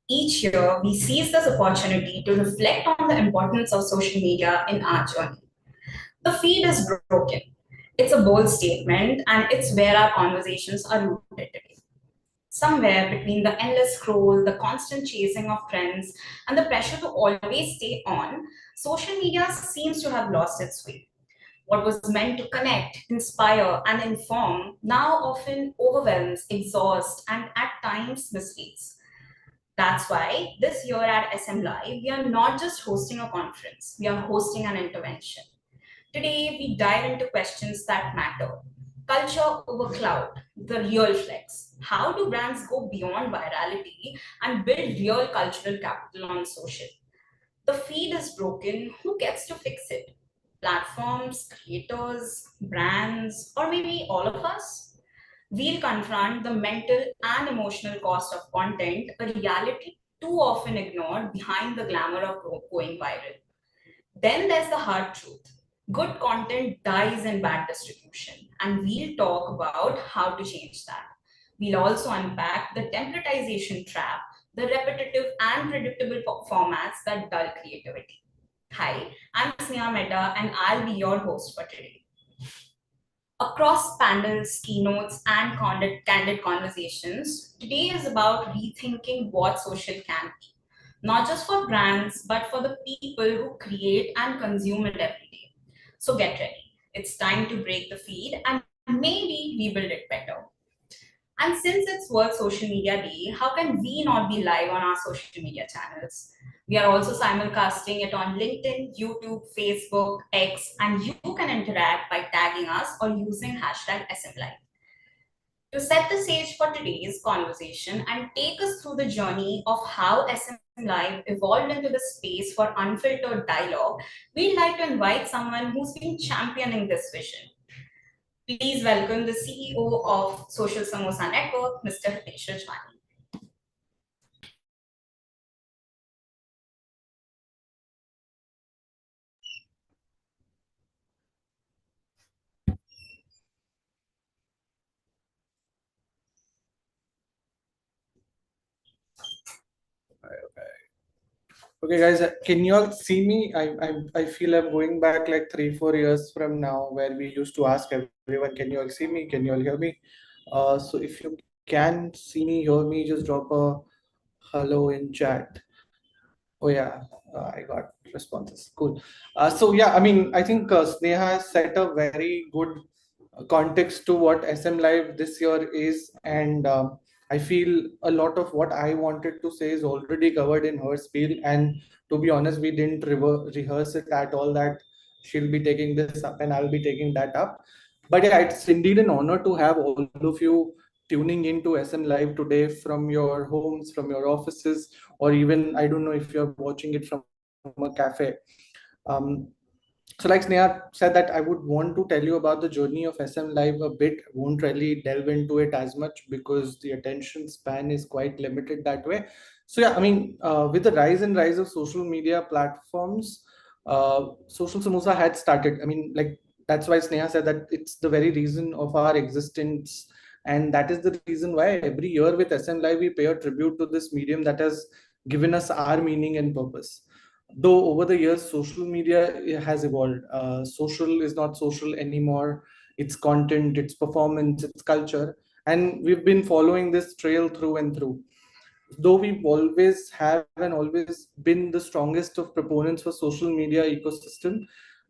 Each year, we seize this opportunity to reflect on the importance of social media in our journey. The feed is broken. It's a bold statement, and it's where our conversations are rooted today. Somewhere between the endless scroll, the constant chasing of trends, and the pressure to always stay on, social media seems to have lost its way. What was meant to connect, inspire, and inform now often overwhelms, exhausts, and at times misleads. That's why this year at SMLive, we are not just hosting a conference, we are hosting an intervention. Today, we dive into questions that matter: culture over cloud, the real flex. How do brands go beyond virality and build real cultural capital on social? The feed is broken. Who gets to fix it? Platforms, creators, brands, or maybe all of us? We'll confront the mental and emotional cost of content, a reality too often ignored behind the glamour of going viral. Then there's the hard truth. Good content dies in bad distribution, and we'll talk about how to change that. We'll also unpack the templatization trap, the repetitive and predictable formats that dull creativity. Hi, I'm Sneha Mehta, and I'll be your host for today. Across panels, keynotes, and candid conversations, today is about rethinking what social can be, not just for brands, but for the people who create and consume it every day. So get ready. It's time to break the feed and maybe rebuild it better. And since it's World Social Media Day, how can we not be live on our social media channels? We are also simulcasting it on LinkedIn, YouTube, Facebook, X, and you can interact by tagging us or using hashtag SMLive. To set the stage for today's conversation and take us through the journey of how SM Live evolved into the space for unfiltered dialogue, we'd like to invite someone who's been championing this vision. Please welcome the CEO of Social Samosa Network, Mr. Hitesh Rajwani. Okay, guys, can you all see me? I feel I'm going back like 3-4 years from now, where we used to ask everyone, "Can you all see me? Can you all hear me?" So if you can see me, hear me, just drop a hello in chat. Oh yeah, I got responses. Cool. So yeah, I mean, I think Sneha set a very good context to what SM Live this year is, and I feel a lot of what I wanted to say is already covered in her spiel. And to be honest, we didn't rehearse it at all. That she'll be taking this up and I'll be taking that up. But yeah, it's indeed an honor to have all of you tuning into SM Live today from your homes, from your offices, or even I don't know if you're watching it from a cafe. Um, so like Sneha said that I would want to tell you about the journey of SM Live a bit. Won't really delve into it as much because the attention span is quite limited that way. So yeah, I mean, with the rise of social media platforms, Social Samosa had started. I mean, like that's why Sneha said that it's the very reason of our existence, and that is the reason why every year with SM Live we pay a tribute to this medium that has given us our meaning and purpose. Though over the years social media has evolved, social is not social anymore. It's content, it's performance, it's culture, and we've been following this trail through and through. Though we've always have and always been the strongest of proponents for social media ecosystem,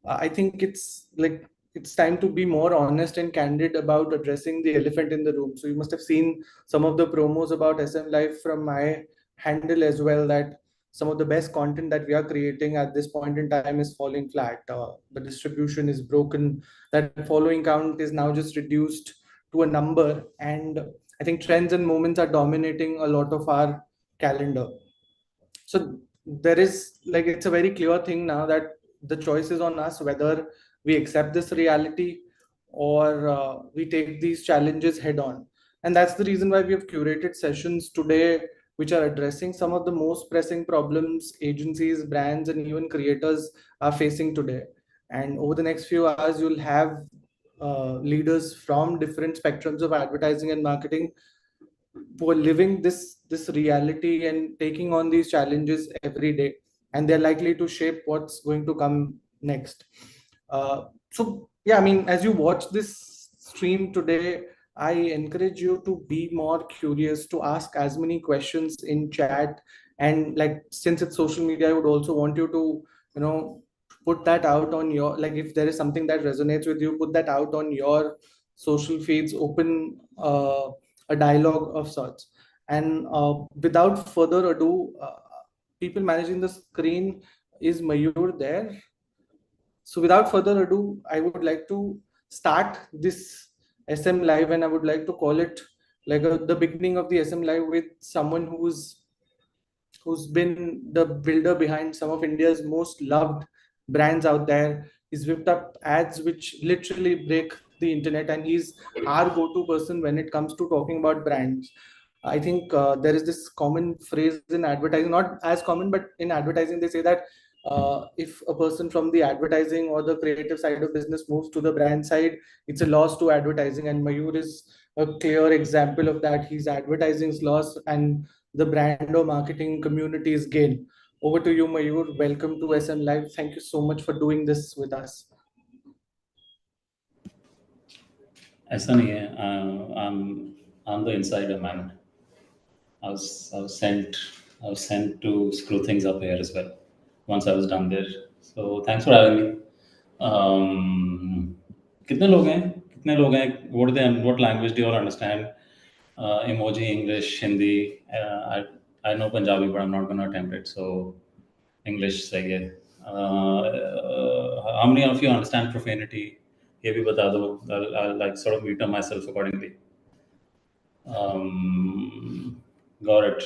I think it's time to be more honest and candid about addressing the elephant in the room. So you must have seen some of the promos about SM Live from my handle as well, that some of the best content that we are creating at this point in time is falling flat. The distribution is broken. That following count is now just reduced to a number, and I think trends and moments are dominating a lot of our calendar. So there is like it's a very clear thing now that the choice is on us whether we accept this reality or we take these challenges head on. And that's the reason why we have curated sessions today which are addressing some of the most pressing problems agencies, brands, and even creators are facing today. And over the next few hours, you'll have leaders from different spectrums of advertising and marketing who are living this reality and taking on these challenges every day, and they're likely to shape what's going to come next. So yeah, I mean, as you watch this stream today, I encourage you to be more curious, to ask as many questions in chat. And like, since it's social media, I would also want you to, you know, put that out on your, like, if there is something that resonates with you, put that out on your social feeds, open a dialogue of sorts. And without further ado, people managing the screen, is Mayur there? So without further ado, I would like to start this SMLive, and I would like to call it like the beginning of the SMLive with someone who's been the builder behind some of India's most loved brands out there. He's whipped up ads which literally break the internet, and he's our go-to person when it comes to talking about brands. I think there is this common phrase in advertising, not as common, but in advertising, they say that if a person from the advertising or the creative side of business moves to the brand side, it's a loss to advertising. And Mayur is a clear example of that. He's advertising's loss and the brand or marketing community's gain. Over to you, Mayur. Welcome to SMLive. Thank you so much for doing this with us. ऐसा नहीं है. I'm the insider man. I was sent to screw things up here as well once I was done there. So thanks for having me. कितने लोग हैं? What language do you all understand? Emoji, English, Hindi. I know Punjabi, but I'm not going to attempt it. So English सही है. How many of you understand profanity? ये भी बता दो. I'll like sort of meter myself accordingly. Got it.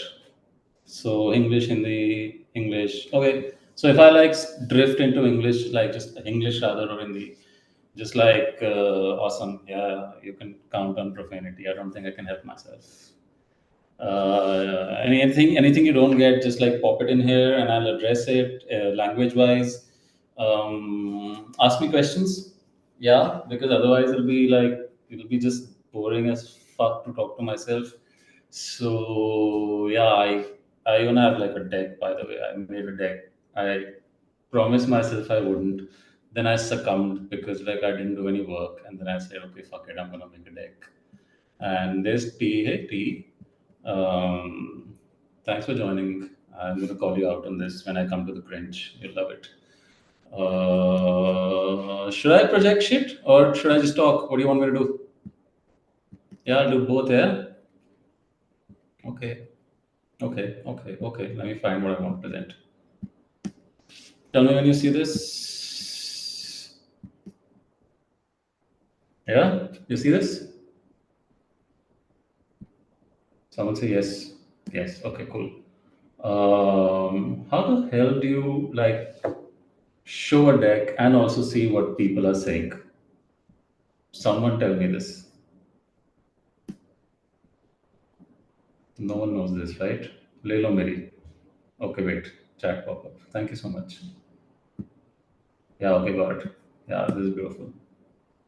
So English, Hindi, English. Okay. So if I like drift into English, like just English rather or Hindi, just like awesome. Yeah, you can count on profanity. I don't think I can help myself. Anything you don't get, just like pop it in here and I'll address it language wise. Ask me questions. Yeah, because otherwise it'll be just boring as fuck to talk to myself. So yeah, I even have like a deck, by the way. I made a deck. I promised myself I wouldn't. Then I succumbed because like I didn't do any work, and then I said, okay, fuck it, I'm gonna make a deck. And there's T. Hey T. Thanks for joining. I'm gonna call you out on this when I come to the cringe. You'll love it. Should I project shit or should I just talk? What do you want me to do? Yeah, I'll do both. Yeah. Okay. Let me find what I want to present. Tell me when you see this. Yeah, you see this? Someone say yes. Yes. Okay. Cool. How the hell do you like show a deck and also see what people are saying? Someone tell me this. No one knows this, right? Lelo Meri. Okay, wait. Chat pop up. Thank you so much. Yeah, okay, got it. Yeah, this is beautiful.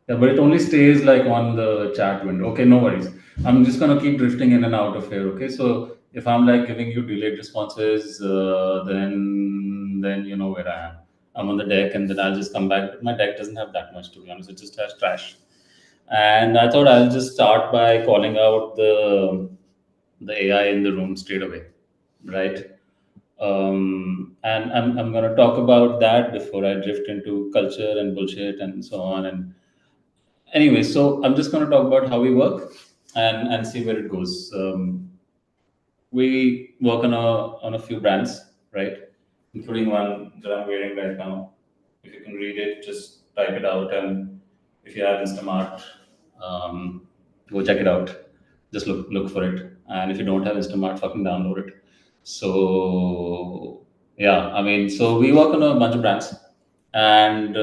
Yeah, but it only stays like on the chat window. Okay, no worries. I'm just gonna keep drifting in and out of here. Okay, so if I'm like giving you delayed responses, then you know where I am. I'm on the deck, and then I'll just come back. But my deck doesn't have that much, to be honest. It just has trash. And I thought I'll just start by calling out the AI in the room straight away, right? And I'm gonna talk about that before I drift into culture and bullshit and so on. And anyway, so I'm just gonna talk about how we work and see where it goes. We work on a few brands, right? Including one that I'm wearing right now. If you can read it, just type it out, and if you have Instamart, go check it out. Just look for it, and if you don't have Instamart, fucking download it. So yeah, I mean, so we work on a bunch of brands, and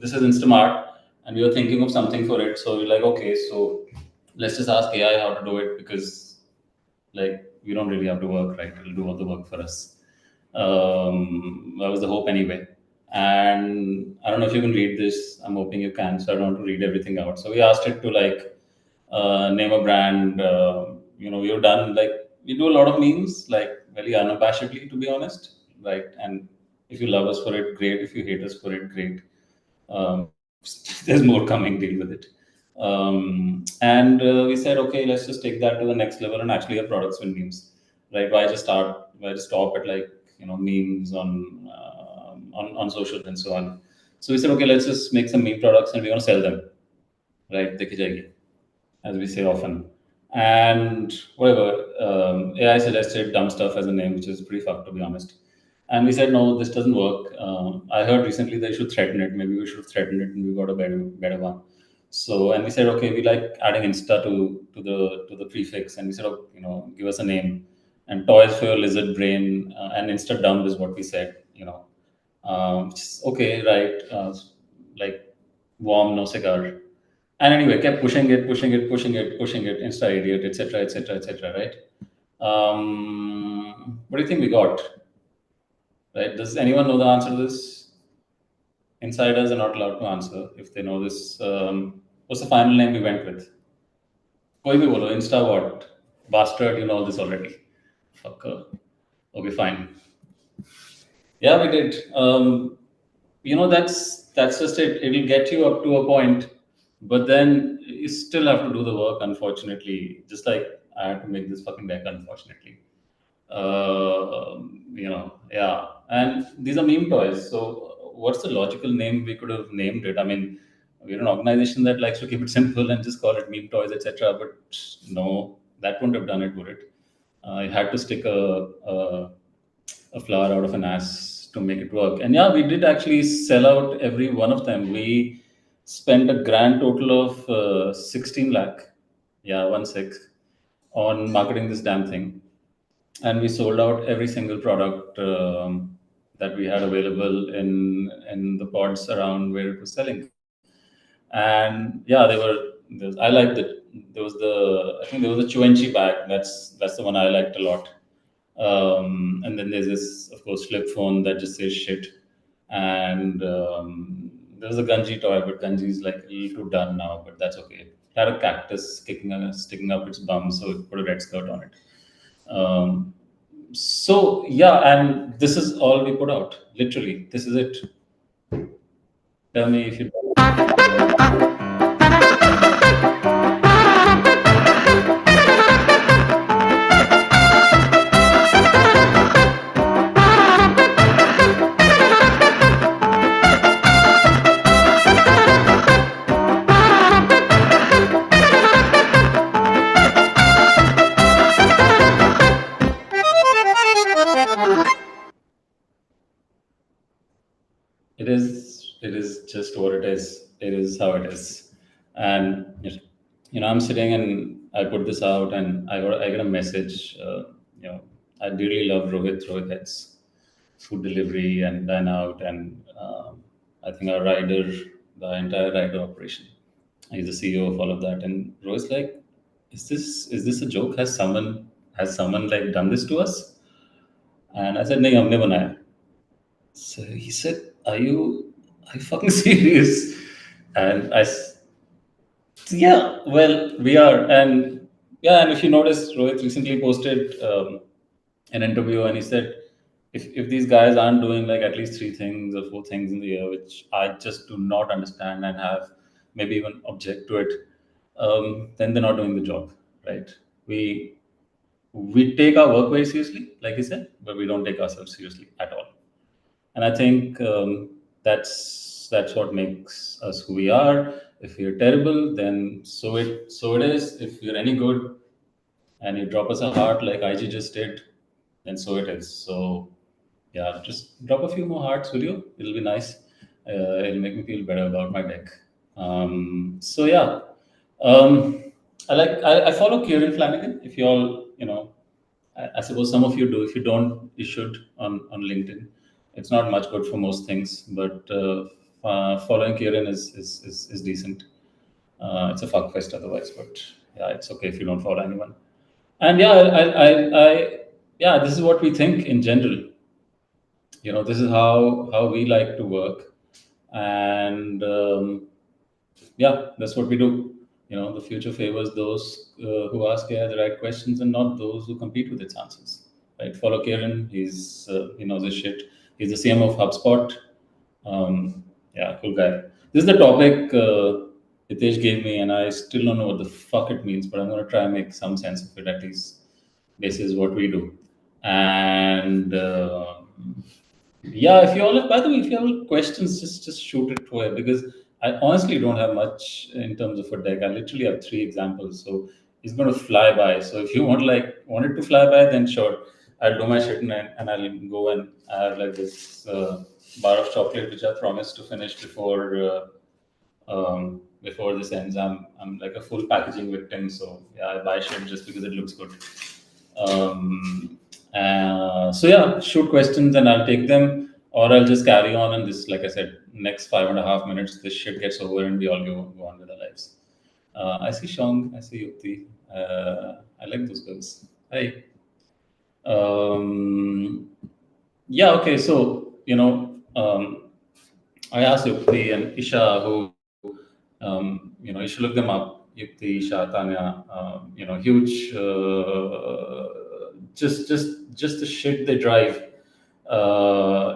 this is Instamart, and we were thinking of something for it. So we're like, okay, so let's just ask AI how to do it because like we don't really have to work, right? It'll do all the work for us. That was the hope anyway. And I don't know if you can read this. I'm hoping you can. So I don't want to read everything out. So we asked it to like name a brand. We've done we do a lot of memes, very unabashedly, to be honest, right? And if you love us for it, great. If you hate us for it, great. Um, there's more coming. Deal with it. And we said, okay, let's just take that to the next level and actually have products with memes, right? Why just stop at memes on social and so on. So we said, okay, let's just make some meme products and we're going to sell them, right? Dekhi jayegi, as we say often. And whatever, AI suggested dumb stuff as a name, which is pretty fucked, to be honest. And we said, no, this doesn't work. I heard recently they should threaten it. Maybe we should threaten it, and we got a better one. So, and we said, okay, we like adding Insta to the prefix, and we said, oh, give us a name. And toys for your lizard brain, and Insta dumb is what we said. Which is okay, right? Like warm, no cigar. And anyway, kept pushing it, Insta idiot, etc., etc., etc. Right? What do you think we got? Right? Does anyone know the answer to this? Insiders are not allowed to answer if they know this. What's the final name we went with? Koi bhi bolo, Insta what? Bastard, you know this already. Fucker. Okay, fine. Yeah, we did. That's just it. It'll get you up to a point, but then you still have to do the work, unfortunately. Just like I had to make this fucking deck, unfortunately. Yeah. And these are meme toys. So what's the logical name we could have named it? I mean, we're an organization that likes to keep it simple and just call it meme toys, etc. But no, that wouldn't have done it, would it? I had to stick a flower out of an ass to make it work. And yeah, we did actually sell out every one of them. We spent a grand total of 16 lakh, yeah, 1/6, on marketing this damn thing. And we sold out every single product that we had available in the pods around where it was selling. And yeah, I liked it. I think there was a Chuenchi bag. That's the one I liked a lot. And then there's this, of course, flip phone that just says shit. And there's a Ganji toy, but Ganji is like a little too done now, but that's okay. It had a cactus sticking up its bum, so it put a red skirt on it. So yeah, and this is all we put out. Literally, this is it. Tell me if you. It is just what it is. It is how it is. And I'm sitting and I put this out, and I get a message. I really love Rohit Heads, food delivery and dine out, and I think our the entire rider operation. He's the CEO of all of that. And Rohit's like, is this a joke? Has someone like done this to us? And I said, nahi, humne banaya. So he said, are you fucking serious? And yeah, well, we are. And yeah, and if you notice, Rohit recently posted an interview, and he said, if these guys aren't doing like at least 3 things or 4 things in the year, which I just do not understand and have maybe even object to it, then they're not doing the job, right? We take our work very seriously, like he said, but we don't take ourselves seriously at all. And I think that's what makes us who we are. If we're terrible, then so it is. If you're any good and you drop us a heart like IG just did, then so it is. So yeah, just drop a few more hearts, will you? It'll be nice. It'll make me feel better about my deck. So yeah, I follow Kieran Flanigan. If you all I suppose some of you do. If you don't, you should on LinkedIn. It's not much good for most things, but following Kieran is decent. It's a fuck fest otherwise, but yeah, it's okay if you don't follow anyone. And yeah, yeah, this is what we think in general. This is how we like to work, and yeah, that's what we do. The future favors those who ask the right questions and not those who compete with its answers. Right? Follow Kieran. He knows his shit. He's the CMO of HubSpot. Cool guy. This is the topic Hitesh gave me, and I still don't know what the fuck it means, but I'm going to try and make some sense of it at least. This is what we do. And if you all have, by the way, if you have questions, just shoot it away, because I honestly don't have much in terms of a deck. I literally have 3 examples, so it's going to fly by. So if you want it to fly by, then sure, I'll do my shit and I'll go and have like this bar of chocolate which I promised to finish before this ends. I'm like a full packaging victim, so yeah, I buy shit just because it looks good. Shoot questions and I'll take them, or I'll just carry on. And this, like I said, next 5.5 minutes, this shit gets over and we all go on with our lives. I see Shang, I see Yupti. I like those girls. Hi. Okay. So, I asked Yupti and Isha, who, you should look them up. Yupti, Isha, Tanya, huge, just the shit they drive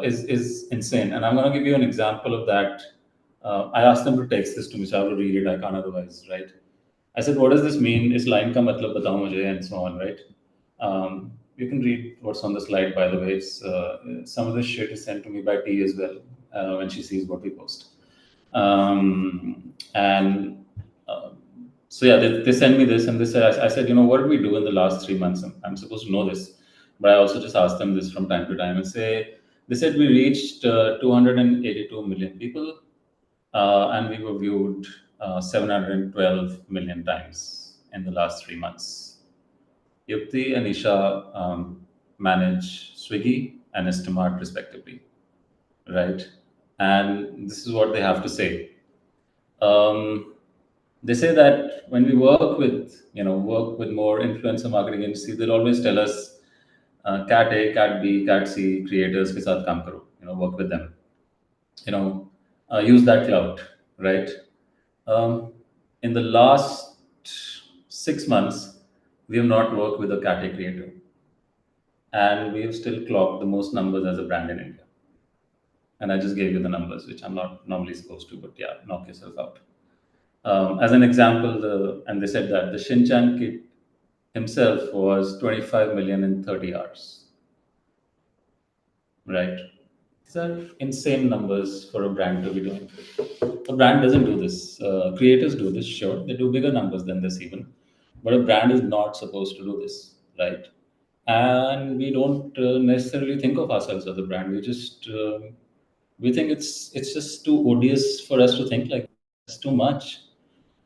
is insane. And I'm going to give you an example of that. I asked them to text this to me, so I will read it. I can't otherwise, right? I said, what does this mean? Is line ka matlab batao mujhe, and so on, right? You can read what's on the slide, by the way. Some of this shit is sent to me by T as well when she sees what we post. They sent me this, and they said, I said, what did we do in the last 3 months? I'm supposed to know this, but I also just asked them this from time to time and they said we reached 282 million people, and we were viewed 712 million times in the last 3 months. Yupti and Isha manage Swiggy and Instamart respectively, right? And this is what they have to say. They say that when we work with more influencer marketing agencies, they'll always tell us, cat A, cat B, cat C creators ke saath kaam karo, work with them, use that clout, right? In the last 6 months, we have not worked with a cat A creator, and we have still clocked the most numbers as a brand in India. And I just gave you the numbers, which I'm not normally supposed to, but yeah, knock yourself out. As an example, and they said that the Shinchan kid himself was 25 million in 30 hours. Right? These are insane numbers for a brand to be doing. A brand doesn't do this. Creators do this, sure. They do bigger numbers than this even. But a brand is not supposed to do this, right? And we don't necessarily think of ourselves as a brand. We think it's just too odious for us to think like it's too much.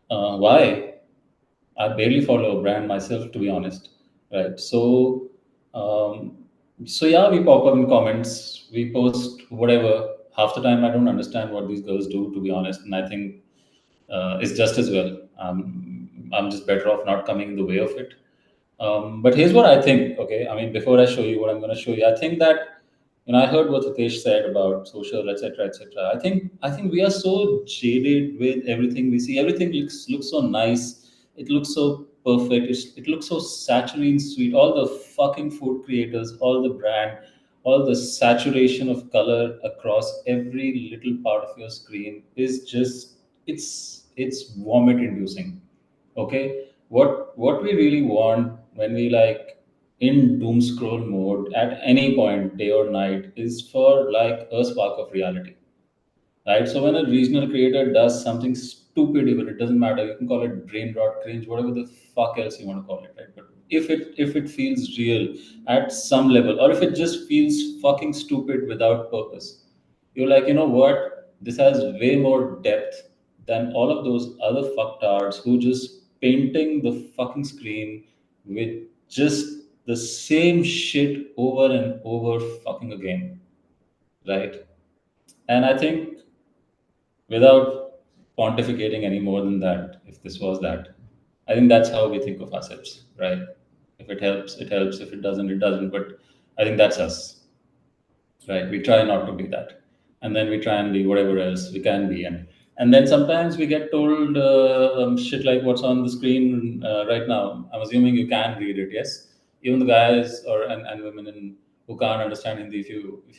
Why? I barely follow a brand myself, to be honest, right? We pop up in comments, we post whatever. Half the time, I don't understand what these girls do, to be honest, and I think it's just as well. I'm just better off not coming in the way of it. But here's what I think. Okay, I mean, before I show you what I'm going to show you, I think that I heard what Hitesh said about social, etc., etc. I think we are so jaded with everything we see. Everything looks so nice. It looks so perfect. It looks so saccharine sweet. All the fucking food creators, all the brand, all the saturation of color across every little part of your screen is just it's vomit inducing. Okay, what we really want when we in doom scroll mode at any point, day or night, is for like a spark of reality, right? So when a regional creator does something stupid, even it doesn't matter, you can call it brain rot, cringe, whatever the fuck else you want to call it, right? But if it feels real at some level, or if it just feels fucking stupid without purpose, you're like, you know what? This has way more depth than all of those other fucktards who just painting the fucking screen with just the same shit over and over fucking again, right? And I think, without pontificating any more than that, if this was that, I think that's how we think of ourselves, right? If it helps, it helps. If it doesn't, it doesn't. But I think that's us, right? We try not to be that. And then we try and be whatever else we can be. And And then sometimes we get told shit like what's on the screen right now. I'm assuming you can read it, yes? Even the guys and women who can't understand Hindi, if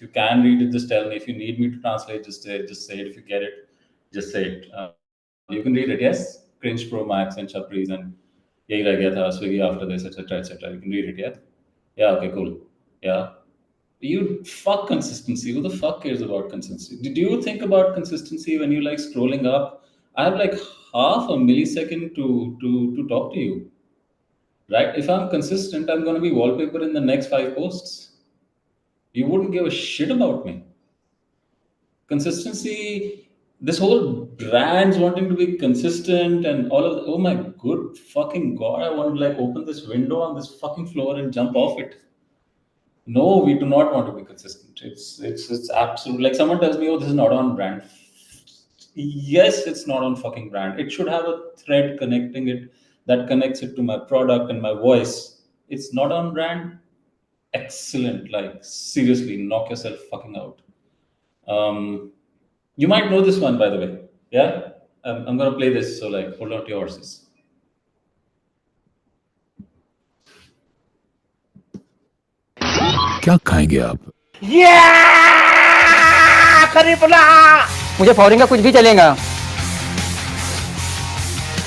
you can read it, just tell me. If you need me to translate, just say it. If you get it, just say it. You can read it, yes? Cringe Pro Max and Chapris and Yehi Reh Gaya Tha, Swiggy after this, etc., etc. You can read it, yeah? Yeah, okay, cool. Yeah. You fuck consistency. Who the fuck cares about consistency? Did you think about consistency when you like scrolling up? I have like half a millisecond to talk to you, right? If I'm consistent, I'm going to be wallpaper in the next 5 posts. You wouldn't give a shit about me. Consistency, this whole brands wanting to be consistent and all of the, oh my good fucking god, I want to like open this window on this fucking floor and jump off it. No, we do not want to be consistent. It's absolute. Like someone tells me, "Oh, this is not on brand." Yes, it's not on fucking brand. It should have a thread connecting it that connects it to my product and my voice. It's not on brand. Excellent. Like seriously, knock yourself fucking out. You might know this one, by the way. Yeah, I'm gonna play this. So like, hold on to your horses. क्या खाएंगे आप? मुझे foreign का कुछ भी चलेगा।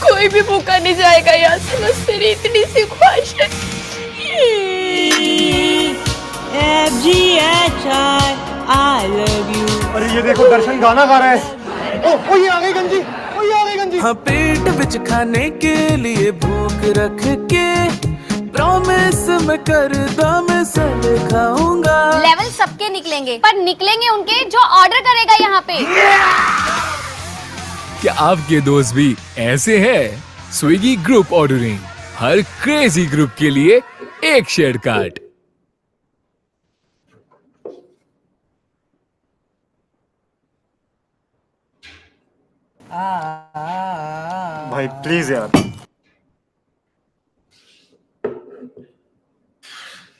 कोई भी भूखा नहीं जाएगा यहाँ से, बस तेरी इतनी सी ख्वाहिश है। FGHI, I love you। अरे ये देखो दर्शन गाना गा रहा है। ओ ये आ गई गंजी, ओ ये आ गई गंजी। हाँ, पेट बिच खाने के लिए भूख रख के प्रॉमिस मैं करदा मैं सब खाऊंगा। लेवल सबके निकलेंगे, पर निकलेंगे उनके जो ऑर्डर करेगा यहाँ पे। क्या आपके दोस्त भी ऐसे हैं? स्विगी ग्रुप ऑर्डरिंग, हर क्रेजी ग्रुप के लिए एक शेयर कार्ड। भाई प्लीज यार।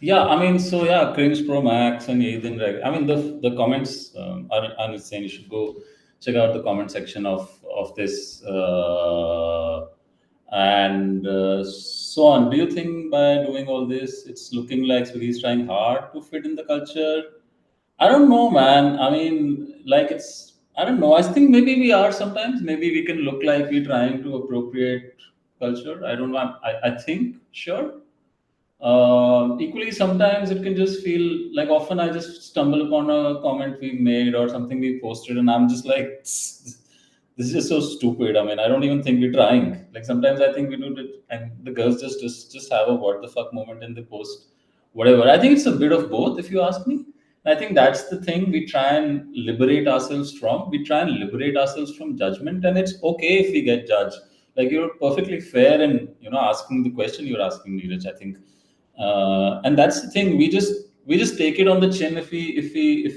Yeah, I mean, so yeah, Cringe Pro Max and Ethan Reg. I mean, the comments are insane. You should go check out the comment section of this and so on. Do you think by doing all this, it's looking like Swiggy is trying hard to fit in the culture? I don't know, man. I mean, like I don't know. I think maybe we are sometimes. Maybe we can look like we're trying to appropriate culture. I don't know. I think, sure. Equally, sometimes it can just feel like often I just stumble upon a comment we made or something we posted, and I'm just like, this is just so stupid. I mean, I don't even think we're trying. Like sometimes I think we do it, and the girls just have a what the fuck moment in the post, whatever. I think it's a bit of both, if you ask me. I think that's the thing we try and liberate ourselves from. We try and liberate ourselves from judgment, and it's okay if we get judged. Like you're perfectly fair in asking the question you're asking, Neeraj. I think. And that's the thing. We just take it on the chin if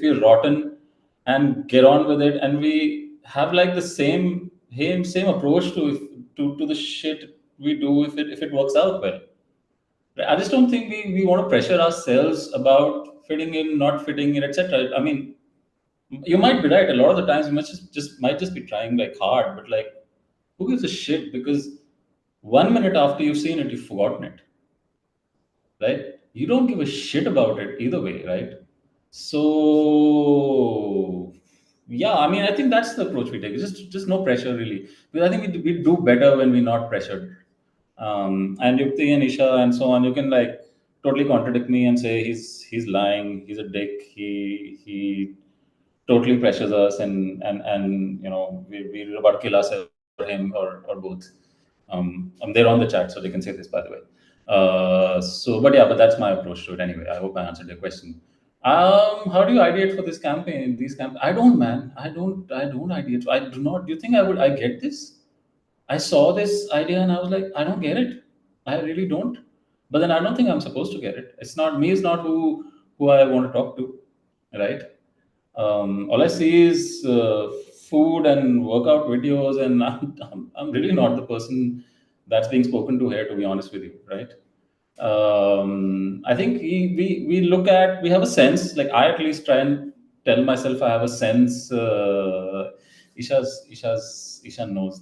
we're rotten and get on with it, and we have like the same approach to the shit we do if it works out well. I just don't think we want to pressure ourselves about fitting in, not fitting in, etc. I mean, you might be right. A lot of the times, you might just be trying like hard, but like, who gives a shit? Because 1 minute after you've seen it, you've forgotten it. Right? You don't give a shit about it either way, right? So yeah, I mean, I think that's the approach we take. Just no pressure really, because I think we do better when we're not pressured. And Yupti and Isha and so on, you can like totally contradict me and say he's lying, he's a dick, he totally pressures us, and we're about to kill ourselves or him or both. They're on the chat, so they can say this, by the way. But that's my approach to it anyway. I hope I answered your question. How do you ideate for this campaign? I don't, man. I don't ideate. I do not. Do you think I get this? I saw this idea and I was like, I don't get it. I really don't. But then I don't think I'm supposed to get it. It's not me. It's not who I want to talk to, right? All I see is food and workout videos, and I'm really not the person that's being spoken to here, to be honest with you, right? I think we have a sense, like I at least try and tell myself I have a sense Isha knows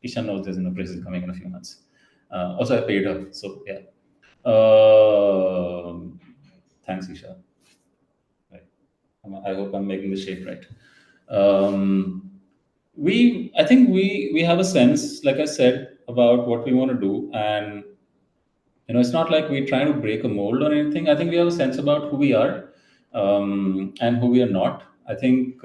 there's an appraisal coming in a few months. Also, I paid her, so yeah. Thanks, Isha. Right. I hope I'm making the shape right. I think we have a sense, like I said, about what we want to do, and it's not like we're trying to break a mold or anything. I think we have a sense about who we are, and who we are not. I think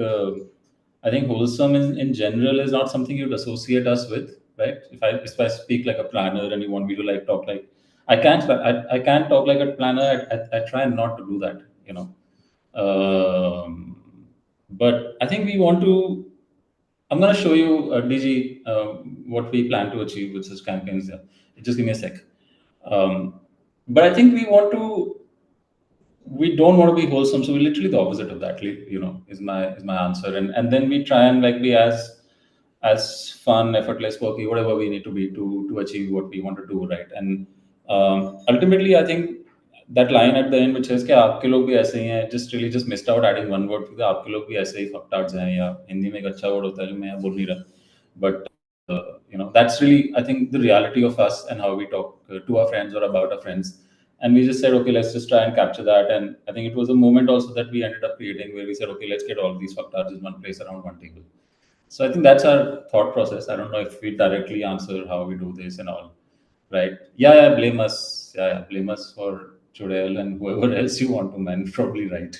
wholesome in general is not something you'd associate us with, right? If I speak like a planner and you want me to like talk like I can't talk like a planner. I try not to do that, but I think we want to. I'm going to show you, DG, what we plan to achieve with such campaigns. Yeah. Just give me a sec. But I think we don't want to be wholesome, so we're literally the opposite of that. Is my answer, and then we try and like be as fun, effortless, quirky, whatever we need to be to achieve what we want to do, right? And ultimately, I think that line at the end which says कि आपके लोग भी ऐसे ही हैं, just missed out adding one word because आपके लोग भी ऐसे ही fucktards हैं, या हिंदी में एक अच्छा word होता है जो मैं यहाँ बोल नहीं रहा, but that's really, I think, the reality of us and how we talk to our friends or about our friends. And we just said, okay, let's just try and capture that. And I think it was a moment also that we ended up creating where we said, okay, let's get all these fucktards in one place around one table. So I think that's our thought process. I don't know if we directly answer how we do this and all, right? Yeah, blame us. Yeah, blame us for Chudel and whoever else you want to, man. Probably right.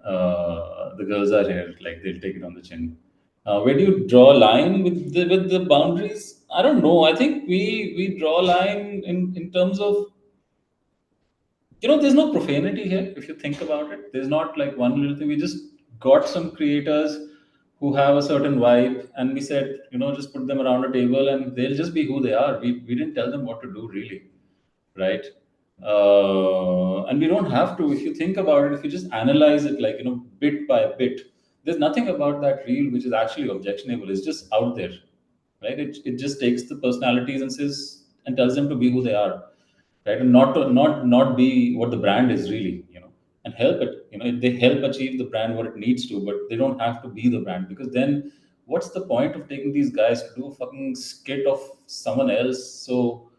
The girls are here, like they'll take it on the chin. Where do you draw a line with the boundaries? I don't know. I think we draw a line in terms of, there's no profanity here. If you think about it, there's not like one little thing. We just got some creators who have a certain vibe, and we said, just put them around a table and they'll just be who they are. We didn't tell them what to do, really, right? And we don't have to. If you think about it, if you just analyze it like, bit by bit, there's nothing about that reel which is actually objectionable. It's just out there, right? It just takes the personalities and says and tells them to be who they are, right? And not be what the brand is really, and help it. They help achieve the brand what it needs to, but they don't have to be the brand, because then what's the point of taking these guys to do a fucking skit of someone else? So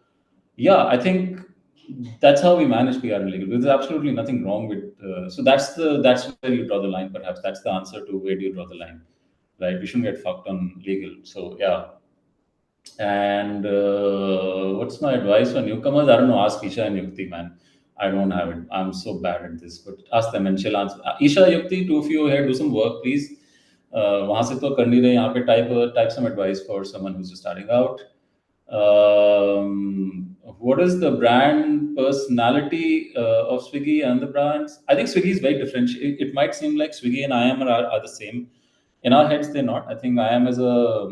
yeah, I think that's how we manage PR in legal. There's absolutely nothing wrong with. So that's where you draw the line. Perhaps that's the answer to where do you draw the line, right? We shouldn't get fucked on legal. So yeah. And what's my advice for newcomers? I don't know. Ask Isha and Yupti, man. I don't have it. I'm so bad at this, but ask them and she'll answer. Isha, Yupti, two of you here, do some work, please. वहाँ से तो कर नहीं रहे, यहाँ पे type some advice for someone who's just starting out. What is the brand personality of Swiggy and the brands? I think Swiggy is very different. It might seem like Swiggy and IAM are the same. In our heads, they're not. I think IAM as a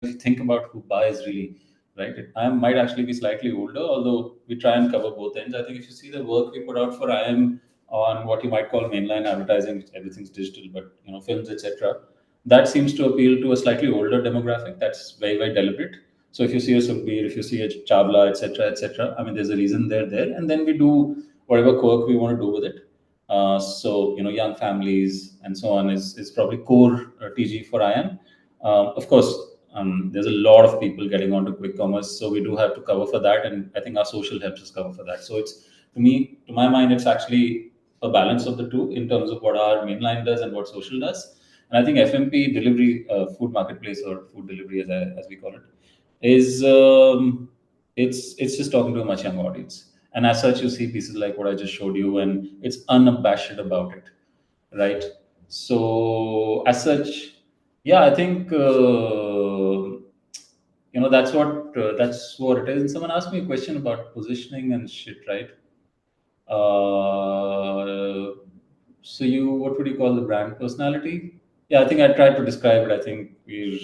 if you think about who buys really, right? IAM might actually be slightly older, although we try and cover both ends. I think if you see the work we put out for IAM on what you might call mainline advertising, everything's digital, but films, etc., that seems to appeal to a slightly older demographic. That's very, very deliberate. So if you see a Sukhbir, if you see a Chavla, etc., I mean, there's a reason they're there, and then we do whatever quirk we want to do with it. So young families and so on is probably core TG for IAM. Of course, there's a lot of people getting onto quick commerce, so we do have to cover for that, and I think our social helps us cover for that. So it's, to my mind, it's actually a balance of the two in terms of what our mainline does and what social does. And I think FMP delivery, food marketplace or food delivery as we call it, is it's just talking to a much younger audience. And as such, you see pieces like what I just showed you, and it's unabashed about it, right? So as such, yeah, I think that's what it is. And someone asked me a question about positioning and shit, right? So what would you call the brand personality? Yeah, I think I tried to describe it. I think we're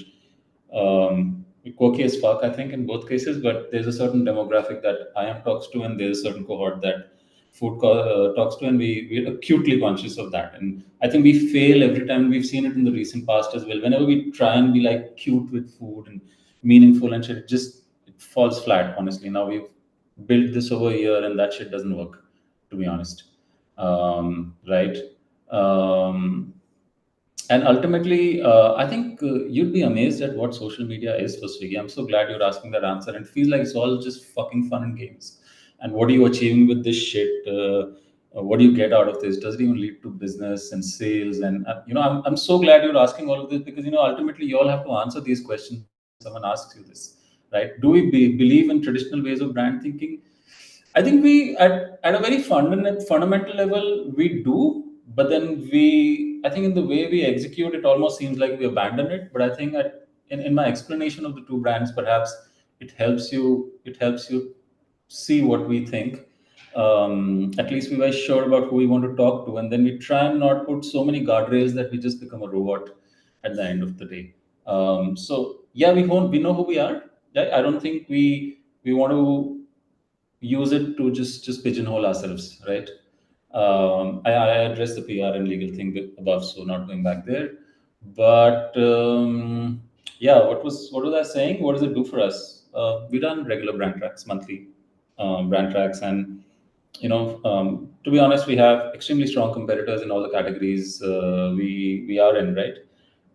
quirky as fuck, I think, in both cases, but there's a certain demographic that IAM talks to, and there's a certain cohort that food talks to, and we're acutely conscious of that. And I think we fail every time. We've seen it in the recent past as well. Whenever we try and be like cute with food and meaningful and shit, it falls flat, honestly. Now we've built this over a year, and that shit doesn't work, to be honest. Right? And ultimately, I think you'd be amazed at what social media is for Swiggy. I'm so glad you're asking that answer, and it feels like it's all just fucking fun and games. And what are you achieving with this shit? What do you get out of this? Does it even lead to business and sales? And I'm so glad you're asking all of this, because ultimately you all have to answer these questions when someone asks you this, right? Do we believe in traditional ways of brand thinking? I think we, at a very fundamental level, we do, but then I think in the way we execute, it almost seems like we abandon it. But I think in my explanation of the two brands, perhaps it helps you see what we think. At least we were sure about who we want to talk to, and then we try and not put so many guardrails that we just become a robot at the end of the day. So yeah, we know who we are. Right? I don't think we want to use it to just pigeonhole ourselves, right? I addressed the PR and legal thing above, so not going back there. But yeah, what was I saying? What does it do for us? We done regular brand tracks, monthly brand tracks, and to be honest, we have extremely strong competitors in all the categories we are in, right?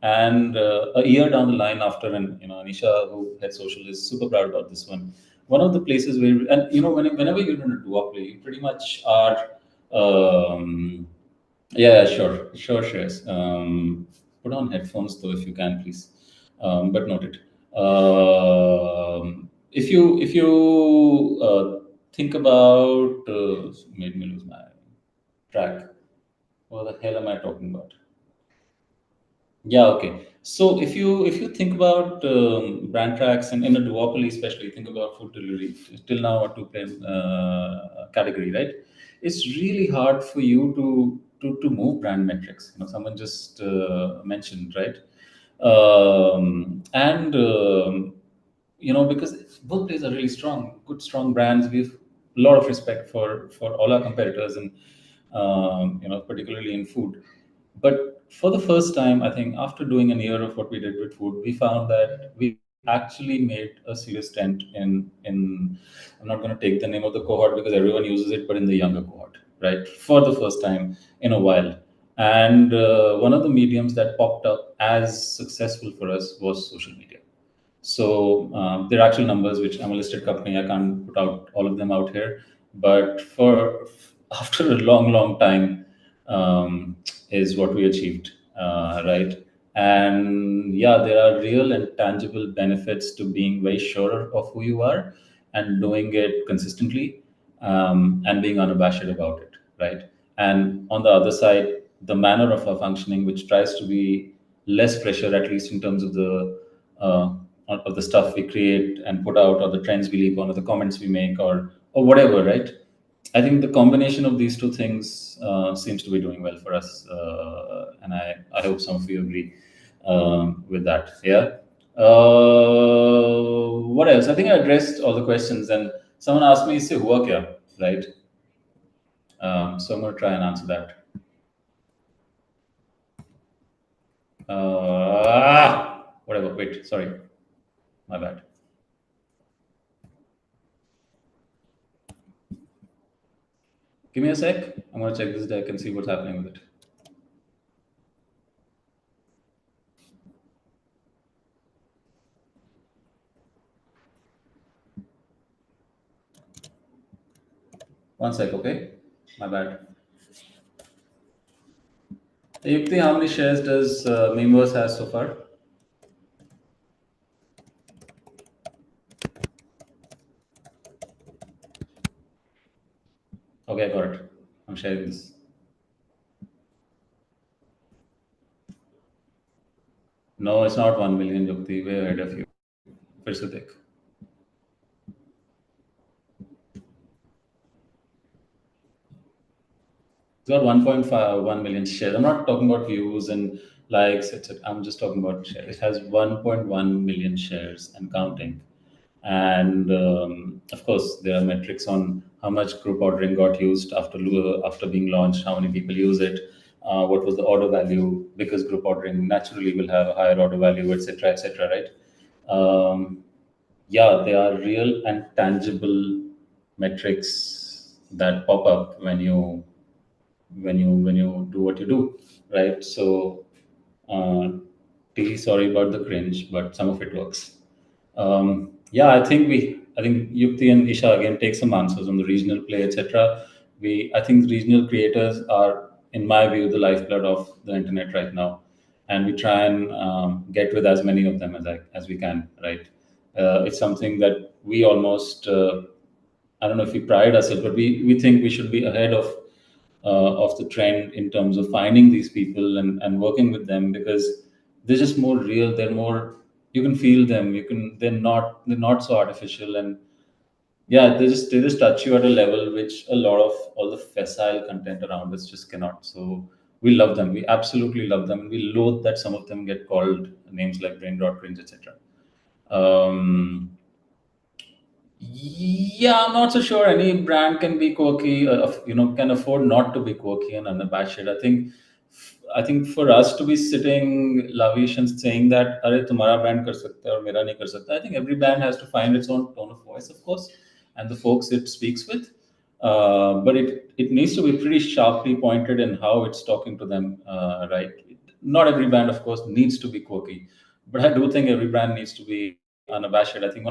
And a year down the line, after, and Anisha, who head social, is super proud about this one. One of the places where, and whenever you're in a duopoly, you pretty much are. Yeah, sure, sure, shares. Put on headphones though, if you can, please. But noted. If you think about, made me lose my track. What the hell am I talking about? Yeah, okay. So if you think about brand tracks, and in a duopoly especially, think about food delivery, till now a two-player category, right? It's really hard for you to move brand metrics. Someone just mentioned, right? And because both players are really strong, good, strong brands. We've a lot of respect for all our competitors, and particularly in food. But for the first time, I think after doing a year of what we did with food, we found that we actually made a serious dent in. I'm not going to take the name of the cohort because everyone uses it, but in the younger cohort, right? For the first time in a while. And one of the mediums that popped up as successful for us was social media. So there are actual numbers, which I'm a listed company. I can't put out all of them out here, but for after a long, long time, is what we achieved, right? And yeah, there are real and tangible benefits to being very sure of who you are and doing it consistently, and being unabashed about it, right? And on the other side, the manner of our functioning, which tries to be less pressure, at least in terms of uh, the stuff we create and put out, or the trends we leap on, or the comments we make, or whatever, right? I think the combination of these two things seems to be doing well for us, and I hope some of you agree with that. Yeah. What else? I think I addressed all the questions, and someone asked me, "Is work here?" Right. So I'm going to try and answer that. Whatever. Wait. Sorry. My bad. Give me a sec. I'm going to check this deck and see what's happening with it. One sec, okay? My bad. Yupti, how many shares does Memeverse has so far? Okay, I got it. I'm sharing this. No, it's not 1 million, Yupti. Way ahead of you. फिर से देख. It's got 1.1 million shares. I'm not talking about views and likes, etc. I'm just talking about shares. It has 1.1 million shares and counting. And of course, there are metrics on how much group ordering got used after being launched, how many people use it, what was the order value, because group ordering naturally will have a higher order value, etc., right? Yeah, they are real and tangible metrics that pop up when you do what you do, right? So T, sorry about the cringe, but some of it works. I think Yupti and Isha again take some answers on the regional play, etc. I think regional creators are, in my view, the lifeblood of the internet right now, and we try and get with as many of them as we can. Right? It's something that we almost I don't know if we pride ourselves, but we think we should be ahead of the trend in terms of finding these people and working with them, because they're just more real. They're more, you can feel them. They're not so artificial, and yeah, they just touch you at a level which a lot of all the facile content around us just cannot. So we love them. We absolutely love them. We loathe that some of them get called names like brain rot, cringe, etc. Um, yeah, I'm not so sure any brand can be quirky, can afford not to be quirky and unabashed. I think for us to be sitting lavish and saying that, "Arey, tumhara brand kar sakta hai aur mera nahi kar sakta." I think every brand has to find its own tone of voice, of course, and the folks it speaks with. But it needs to be pretty sharply pointed in how it's talking to them, right? Not every brand, of course, needs to be quirky, but I do think every brand needs to be unabashed. I think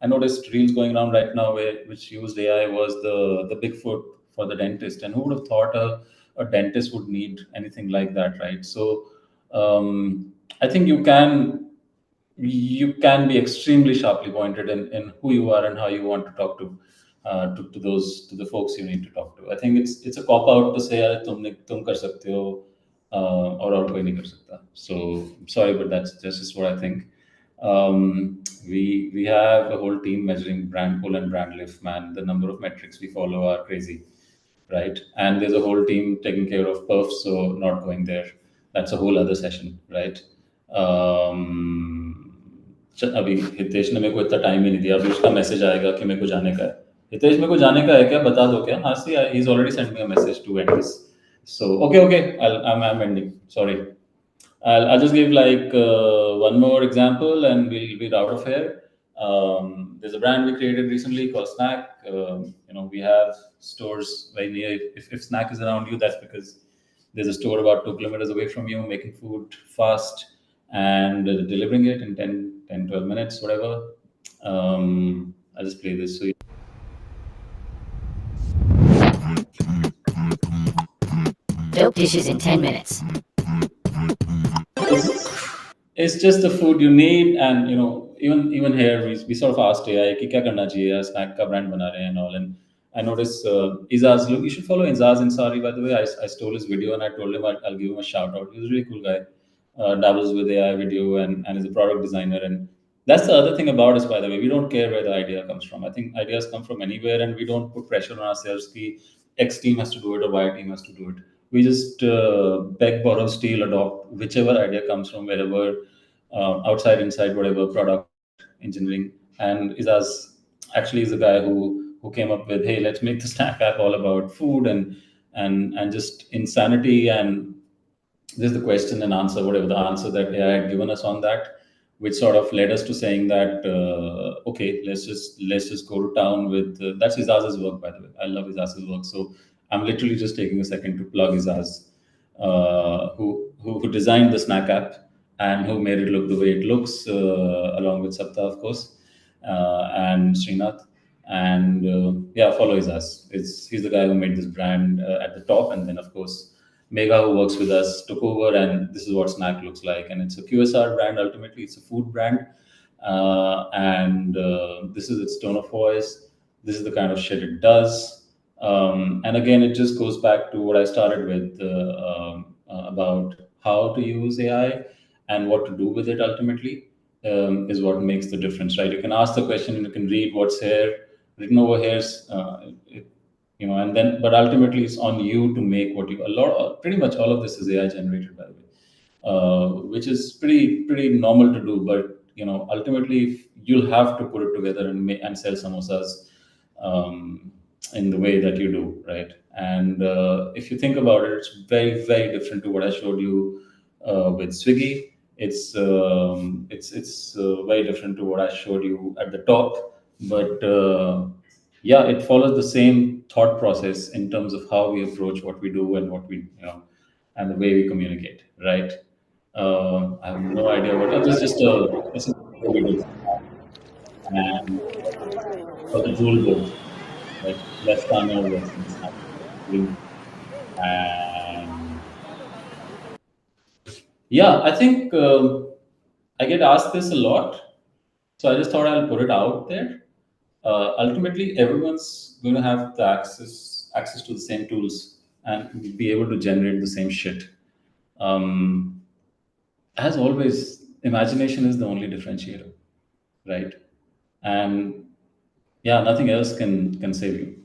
I noticed reels going around right now which used AI was the Bigfoot for the dentist, and who would have thought a dentist would need anything like that, right? So I think you can be extremely sharply pointed in who you are and how you want to talk to the folks you need to talk to. I think it's a cop out to say यार तुम कर सकते हो और कोई नहीं कर सकता. So sorry, but that's just what I think. We have a whole team measuring brand pull and brand lift. Man, the number of metrics we follow are crazy, right? And there's a whole team taking care of perfs, so not going there. That's a whole other session, right? अभी हितेश ने मेरे को इतना time ही नहीं दिया. अभी उसका message आएगा कि मेरे को जाने का है. हितेश, मेरे को जाने का है क्या, बता दो क्या? हाँ, see, he's already sent me a message to end this. So okay, I'm ending. Sorry. I'll just give like one more example and we'll be out of here. There's a brand we created recently called Snack. We have stores very near. If Snack is around you, that's because there's a store about 2 kilometers away from you making food fast and delivering it in 12 minutes, whatever. I'll just play this. So Dope dishes in 10 minutes. it's just the food you need, and even here we sort of asked AI कि क्या करना चाहिए, snack का brand बना रहे हैं and all, and I noticed Izaz, look, you should follow Izaz Ansari, by the way. I stole his video and I told him I'll give him a shout out. He's a really cool guy, dabbles with AI video and is a product designer. And that's the other thing about us, by the way. We don't care where the idea comes from. I think ideas come from anywhere, and we don't put pressure on ourselves कि X team has to do it or Y team has to do it. We just beg, borrow, steal, adopt whichever idea comes from wherever, outside, inside, whatever product engineering. And Izaz actually is the guy who came up with, hey, let's make the Snack app all about food and just insanity. And this is the question and answer, whatever the answer that AI had given us on that, which sort of led us to saying that okay, let's just go to town with that's Izaz's work, by the way. I love Izaz's work, so I'm literally just taking a second to plug Izaz, who designed the Snack app and who made it look the way it looks, along with Sapta, of course, and Srinath. And follow Izaz. He's the guy who made this brand at the top, and then of course Mega, who works with us, took over, and this is what Snack looks like. And it's a QSR brand. Ultimately, it's a food brand, and this is its tone of voice. This is the kind of shit it does. And again, it just goes back to what I started with about how to use AI and what to do with it. Ultimately, is what makes the difference, right? You can ask the question, and you can read what's here, written over here. And then, but ultimately it's on you to make pretty much all of this is AI generated, by the way, which is pretty normal to do. But ultimately you'll have to put it together and sell samosas in the way that you do, right? And if you think about it, it's very, very different to what I showed you with Swiggy. It's very different to what I showed you at the top, but it follows the same thought process in terms of how we approach what we do and and the way we communicate, right? I have no idea what. It was just a we did, and for the rule book, like less Tanya works in Snap. And yeah, I think I get asked this a lot, so I just thought I'll put it out there. Ultimately, everyone's going to have the access to the same tools and be able to generate the same shit. As always, imagination is the only differentiator, right? And yeah, nothing else can save you.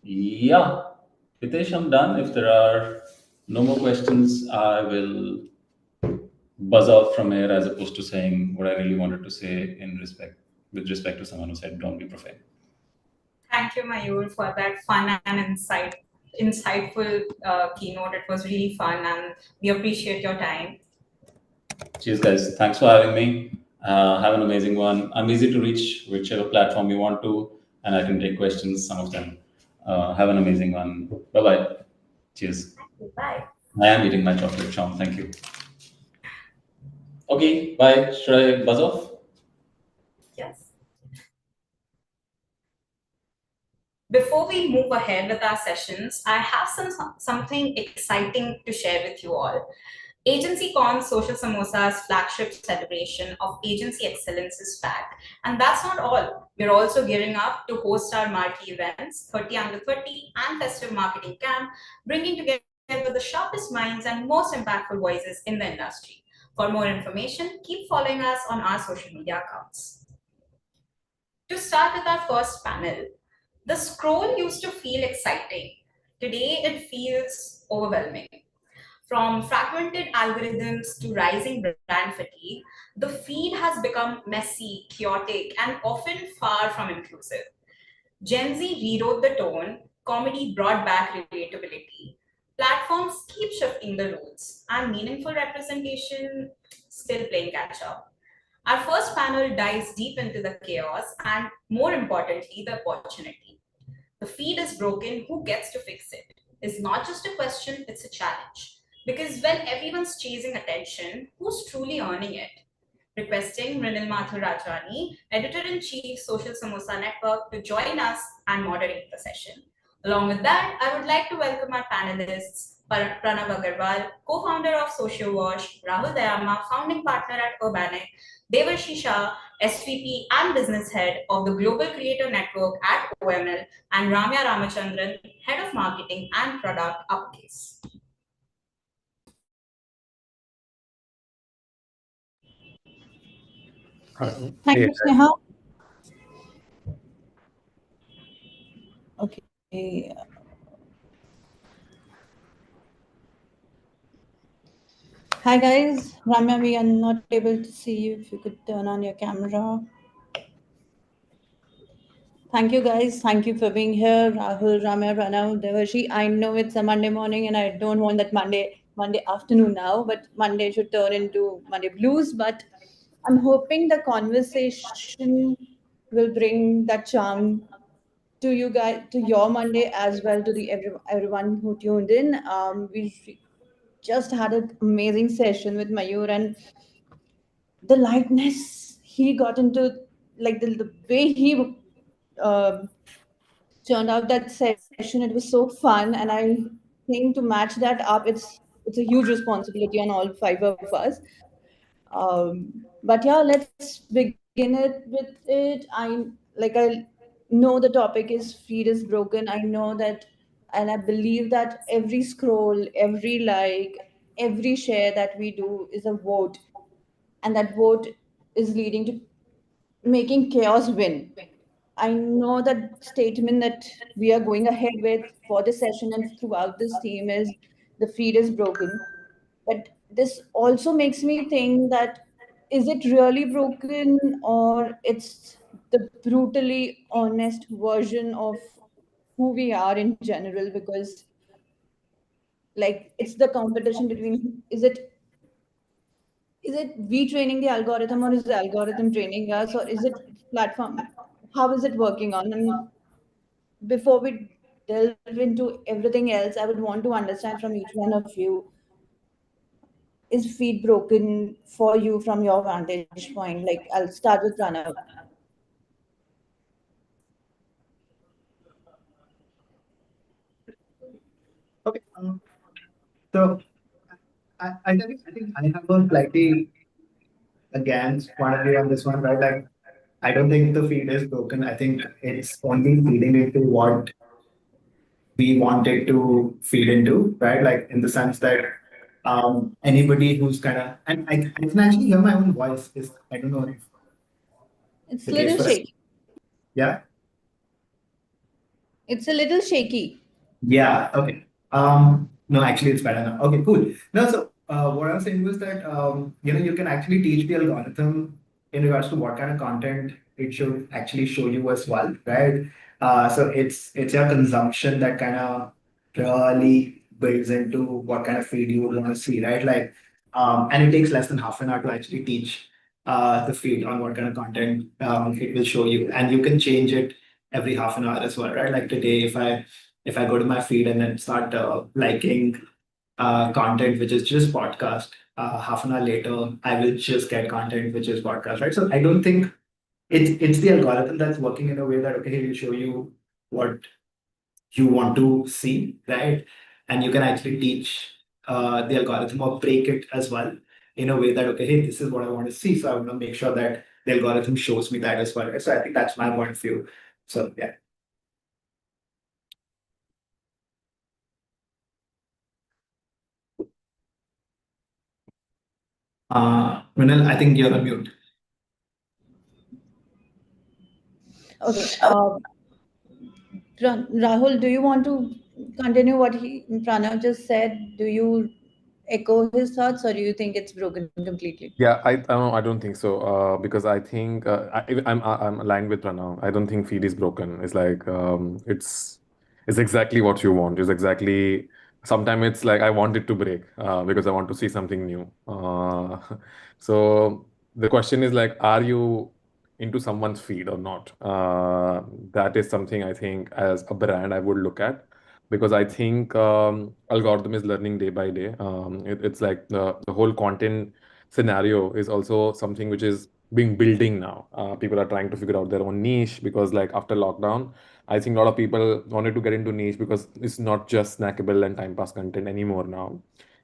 Yeah, Hitesh, I'm done. If there are no more questions, I will buzz out from here as opposed to saying what I really wanted to say with respect to someone who said don't be profane. Thank you, Mayur, for that fun and insightful keynote. It was really fun, and we appreciate your time. Cheers, guys. Thanks for having me. Have an amazing one. I'm easy to reach whichever platform you want to, and I can take questions, some of them. Have an amazing one. Bye bye. Cheers. Bye. I am eating my chocolate, Sean. Thank you. Okay, bye. Should I buzz off? Yes. Before we move ahead with our sessions, I have something exciting to share with you all. Agency Con Social Samosa's flagship celebration of agency excellence is back. And that's not all. We're also gearing up to host our marquee events, 30 Under 30 and Festive Marketing Camp, bringing together the sharpest minds and most impactful voices in the industry. For more information, keep following us on our social media accounts. To start with our first panel, the scroll used to feel exciting. Today, it feels overwhelming. From fragmented algorithms to rising brand fatigue, the feed has become messy, chaotic, and often far from inclusive. Gen Z rewrote the tone, comedy brought back relatability. Platforms keep shifting the rules, and meaningful representation still playing catch up. Our first panel dives deep into the chaos and, more importantly, the opportunity. The feed is broken, who gets to fix it? It's not just a question, it's a challenge. Because when everyone's chasing attention, who's truly earning it? Requesting Mrinal Mathur Rajwani, Editor-in-Chief, Social Samosa Network, to join us and moderate the session. Along with that, I would like to welcome our panelists, Pranav Agarwal, co-founder of Social Wash, Rahul Dayama, founding partner at Urbanic, Devarshi Shah, SVP and business head of the Global Creator Network at OML, and Ramya Ramachandran, head of marketing and product Upcase. Thank you, Sneha. Okay. Hi guys, Ramya, we are not able to see you. If you could turn on your camera. Thank you guys. Thank you for being here. Rahul, Ramya, Pranav, Devarshi. I know it's a Monday morning and I don't want that Monday afternoon now, but Monday should turn into Monday blues. But I'm hoping the conversation will bring that charm to you guys, to your Monday as well, to the everyone who tuned in. We just had an amazing session with Mayur, and the lightness he got into, like the way he uh, turned out that session, it was so fun. And I think to match that up, it's a huge responsibility on all five of us. But yeah, let's begin it with it. I know the topic is feed is broken. I know that, and I believe that every scroll, every like, every share that we do is a vote, and that vote is leading to making chaos win. I know that statement that we are going ahead with for this session and throughout this theme is the feed is broken. But this also makes me think that, is it really broken, or it's the brutally honest version of who we are in general? Because like it's the competition between, is it we training the algorithm, or is the algorithm training us, or is it platform? How is it working on? And before we delve into everything else, I would want to understand from each one of you, is feed broken for you from your vantage point? Like, I'll start with Pranav. Okay. So I think I have a slightly against point of view on this one, right? Like, I don't think the feed is broken. I think it's only feeding into what we want it to feed into, right? Like, in the sense that anybody who's kind of, and I can actually hear my own voice. Is I don't know if It's the a case little for shaky. yeah. It's a little shaky. Yeah. Okay. No, actually, it's better now. Okay, cool. No, so what I was saying was that you can actually teach the algorithm in regards to what kind of content it should actually show you as well, right? So it's your consumption that kind of really builds into what kind of feed you would want to see, right? Like, and it takes less than half an hour to actually teach the feed on what kind of content it will show you, and you can change it every half an hour as well, right? Like today, if I go to my feed and then start liking content which is just podcast, half an hour later I will just get content which is podcast, right? So I don't think it's the algorithm that's working in a way that okay, he'll show you what you want to see, right? And you can actually teach the algorithm or break it as well in a way that okay, hey, this is what I want to see, so I want to make sure that the algorithm shows me that as well, right? So I think that's my point of view. So yeah. Mrinal, I think you're on mute. Okay. Rahul, do you want to continue what Pranav just said? Do you echo his thoughts, or do you think it's broken completely? Yeah, I don't think so. Because I think I'm aligned with Pranav. I don't think feed is broken. It's like it's exactly what you want. It's exactly sometimes it's like I want it to break because I want to see something new. So the question is like, are you into someone's feed or not? That is something I think as a brand I would look at because I think algorithm is learning day by day. It's like the whole content scenario is also something which is being building now. People are trying to figure out their own niche because like after lockdown, I think a lot of people wanted to get into niche because it's not just snackable and time pass content anymore now.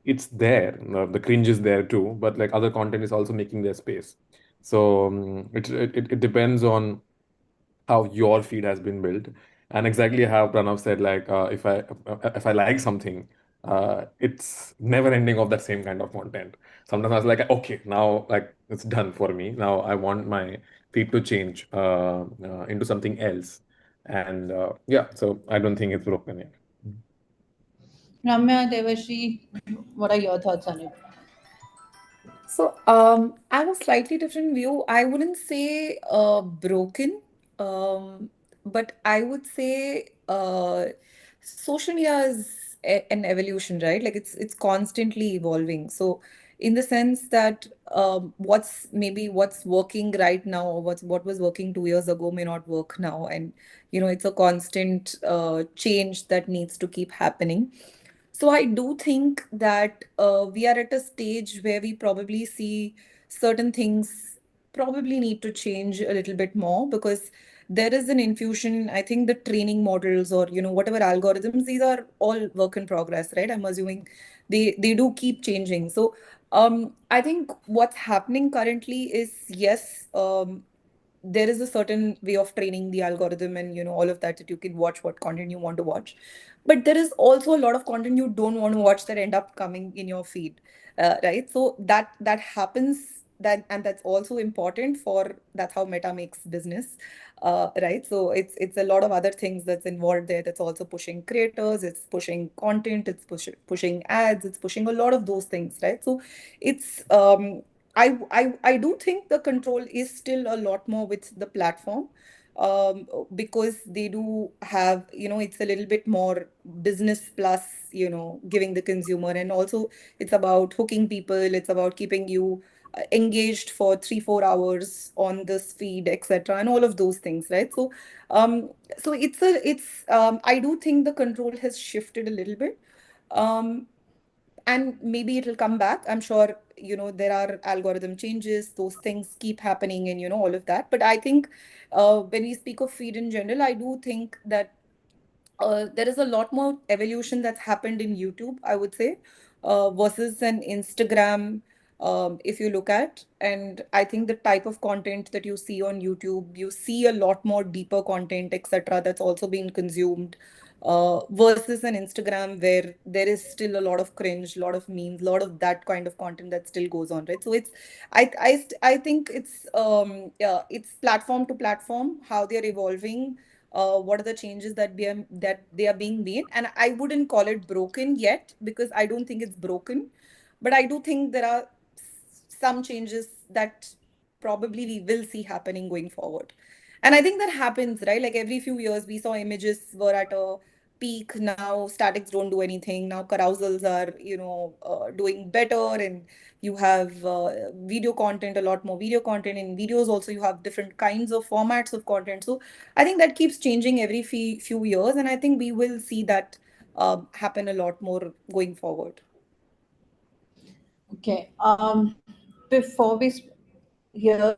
It's there. The cringe is there too, but like other content is also making their space. So it depends on how your feed has been built and exactly how Pranav said like if I like something it's never ending of that same kind of content. Sometimes I was like okay now like it's done for me, now I want my feed to change into something else and yeah, so I don't think it's broken yet. Ramya, Devashri, what are your thoughts on it? So, I have a slightly different view. I wouldn't say broken, but I would say social media is an evolution, right? Like it's constantly evolving. So, in the sense that what's working right now, or what was working 2 years ago may not work now, and it's a constant change that needs to keep happening. So I do think that we are at a stage where we probably see certain things probably need to change a little bit more because there is an infusion. I think the training models or whatever algorithms, these are all work in progress, right? I'm assuming they do keep changing. So I think what's happening currently is yes, there is a certain way of training the algorithm and all of that you can watch what content you want to watch, but there is also a lot of content you don't want to watch that end up coming in your feed, right? So that happens, that and that's also important for that's how Meta makes business, right? So it's a lot of other things that's involved there, that's also pushing creators, it's pushing content, it's pushing ads, it's pushing a lot of those things, right? So it's I do think the control is still a lot more with the platform, because they do have, it's a little bit more business plus, giving the consumer, and also it's about hooking people, it's about keeping you engaged for 3-4 hours on this feed, etc., and all of those things, right? So so I do think the control has shifted a little bit. um, and maybe it'll come back. I'm sure, there are algorithm changes, those things keep happening, and all of that. But I think when we speak of feed in general, I do think that there is a lot more evolution that's happened in YouTube, I would say, versus an Instagram. If you look at, and I think the type of content that you see on YouTube, you see a lot more deeper content, etc., that's also being consumed, versus an Instagram where there is still a lot of cringe, a lot of memes, a lot of that kind of content that still goes on, right? So I think yeah, it's platform to platform how they're evolving, what are the changes that they are being made. And I wouldn't call it broken yet, because I don't think it's broken, but I do think there are some changes that probably we will see happening going forward. And I think that happens, right? Like every few years we saw images were at a peak, now statics don't do anything, now carousels are doing better, and you have video content, a lot more video content. In videos also you have different kinds of formats of content. So I think that keeps changing every few years, and I think we will see that happen a lot more going forward. Okay. Before we hear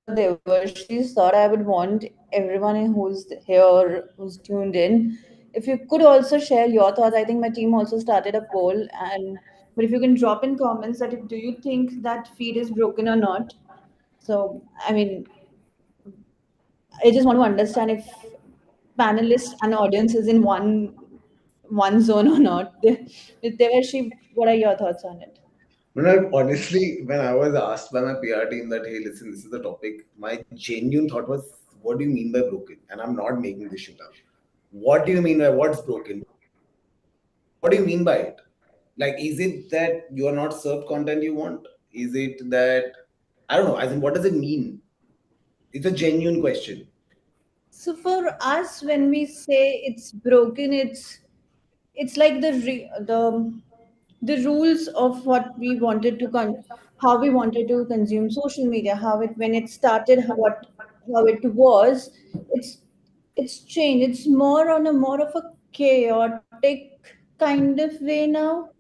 Devashi's thought, I would want everyone who's here, who's tuned in, if you could also share your thoughts. I think my team also started a poll, and but if you can drop in comments that do you think that feed is broken or not? So, I mean, I just want to understand if panelists and audience is in one zone or not. Devashi, what are your thoughts on it? Honestly, when I was asked by my PR team that, hey, listen, this is the topic, my genuine thought was, what do you mean by broken? And I'm not making this shit up. What do you mean by what's broken? What do you mean by it? Like, is it that you are not served content you want? Is it that, I don't know, as in, what does it mean? It's a genuine question. So for us, when we say it's broken, it's like the rules of what we wanted to how we wanted to consume social media, how it when it started, how it was. It's it's changed. It's more of a chaotic kind of way now.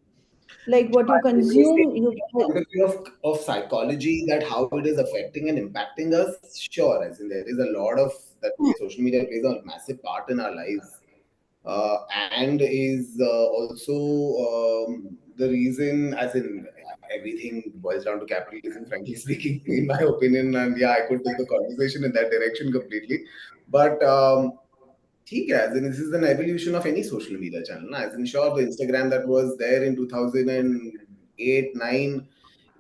Like what you When we say consume, point of view of psychology, that how it is affecting and impacting us, sure, as in there is a lot of that social media plays a massive part in our lives, and is also the reason, as in everything boils down to capitalism, frankly speaking, in my opinion. And yeah, I could take the conversation in that direction completely, but ठीक है, as in this is an evolution of any social media channel. As in, sure, the Instagram that was there in 2008, 9,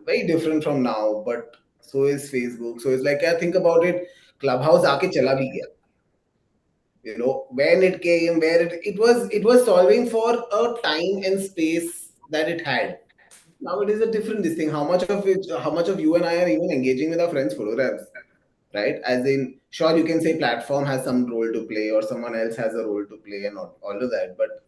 very different from now, but so is Facebook. So it's like, I think about it, Clubhouse आके चला भी गया. When it came, where it was solving for a time and space that it had. Now it is a different this thing. How much of you and I are even engaging with our friends' photographs, right? As in, sure, you can say platform has some role to play or someone else has a role to play and all of that, but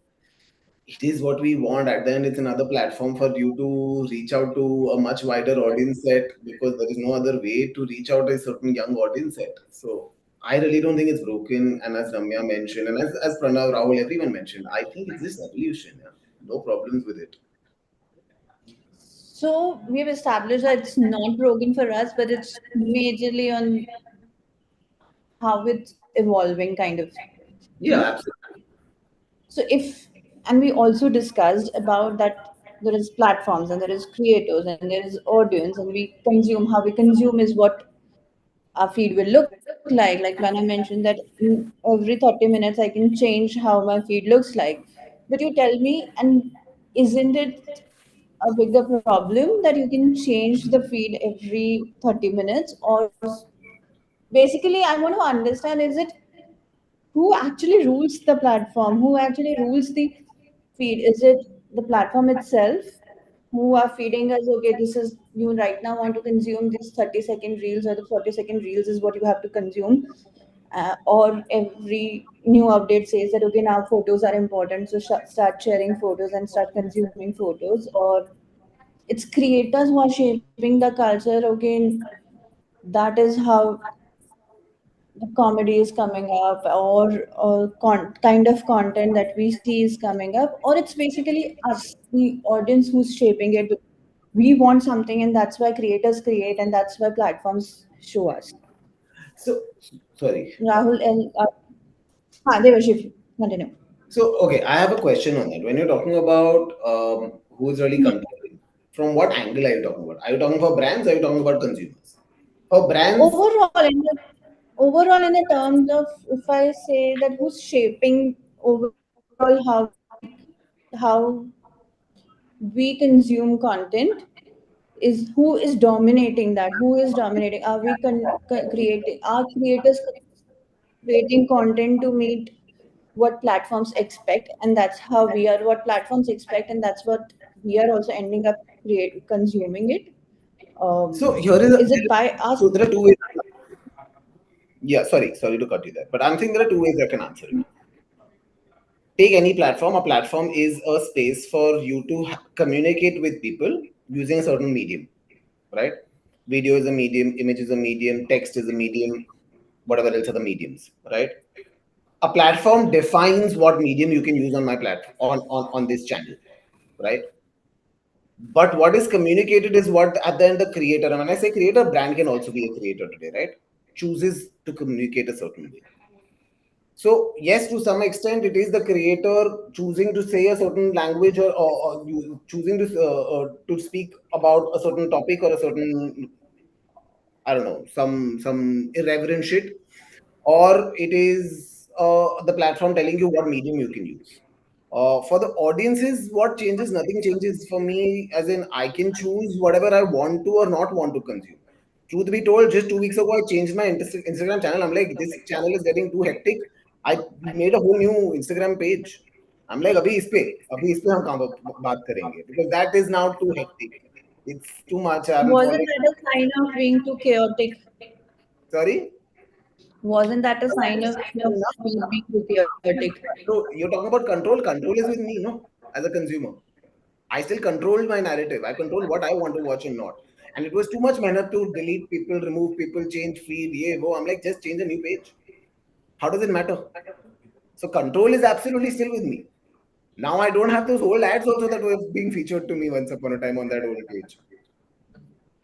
it is what we want. At the end, it's another platform for you to reach out to a much wider audience set, because there is no other way to reach out a certain young audience set. So I really don't think it's broken. And as Ramya mentioned, and as Pranav, Rahul, everyone mentioned, I think it's just evolution. Yeah? No problems with it. so we've established that it's not broken for us, but it's majorly on how it's evolving, kind of. Yeah, absolutely. So and we also discussed about that there is platforms and there is creators and there is audience, and we consume, how we consume is what our feed will look like. Like Lana mentioned that in every 30 minutes I can change how my feed looks like. But you tell me, and isn't it a bigger problem that you can change the feed every 30 minutes? Or basically, I want to understand, is it who actually rules the platform? Who actually rules the feed? Is it the platform itself who are feeding us, okay, this is, you right now want to consume these 30-second reels, or the 40-second reels is what you have to consume? Or every new update says that, okay, now photos are important, so start sharing photos and start consuming photos? Or it's creators who are shaping the culture. Okay, that is how the comedy is coming up, or kind of content that we see is coming up, or it's basically us, the audience, who's shaping it. We want something, and that's why creators create, and that's why platforms show us. So, sorry. Rahul and Devashish, continue. So, okay, I have a question on that. When you're talking about who is really controlling, from what angle are you talking about? Are you talking for brands? Or are you talking about consumers? For brands, Overall, in the terms of, if I say that who's shaping overall how we consume content, is who is dominating that? Who is dominating? Are we creating? Are creators creating content to meet what platforms expect, and that's how we are. What platforms expect, and that's what we are also ending up consuming it. so here is Is it by us? so there are two ways. Yeah, sorry to cut you there, but I'm thinking there are two ways I can answer it. Take any platform. A platform is a space for you to communicate with people using a certain medium, right? Video is a medium, image is a medium, text is a medium, whatever else are the mediums, right? A platform defines what medium you can use on my platform, on this channel, right? But what is communicated is what at the end the creator, and when I say creator, brand can also be a creator today, right? Chooses to communicate a certain way. So yes, to some extent, it is the creator choosing to say a certain language, or choosing to speak about a certain topic or a certain, I don't know, some irreverent shit, or it is the platform telling you what medium you can use. For the audiences, what changes? Nothing changes for me. As in, I can choose whatever I want to or not want to consume. Truth be told, just 2 weeks ago, I changed my Instagram channel. I'm like, this channel is getting too hectic. I made a whole new Instagram page. I'm like, अभी इस पे हम काम बात करेंगे, because that is now too hectic. It's too much. I'm Wasn't following. that a sign of being too chaotic? Sorry. Wasn't that a sign of being too chaotic? So you're talking about control. Control is with me, no? As a consumer, I still control my narrative. I control what I want to watch and not. And it was too much manner to delete people, remove people, change feed, yeah, go. I'm like, just change a new page. How does it matter? So control is absolutely still with me. Now I don't have those old ads also that were being featured to me once upon a time on that old page.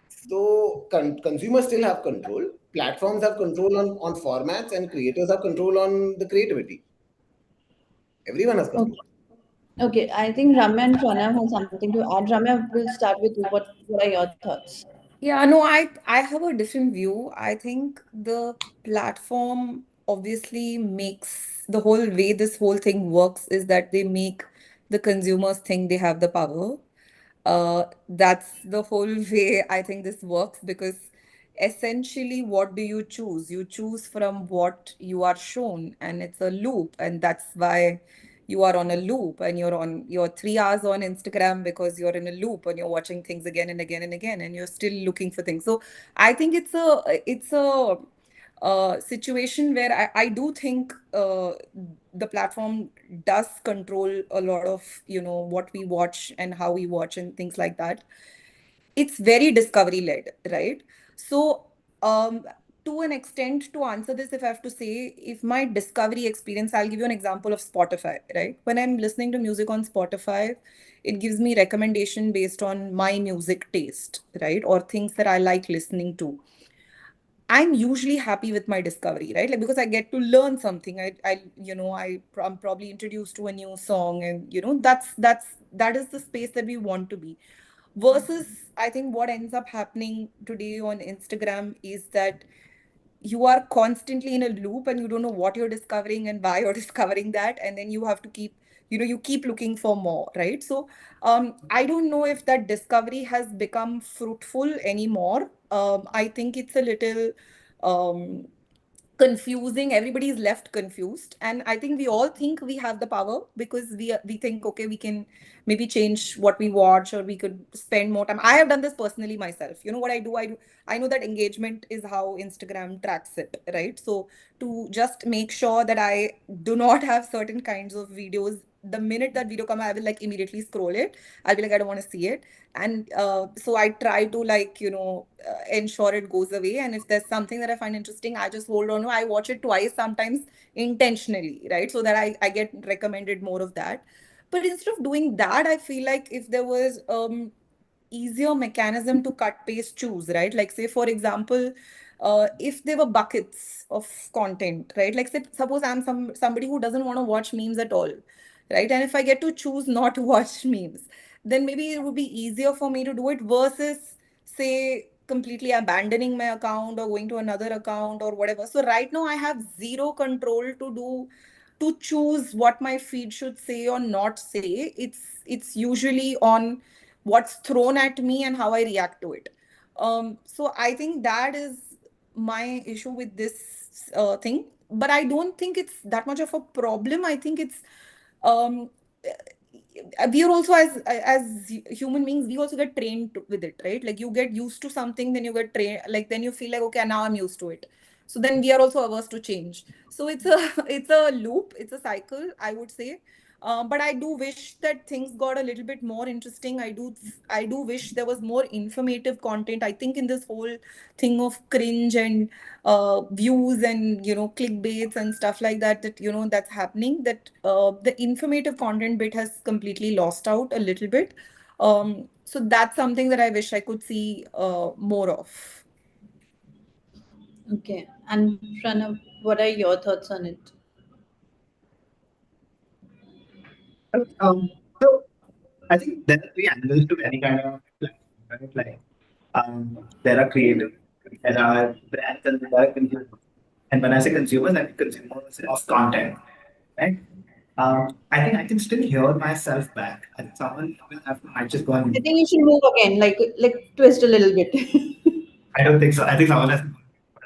So consumers still have control. Platforms have control on formats, and creators have control on the creativity. Everyone has control. Okay, I think Ramya and Pranav has something to add. Ramya, we'll start with you. What are your thoughts? Yeah, no, I have a different view. I think the platform obviously makes the whole way this whole thing works is that they make the consumers think they have the power. That's the whole way I think this works, because essentially, what do you choose? You choose from what you are shown, and it's a loop, and that's why you are on a loop, and you're 3 hours on Instagram because you're in a loop and you're watching things again and again and again, and you're still looking for things. So I think it's a situation where I do think the platform does control a lot of what we watch and how we watch and things like that. It's very discovery led, right? So um to an extent, to answer this, if I have to say, if my discovery experience, I'll give you an example of Spotify, right? When I'm listening to music on Spotify, it gives me recommendation based on my music taste, right? Or things that I like listening to. I'm usually happy with my discovery, right? Like, because I get to learn something. I'm probably introduced to a new song, and that is the space that we want to be. Versus, I think what ends up happening today on Instagram is that you are constantly in a loop and you don't know what you're discovering and why you're discovering that, and then you have to keep you keep looking for more, right? So I don't know if that discovery has become fruitful anymore. I think it's a little um confusing. Everybody's left confused, and I think we all think we have the power because we think, okay, we can maybe change what we watch, or we could spend more time. I have done this personally myself. You know what I know that engagement is how Instagram tracks it, right? So to just make sure that I do not have certain kinds of videos the minute that video come, I will like immediately scroll it. I'll be like, I don't want to see it. And so I try to like, ensure it goes away. And if there's something that I find interesting, I just hold on to. I watch it twice, sometimes intentionally, right? So that I get recommended more of that. But instead of doing that, I feel like if there was easier mechanism to cut, paste, choose, right? Like say, for example, if there were buckets of content, right? Like say, suppose I'm somebody who doesn't want to watch memes at all, right? And if I get to choose not to watch memes, then maybe it would be easier for me to do it versus say completely abandoning my account or going to another account or whatever. So right now I have zero control to choose what my feed should say or not say. It's usually on what's thrown at me and how I react to it. So I think that is my issue with this thing. But I don't think it's that much of a problem. I think it's um, we are also as human beings, we also get with it, right? Like you get used to something, then you get trained, like then you feel like, okay, now I'm used to it. So then we are also averse to change. So it's a it's a loop, it's a cycle, I would say. But I do wish that things got a little bit more interesting. I do wish there was more informative content. I think in this whole thing of cringe and views and clickbaits and stuff like that, that's happening, that the informative content bit has completely lost out a little bit. So that's something that I wish I could see more of. Okay. And Pranav, what are your thoughts on it? So I think there are three angles to any kind of platform, right? Like there are creators, there are brands, and there are consumers. And when I say consumers, I mean consumers of content, right? I think I can still hear myself back. I think someone will have to might just go I on. think you should move again, like twist a little bit. I don't think so. I think someone has to.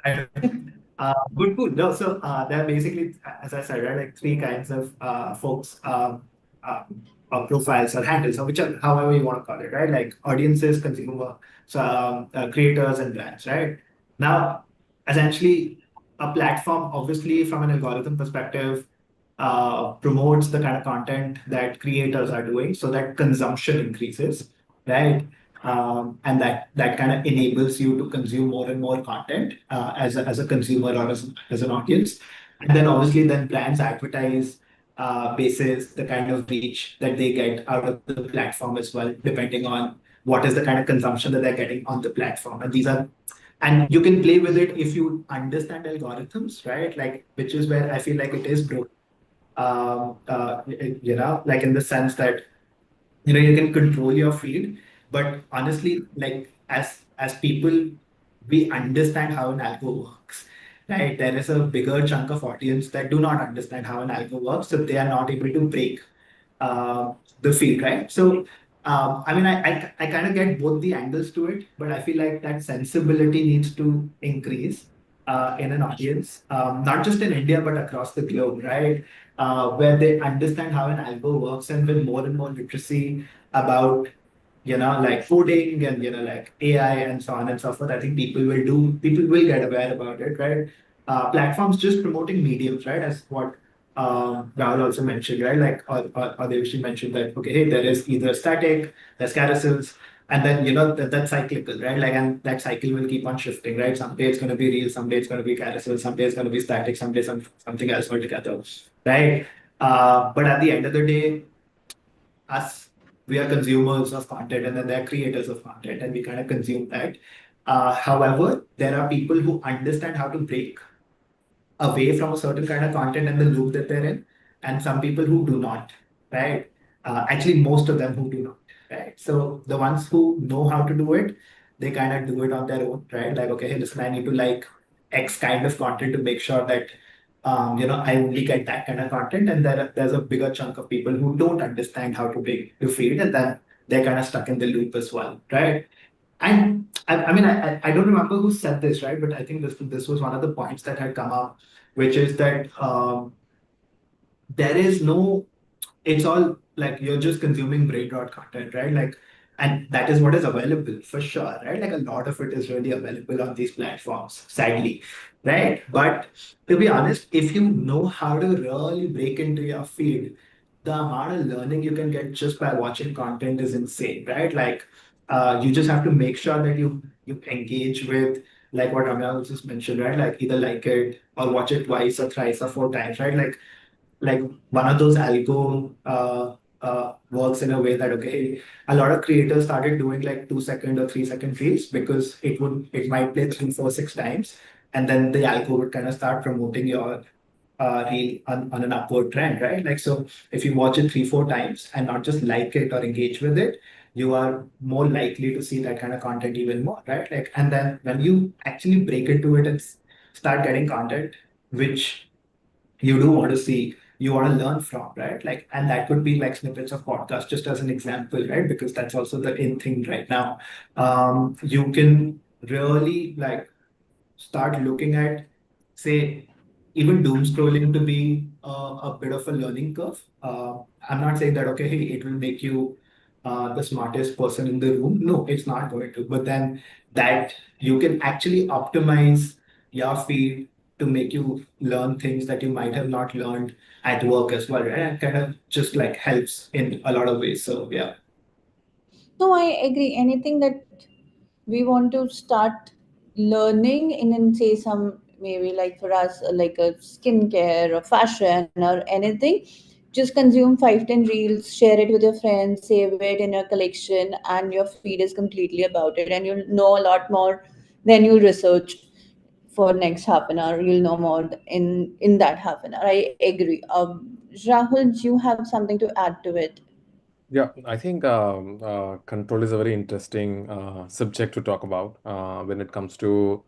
I don't. Good, good. No, so there are basically, as I said, right, like three kinds of folks, profiles or handles, or whichever, however you want to call it, right? Like audiences, consumer, so creators and brands, right? Now, essentially, a platform, obviously, from an algorithm perspective, promotes the kind of content that creators are doing, so that consumption increases, right? And that kind of enables you to consume more and more content as a consumer or as an audience. And then obviously then brands advertise basis the kind of reach that they get out of the platform as well, depending on what is the kind of consumption that they're getting on the platform. And you can play with it if you understand algorithms, right? Like, which is where I feel like it is broken. Like in the sense that you can control your feed, but honestly, like as people, we understand how an algo works, right? There is a bigger chunk of audience that do not understand how an algo works, so they are not able to break the feed, right? So I mean, I kind of get both the angles to it, but I feel like that sensibility needs to increase in an audience, not just in India but across the globe, right? Where they understand how an algo works, and with more and more literacy about like coding and like AI and so on and so forth, I think people will get aware about it, right? Platforms just promoting mediums, right? As what Rahul also mentioned, right? Like or they actually mentioned that, okay, hey, there is either static, there's carousels, and then that's cyclical, right? Like, and that cycle will keep on shifting, right? Someday it's going to be real, someday it's going to be carousel, someday it's going to be static, someday something else altogether, right? But at the end of the day, us, we are consumers of content, and then they're creators of content, and we kind of consume that. However, there are people who understand how to break away from a certain kind of content and the loop that they're in, and some people who do not, right? Actually, most of them who do not, right? So the ones who know how to do it, they kind of do it on their own, right? Like, okay, hey, listen, I need to like X kind of content to make sure that I only get that kind of content, and there's a bigger chunk of people who don't understand how to break the feed, and then they're kind of stuck in the loop as well, right? And I mean, I don't remember who said this, right? But I think this was one of the points that had come up, which is that there is no, it's all like you're just consuming brain rot content, right? Like, and that is what is available for sure, right? Like a lot of it is really available on these platforms, sadly, right? But to be honest, if you know how to really break into your feed, the amount of learning you can get just by watching content is insane, right? Like, you just have to make sure that you engage with, like what Ramya just mentioned, right? Like either like it or watch it twice or thrice or four times, right? Like one of those algo works in a way that, okay, a lot of creators started doing like 2 second or 3 second reels because it might play three, four, six times, and then the algo would kind of start promoting your reel on an upward trend, right? Like, so if you watch it three, four times and not just like it or engage with it, you are more likely to see that kind of content even more, right? Like, and then when you actually break into it and start getting content which you do want to see, you want to learn from, right? Like, and that could be like snippets of podcasts, just as an example, right? Because that's also the in thing right now. You can really like start looking at, say, even doom scrolling to be a bit of a learning curve. I'm not saying that, okay, hey, it will make you the smartest person in the room. No, it's not going to. But then that you can actually optimize your feed to make you learn things that you might have not learned at work as well, right? And kind of just like helps in a lot of ways. So yeah. No, I agree. Anything that we want to start learning in say some, maybe like for us, like a skincare or fashion or anything, just consume 5-10 reels, share it with your friends, save it in your collection, and your feed is completely about it, and you'll know a lot more than you'll research for next half an hour. You'll know more in that half an hour. I agree. Rahul, you have something to add to it? Yeah, I think control is a very interesting subject to talk about when it comes to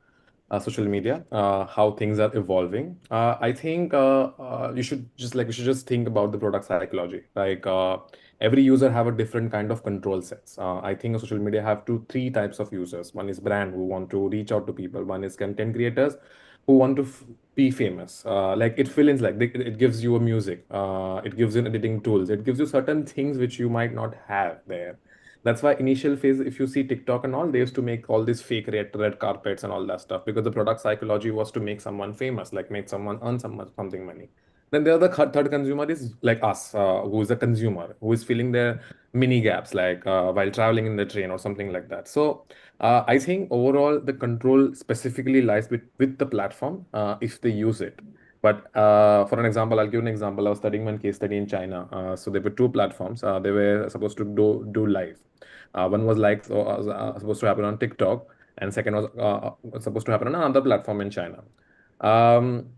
social media, how things are evolving. I think you should just think about the product psychology. Like every user have a different kind of control sets. I think social media have three types of users. One is brand who want to reach out to people. One is content creators who want to be famous. Like it fill in, like it gives you a music, it gives you editing tools, it gives you certain things which you might not have there. That's why initial phase, if you see TikTok and all, they used to make all these fake red carpets and all that stuff because the product psychology was to make someone famous, like make someone earn something money. Then the other third consumer is like us, who is a consumer, who is filling their mini gaps, like while traveling in the train or something like that. So I think overall the control specifically lies with the platform if they use it. But for an example, I'll give an example. I was studying one case study in China. So there were two platforms. They were supposed to do live. One was like supposed to happen on TikTok, and second was supposed to happen on another platform in China. Um,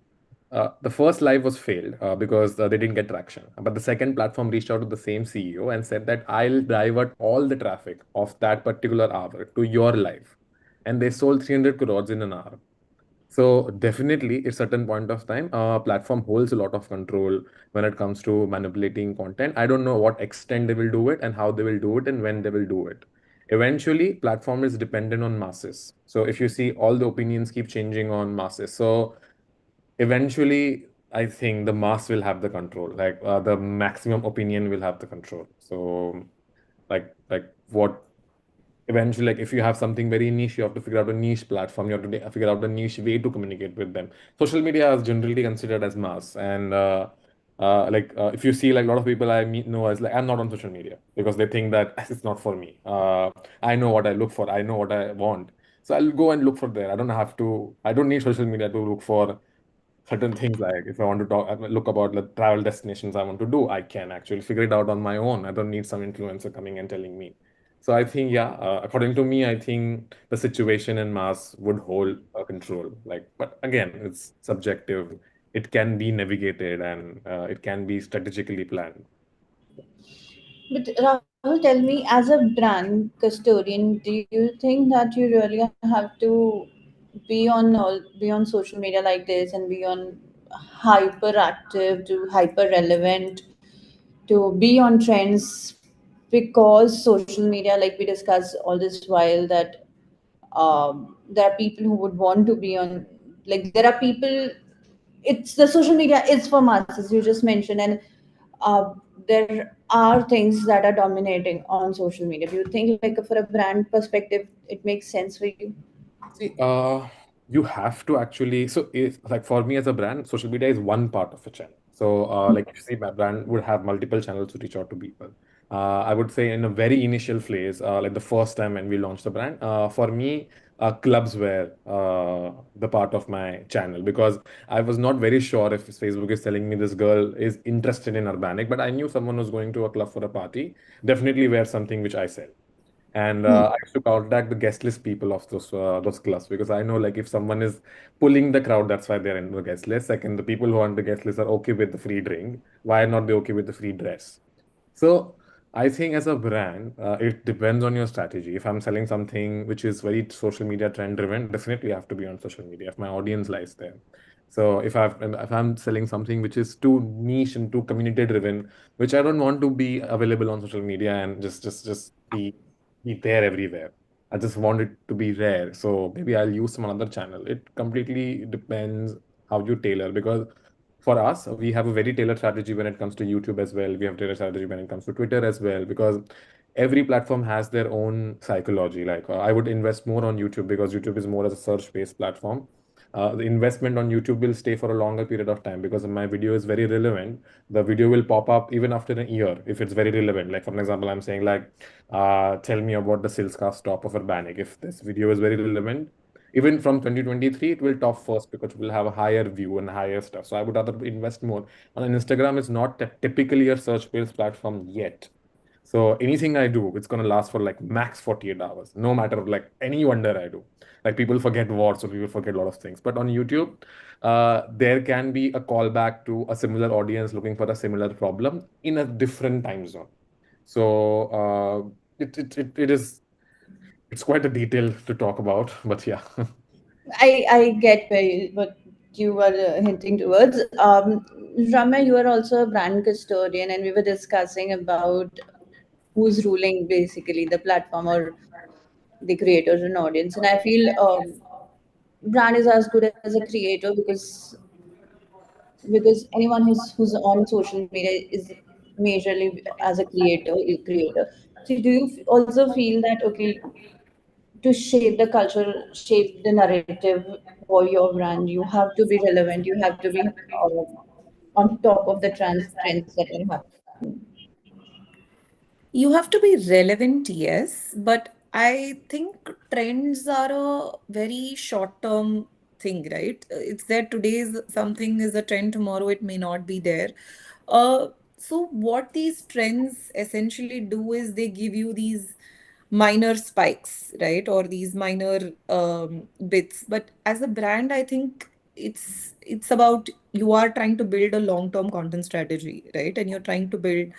the first live was failed because they didn't get traction. But the second platform reached out to the same CEO and said that I'll divert all the traffic of that particular hour to your live. And they sold 300 crores in an hour. So definitely, at certain point of time, platform holds a lot of control when it comes to manipulating content. I don't know what extent they will do it and how they will do it and when they will do it. Eventually, platform is dependent on masses. So if you see, all the opinions keep changing on masses. So eventually, I think the mass will have the control. Like the maximum opinion will have the control. So like what eventually, like if you have something very niche, you have to figure out a niche platform, you have to figure out a niche way to communicate with them. Social media is generally considered as mass, and if you see, like a lot of people I meet know as like, I'm not on social media because they think that it's not for me. I know what I look for, I know what I want, so I'll go and look for there. I don't need social media to look for certain things. Like if I want to look about the travel destinations I want to do, I can actually figure it out on my own. I don't need some influencer coming and telling me. So I think, yeah, according to me, I think the situation in mass would hold control. Like, but again, it's subjective. It can be navigated and it can be strategically planned. But Rahul, tell me, as a brand custodian, do you think that you really have to be on social media like this and be on hyperactive to hyper relevant to be on trends, because social media, like we discussed all this while, that there are people who would want to be on, like there are people, it's the social media is for masses, you just mentioned, and there are things that are dominating on social media. Do you think, like for a brand perspective, it makes sense for you? See, you have to actually. So, if, like for me as a brand, social media is one part of a channel. So, like you see, my brand would have multiple channels to reach out to people. I would say in a very initial phase, like the first time when we launched the brand, for me, clubs were the part of my channel because I was not very sure if Facebook is telling me this girl is interested in organic, but I knew someone was going to a club for a party, definitely wear something which I sell. And I used to contact the guest list people of those clubs because I know like if someone is pulling the crowd, that's why they're in the guest list. Second, the people who are on the guest list are okay with the free drink. Why not be okay with the free dress? So I think as a brand, it depends on your strategy. If I'm selling something which is very social media trend driven, definitely I have to be on social media if my audience lies there. So if I'm selling something which is too niche and too community driven, which I don't want to be available on social media and just be there everywhere. I just want it to be rare. So maybe I'll use some other channel. It completely depends how you tailor because for us, we have a very tailored strategy when it comes to YouTube as well. We have tailored strategy when it comes to Twitter as well, because every platform has their own psychology. Like I would invest more on YouTube because YouTube is more as a search-based platform. The investment on YouTube will stay for a longer period of time because my video is very relevant. The video will pop up even after a year if it's very relevant. Like for an example, I'm saying like, tell me about the sales cast top of Urbanic. If this video is very relevant, even from 2023 it will top first because it will have a higher view and higher stuff, so I would rather invest more on Instagram. Is not typically a search based platform yet, so anything I do it's going to last for like max 48 hours, no matter like any wonder I do. Like people forget words or people forget a lot of things, but on YouTube there can be a callback to a similar audience looking for a similar problem in a different time zone. So it is, it's quite a detail to talk about, but yeah. I get what you were hinting towards. Ramya, you are also a brand custodian, and we were discussing about who's ruling basically the platform or the creators and audience. And I feel brand is as good as a creator because anyone who's on social media is majorly as a creator. So do you also feel that okay, to shape the culture, shape the narrative for your brand, you have to be relevant. You have to be on top of the trends that are happening. You have to be relevant, yes, but I think trends are a very short term thing, right? It's that today's something is a trend, tomorrow it may not be there. So what these trends essentially do is they give you these minor spikes, right? Or these minor bits. But as a brand, I think it's about you are trying to build a long-term content strategy, right? And you're trying to build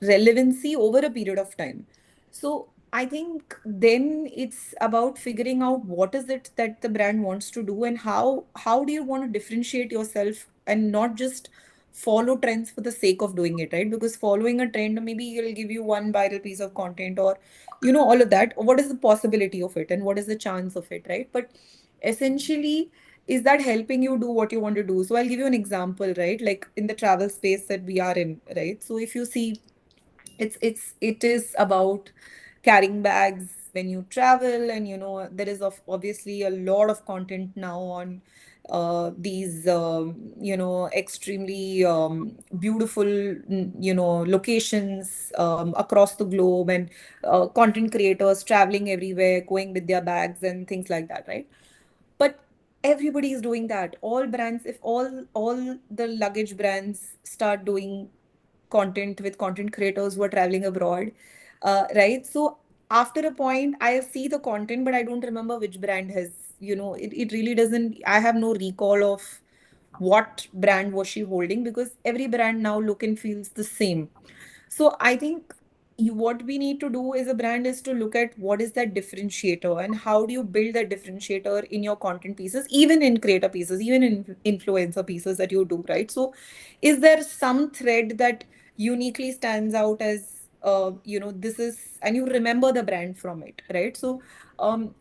relevancy over a period of time. So I think then it's about figuring out what is it that the brand wants to do and how do you want to differentiate yourself and not just follow trends for the sake of doing it, right? Because following a trend, maybe it'll give you one viral piece of content or all of that. What is the possibility of it and what is the chance of it, right? But essentially, is that helping you do what you want to do? So I'll give you an example, right? Like in the travel space that we are in, right? So if you see, it is about carrying bags when you travel, and there is obviously a lot of content now on these extremely beautiful locations across the globe, and content creators traveling everywhere, going with their bags and things like that, right? But everybody is doing that. All brands, if all the luggage brands start doing content with content creators who are traveling abroad, right? So after a point, I see the content, but I don't remember which brand has, it really doesn't, I have no recall of what brand was she holding, because every brand now look and feels the same. So I think what we need to do as a brand is to look at what is that differentiator and how do you build that differentiator in your content pieces, even in creator pieces, even in influencer pieces that you do, right? So is there some thread that uniquely stands out as this is, and you remember the brand from it, right? So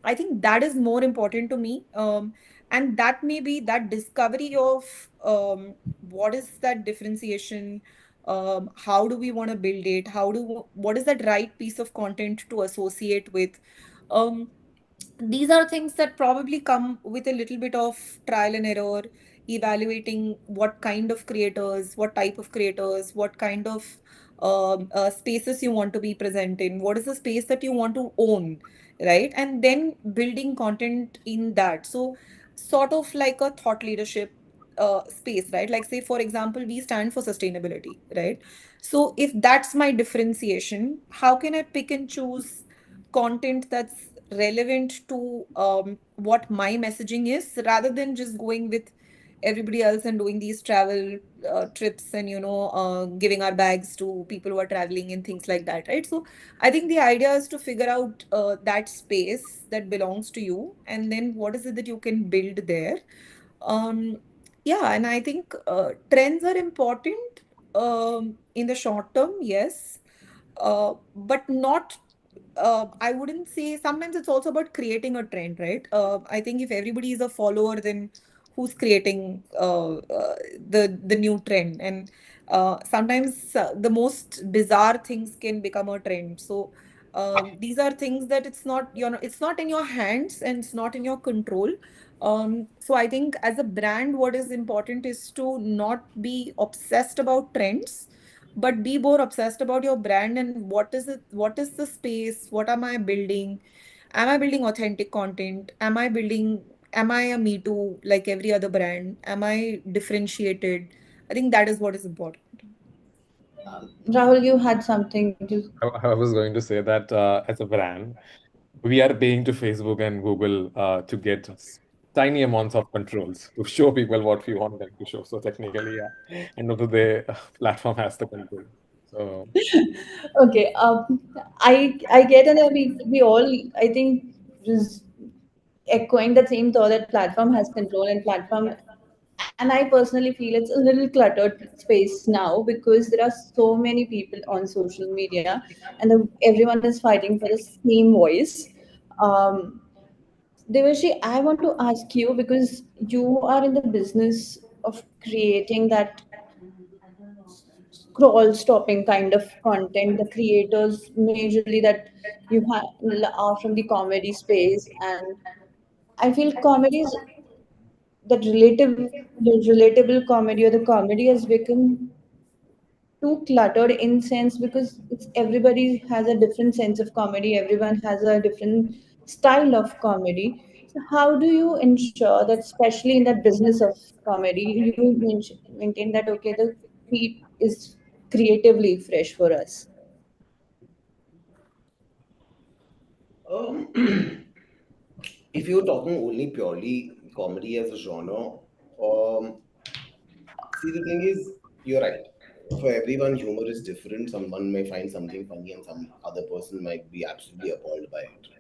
I think that is more important to me. And that may be that discovery of what is that differentiation, how do we want to build it, what is that right piece of content to associate with. um, these are things that probably come with a little bit of trial and error, evaluating what kind of creators, what type of creators, what kind of spaces you want to be present in, what is the space that you want to own, right? And then building content in that. So, sort of like a thought leadership space, right? Like, say, for example, we stand for sustainability, right? So, if that's my differentiation, how can I pick and choose content that's relevant to what my messaging is, rather than just going with everybody else and doing these travel trips and giving our bags to people who are traveling and things like that, right? So I think the idea is to figure out that space that belongs to you, and then what is it that you can build there. um yeah, and I think trends are important in the short term, yes, but not I wouldn't say, sometimes it's also about creating a trend, right? I think if everybody is a follower, then who's creating the new trend? And sometimes the most bizarre things can become a trend. So these are things that it's not in your hands and it's not in your control. So I think as a brand, what is important is to not be obsessed about trends, but be more obsessed about your brand and what is the space, what am I building, am I building authentic content, am I a me too like every other brand, am I differentiated? I think that is what is important. Rahul, you had something to. I was going to say that as a brand, we are paying to Facebook and Google to get tiny amounts of controls to show people what we want them to show. So technically, yeah, end of the day, platform has the control. So Okay, I get, and we all, I think, just echoing the same thought that platform has control, and platform, and I personally feel it's a little cluttered space now because there are so many people on social media, and everyone is fighting for the same voice. Um, Devashi, I want to ask you, because you are in the business of creating that scroll stopping kind of content, the creators majorly that you are from the comedy space, and I feel comedies, that relatable comedy, or the comedy has become too cluttered in sense, because it's everybody has a different sense of comedy, everyone has a different style of comedy. So how do you ensure that, especially in that business of comedy, you maintain that, okay, the feed is creatively fresh for us? Um, if you're talking only purely comedy as a genre, see, the thing is, you're right. For everyone, humor is different. Someone may find something funny, and some other person might be absolutely appalled by it, right?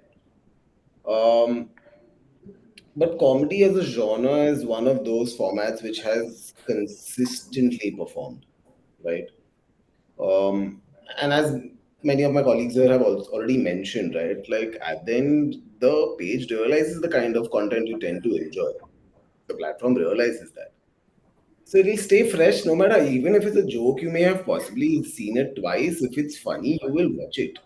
But comedy as a genre is one of those formats which has consistently performed, right? Um, and as many of my colleagues here have also already mentioned, right? Like at the end, the page realizes the kind of content you tend to enjoy. The platform realizes that. So it'll stay fresh no matter, even if it's a joke, you may have possibly seen it twice. If it's funny, you will watch it.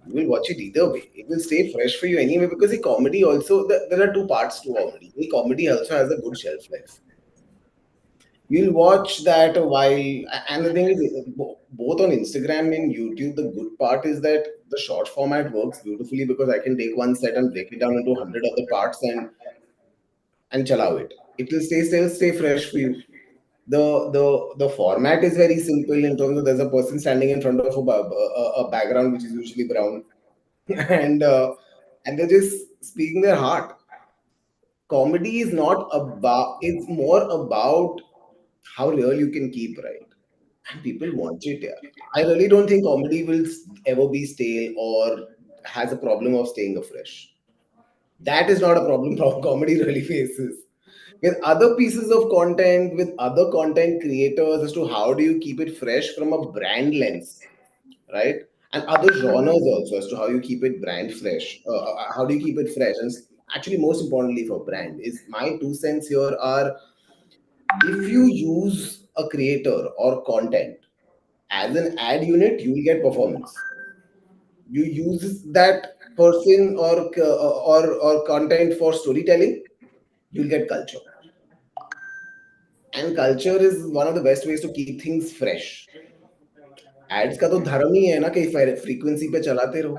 You will watch it either way. It will stay fresh for you anyway, because the comedy also, there are two parts to comedy. The comedy also has a good shelf life. You'll watch that a while, and the thing is, both on Instagram and YouTube, the good part is that the short format works beautifully because I can take one set and break it down into 100 other parts and chalao it. It will stay fresh for you. The format is very simple in terms of there's a person standing in front of a background which is usually brown, and they're just speaking their heart. Comedy is not about, it's more about how real you can keep, right? And people want it, yeah. I really don't think comedy will ever be stale or has a problem of staying afresh. That is not a problem comedy really faces. With other pieces of content, with other content creators, as to how do you keep it fresh from a brand lens, right? And other genres also, as to how you keep it brand fresh. How do you keep it fresh? And actually, most importantly for brand, is my 2 cents here are, if you use a creator or content as an ad unit, you will get performance. You use that person or content for storytelling, you'll get culture. And culture is one of the best ways to keep things fresh. Ads का तो धर्म ही है ना कि frequency पे चलाते रहो.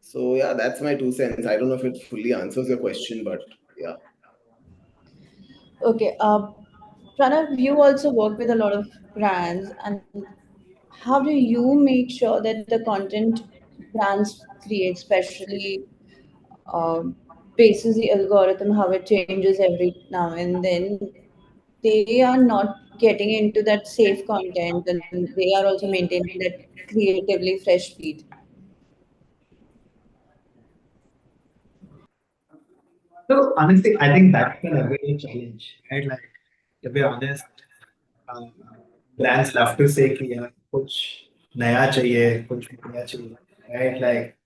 So yeah, that's my 2 cents. I don't know if it fully answers your question, but yeah. Okay, Pranav, you also work with a lot of brands, and how do you make sure that the content brands create, especially basis the algorithm, how it changes every now and then, they are not getting into that safe content and they are also maintaining that creatively fresh feed? So honestly, I think that's an everyday challenge, right? Like to be honest, um, brands love to say कि यार कुछ नया चाहिए, कुछ नया चाहिए, right? Like,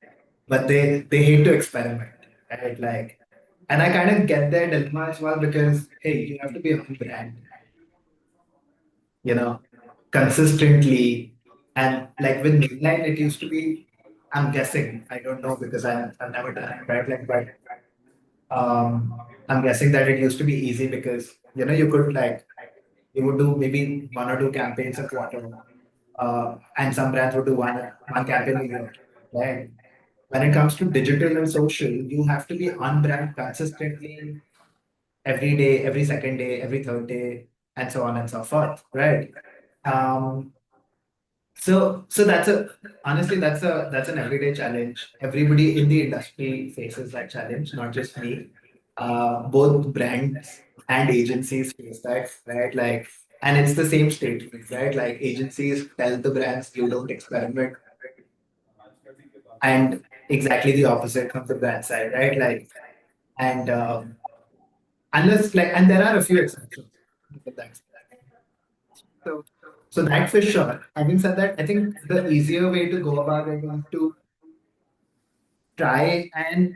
but they hate to experiment, right? Like, and I kind of get their dilemma as well because hey, you have to be a brand, you know, consistently, and like with Midnight, it used to be. I'm guessing, I don't know because I've never done it, right? Like, but I'm guessing that it used to be easy because you could like you would do maybe 1 or 2 campaigns a quarter, and some brands would do one campaign a year, right? When it comes to digital and social, you have to be on brand consistently every day, every second day, every third day, and so on and so forth, right? Um, so that's a honestly that's an everyday challenge. Everybody in the industry faces that challenge, not just me. Both brands and agencies face that, right? Like, and it's the same statement, right? Like agencies tell the brands you don't experiment, and exactly the opposite from the brand side, right? Like, and unless like, and there are a few exceptions. But so, so that for sure. Having said that, I think the easier way to go about it is to try and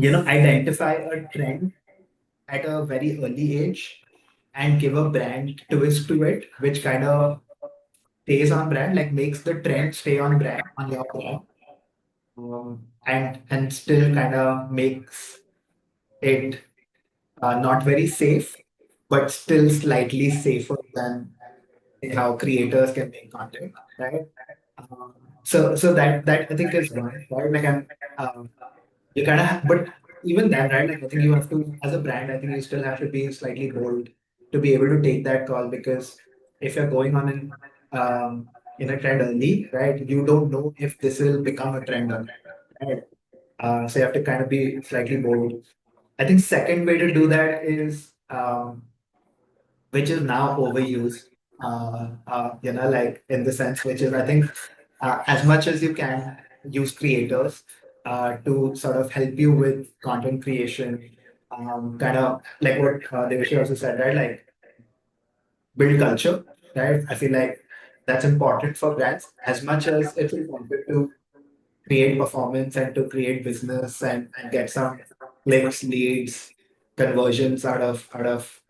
identify a trend at a very early age and give a brand twist to it, which kind of stays on brand, like makes the trend stay on brand on your brand, and still kind of makes it not very safe, but still slightly safer than how creators can make content, right? Um, so that I think is one, right? Like um, you kind of, but even then, right? Like I think you have to, as a brand, I think you still have to be slightly bold to be able to take that call because if you're going on in a trend early, right? You don't know if this will become a trend or not, right? So you have to kind of be slightly bold. I think second way to do that is which is now overused. Like in the sense which is I think as much as you can use creators to sort of help you with content creation, kind of like what Deveshi also said, right? Like build culture, right? I feel like that's important for brands as much as it's important to create performance and to create business and get some clicks, leads, conversions out of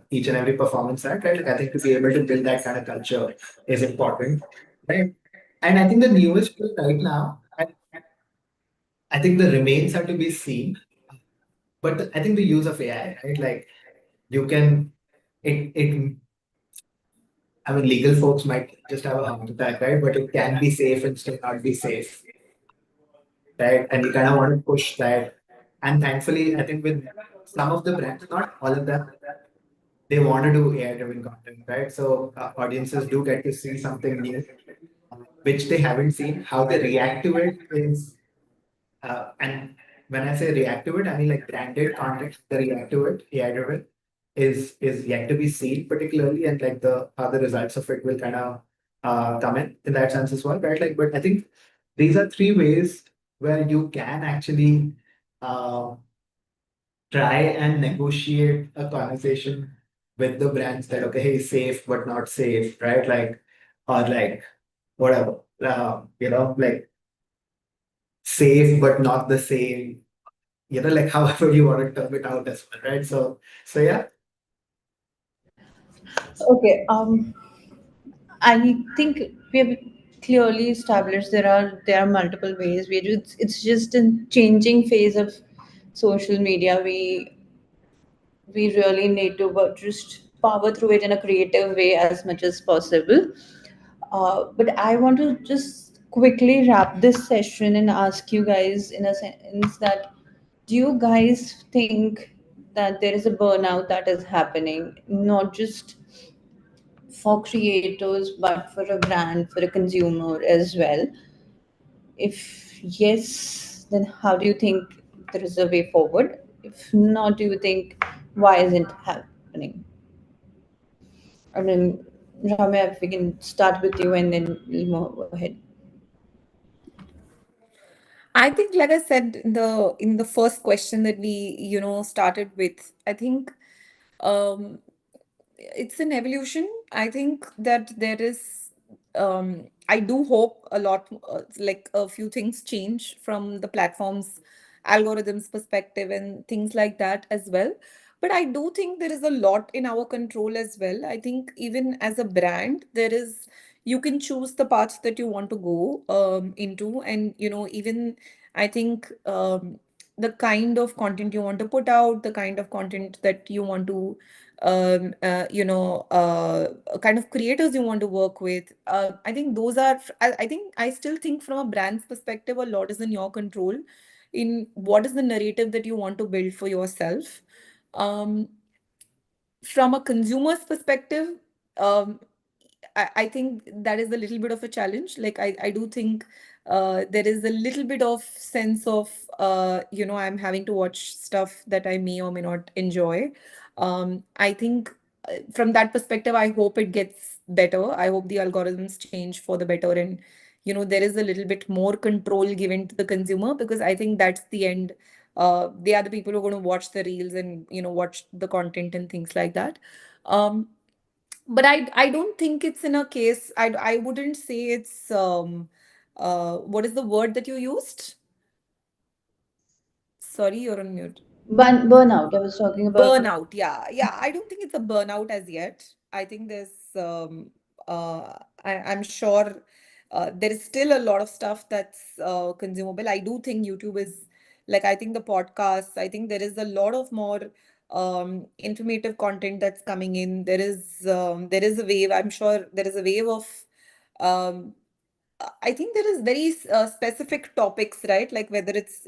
each and every performance set, right? Like I think to be able to build that kind of culture is important, right? And I think the newest thing right now, I think the remains are to be seen, but I think the use of AI, right? Like you can, it I mean, legal folks might just have a heart attack, right? But it can be safe and still not be safe, right? And you kind of want to push that. And thankfully, I think with some of the brands, not all of them, they want to do AI-driven content, right? So audiences do get to see something new, which they haven't seen. How they react to it is, and when I say react to it, I mean like branded content. They react to it, AI-driven, is yet to be seen particularly, and like the other results of it will kind of come in that sense as well, right? Like, but I think these are three ways where you can actually uh, try and negotiate a conversation with the brands that okay, hey, safe but not safe, right? Like, or like whatever, like safe but not the same, like however you want to term it out as well, right? So yeah. Okay, I think we have clearly established there are multiple ways. It's just a changing phase of social media. we really need to just power through it in a creative way as much as possible. But I want to just quickly wrap this session and ask you guys, in a sense, that do you guys think that there is a burnout that is happening, not just for creators, but for a brand, for a consumer as well? If yes, then how do you think there is a way forward? If not, do you think why isn't it happening? I mean, Ramya, if we can start with you and then we'll move ahead. I think, like I said in the first question that we started with, I think um, it's an evolution. I think that there is. I do hope a lot, like a few things change from the platform's algorithms perspective and things like that as well. But I do think there is a lot in our control as well. I think even as a brand, there is you can choose the paths that you want to go into, and even I think the kind of content you want to put out, the kind of content that you want to kind of creators you want to work with. I think those are, I think I still think from a brand's perspective, a lot is in your control in what is the narrative that you want to build for yourself. Um, from a consumer's perspective, um, I think that is a little bit of a challenge. Like I do think there is a little bit of sense of I'm having to watch stuff that I may or may not enjoy. I think from that perspective, I hope it gets better. I hope the algorithms change for the better, and there is a little bit more control given to the consumer, because I think that's the end. They are the people who are going to watch the reels and watch the content and things like that. Um, but I don't think it's in a case. I wouldn't say it's what is the word that you used? Sorry, you're on mute. Burnout. I was talking about. Burnout. Yeah. I don't think it's a burnout as yet. I think there's I'm sure there is still a lot of stuff that's consumable. I do think YouTube is, like, I think the podcasts, I think there is a lot of more informative content that's coming in. There is a wave. I'm sure there is a wave of um I think there is very specific topics, right? Like whether it's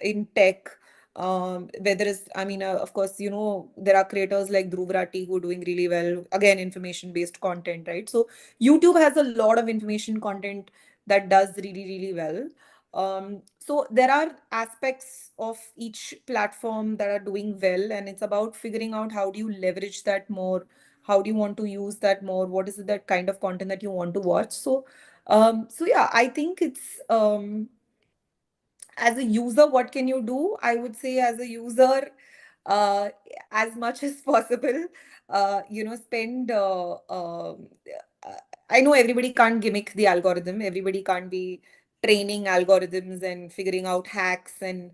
in tech, whether it's, I mean, of course, there are creators like Dhruv Rathi who are doing really well. Again, information-based content, right? So YouTube has a lot of information content that does really, really well. So there are aspects of each platform that are doing well, and it's about figuring out how do you leverage that more, how do you want to use that more, what is it, that kind of content that you want to watch. So yeah, I think it's as a user, what can you do? I would say as a user, uh, as much as possible, spend. I know everybody can't gimmick the algorithm. Everybody can't be training algorithms and figuring out hacks, and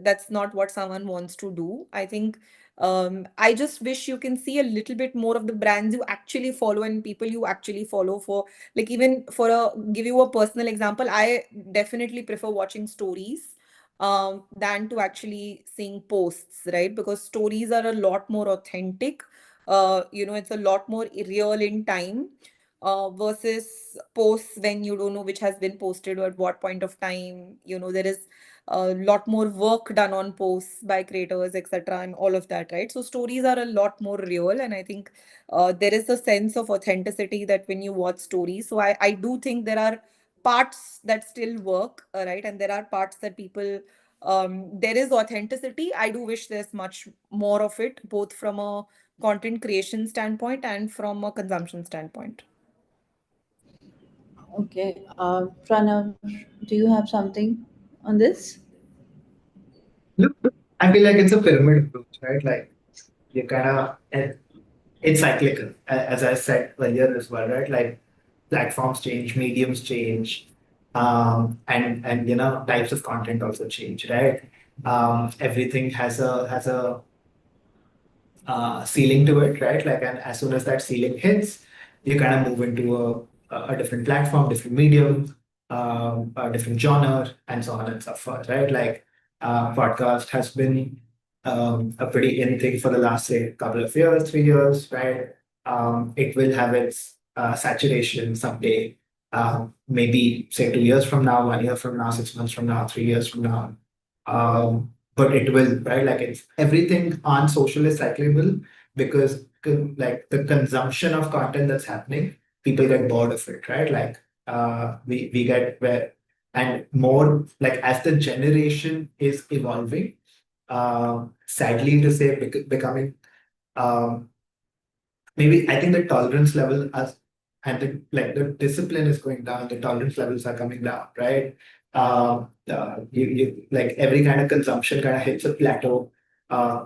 that's not what someone wants to do. I think I just wish you can see a little bit more of the brands you actually follow and people you actually follow. For, like, even for a give you a personal example, I definitely prefer watching stories than to actually seeing posts, right? Because stories are a lot more authentic. It's a lot more real in time, versus posts when you don't know which has been posted or at what point of time. There is a lot more work done on posts by creators, etc., and all of that, right? So stories are a lot more real, and I think there is a sense of authenticity that when you watch stories. So I do think there are parts that still work, right? And there are parts that people, there is authenticity. I do wish there's much more of it, both from a content creation standpoint and from a consumption standpoint. Okay, Pranav, do you have something on this? Look, I feel like it's a pyramid approach, right? Like you kind of, it's cyclical, as I said earlier as well, right? Like platforms change, mediums change, and types of content also change, right? Everything has a ceiling to it, right? Like, and as soon as that ceiling hits, you kind of move into a different platform, different medium, a different genre, and so on and so forth, right? Like, podcast has been a pretty in thing for the last, say, couple of years, 3 years, right? It will have its saturation someday. Maybe say 2 years from now, 1 year from now, 6 months from now, 3 years from now. But it will, right? Like it's everything on social is cyclable because like the consumption of content that's happening, people get bored of it, right? Like we get where and more like as the generation is evolving, sadly to say, becoming um, maybe I think the tolerance level as and the discipline is going down, the tolerance levels are coming down, right? You like every kind of consumption kind of hits a plateau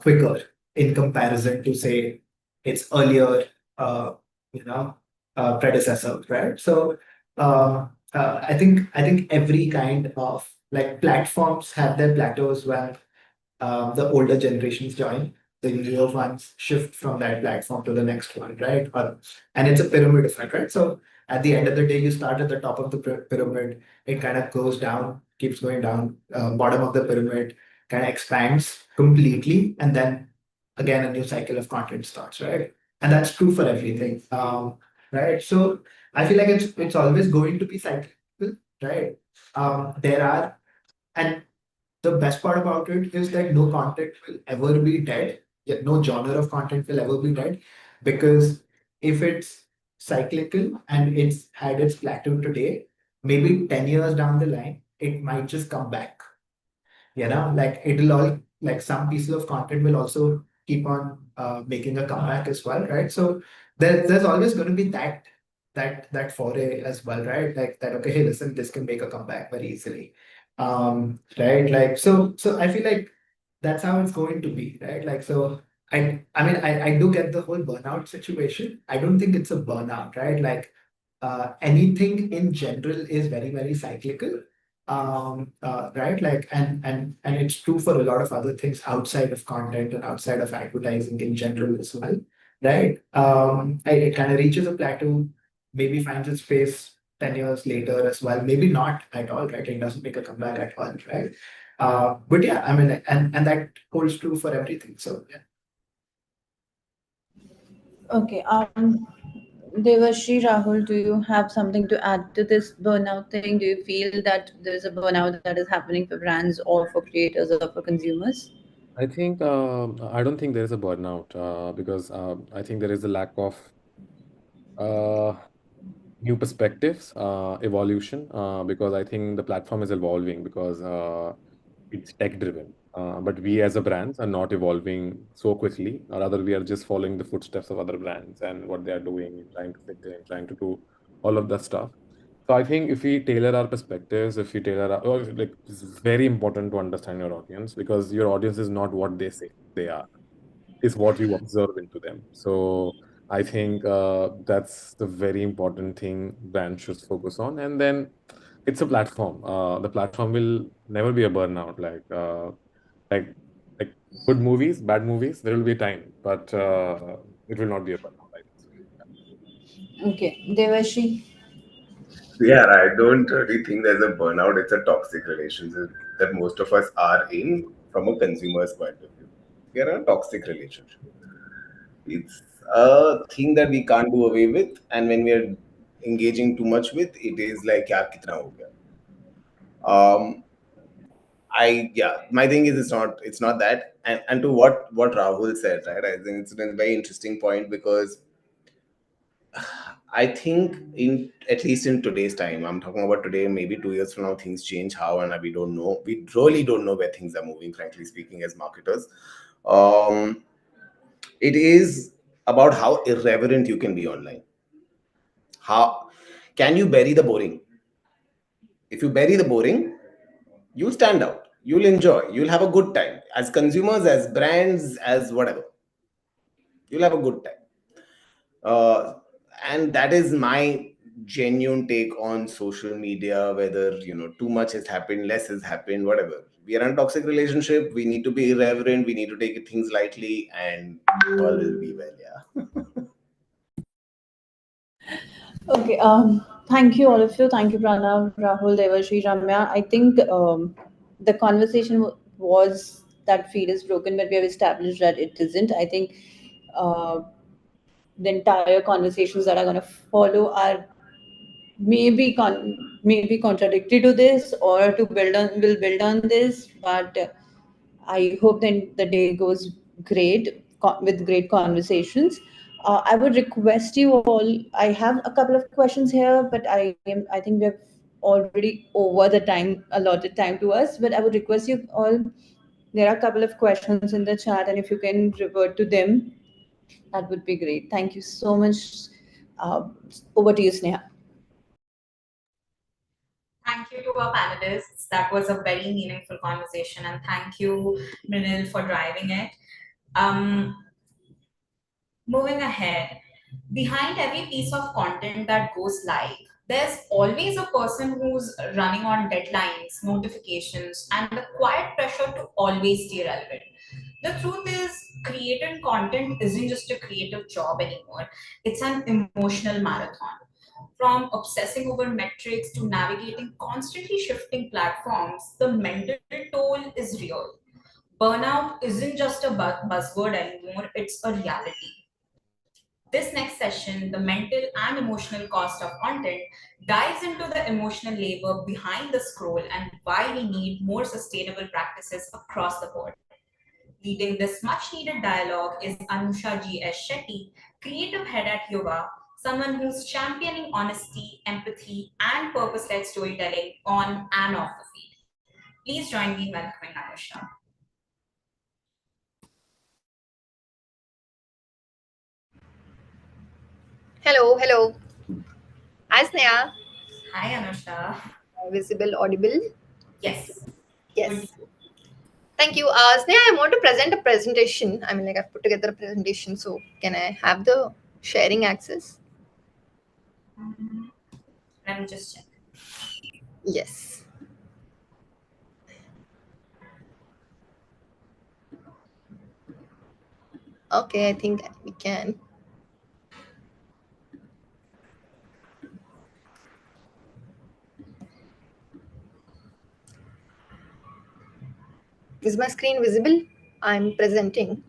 quicker in comparison to say its earlier uh, you know predecessor, right? So I think every kind of like platforms have their plateaus when the older generations join, the newer ones shift from that platform to the next one, right? And it's a pyramid effect, right? So at the end of the day, you start at the top of the pyramid, it kind of goes down, keeps going down, bottom of the pyramid kind of expands completely, and then again a new cycle of content starts, right? And that's true for everything, right? So I feel like it's always going to be cyclical, right? There are and the best part about it is that no content will ever be dead. Yet no genre of content will ever be dead because if it's cyclical and it's had its plateau today, maybe 10 years down the line, it might just come back. Like it'll all like some pieces of content will also keep on making a comeback as well, right? So there's always going to be that foray as well, right? Like that, okay, hey, listen, this can make a comeback very easily. Right? Like so I feel like that's how it's going to be, right? Like so I mean I do get the whole burnout situation. I don't think it's a burnout, right? Like anything in general is very, very cyclical. Right? Like and it's true for a lot of other things outside of content and outside of advertising in general as well, right? It kind of reaches a plateau, maybe finds its space 10 years later as well, maybe not at all, right? It doesn't make a comeback at all, right? But yeah, I mean, and that holds true for everything. So yeah. Okay. Devashri, Rahul, do you have something to add to this burnout thing? Do you feel that there is a burnout that is happening for brands or for creators or for consumers? I think I don't think there is a burnout because I think there is a lack of uh, new perspectives, evolution, because I think the platform is evolving because it's tech driven. But we as a brands are not evolving so quickly, or rather we are just following the footsteps of other brands and what they are doing, trying to fit in, trying to do all of that stuff. So I think if we tailor our perspectives, if we tailor our, like it's very important to understand your audience because your audience is not what they say they are, is what you observe into them. So I think that's the very important thing brands should focus on. And then it's a platform. The platform will never be a burnout. Like, like good movies, bad movies, there will be a time, but it will not be a burnout. I think so. Okay. Devashri. Yeah, I don't really think there's a burnout. It's a toxic relationship that most of us are in from a consumer's point of view. We are in a toxic relationship. It's a thing that we can't do away with, and when we are engaging too much with, it is like, "Yaar, kitna ho gaya?" My thing is it's not that, and to what Rahul said, right? I think it's a very interesting point because I think in at least in today's time, I'm talking about today, maybe 2 years from now, things change how, and we don't know. We really don't know where things are moving, frankly speaking, as marketers. Um, it is about how irreverent you can be online. How can you bury the boring? If you bury the boring, you'll stand out. You'll enjoy. You'll have a good time. As consumers, as brands, as whatever, you'll have a good time. And that is my genuine take on social media, whether too much has happened, less has happened, whatever. We are in a toxic relationship, we need to be irreverent, we need to take things lightly, and all will be well. Yeah. Okay. Thank you, all of you. Thank you, Pranav, Rahul, Devashri, Ramya. I think the conversation was that feed is broken, but we have established that it isn't. I think uh, the entire conversations that are going to follow are maybe contradictory to this, or to build on this, but I hope then the day goes great with great conversations. I would request you all. I have a couple of questions here, but I think we have already over the time allotted time to us. But I would request you all. There are a couple of questions in the chat, and if you can revert to them, that would be great. Thank you so much. Uh, Over to you, Sneha. Thank you to our panelists. That was a very meaningful conversation, and thank you, Mrinal, for driving it. Moving ahead, behind every piece of content that goes live, there's always a person who's running on deadlines, notifications, and the quiet pressure to always stay relevant. The truth is, creating content isn't just a creative job anymore, it's an emotional marathon. From obsessing over metrics to navigating constantly shifting platforms, the mental toll is real. Burnout isn't just a buzzword anymore, it's a reality. This next session, the mental and emotional cost of content, dives into the emotional labor behind the scroll and why we need more sustainable practices across the board. Leading this much needed dialogue is Anusha G.S. Shetty, creative head at Yuva, someone who's championing honesty, empathy, and purpose led storytelling on and off the feed. Please join me in welcoming Anusha. Hello, hello. Hi, Sneha. Hi, Anusha. Visible, audible? Yes. Yes. Thank you. Sneha, I want to present a presentation. I mean, like, I've put together a presentation. So, can I have the sharing access? Let me just check. Yes. Okay, I think we can. Is my screen visible? I'm presenting.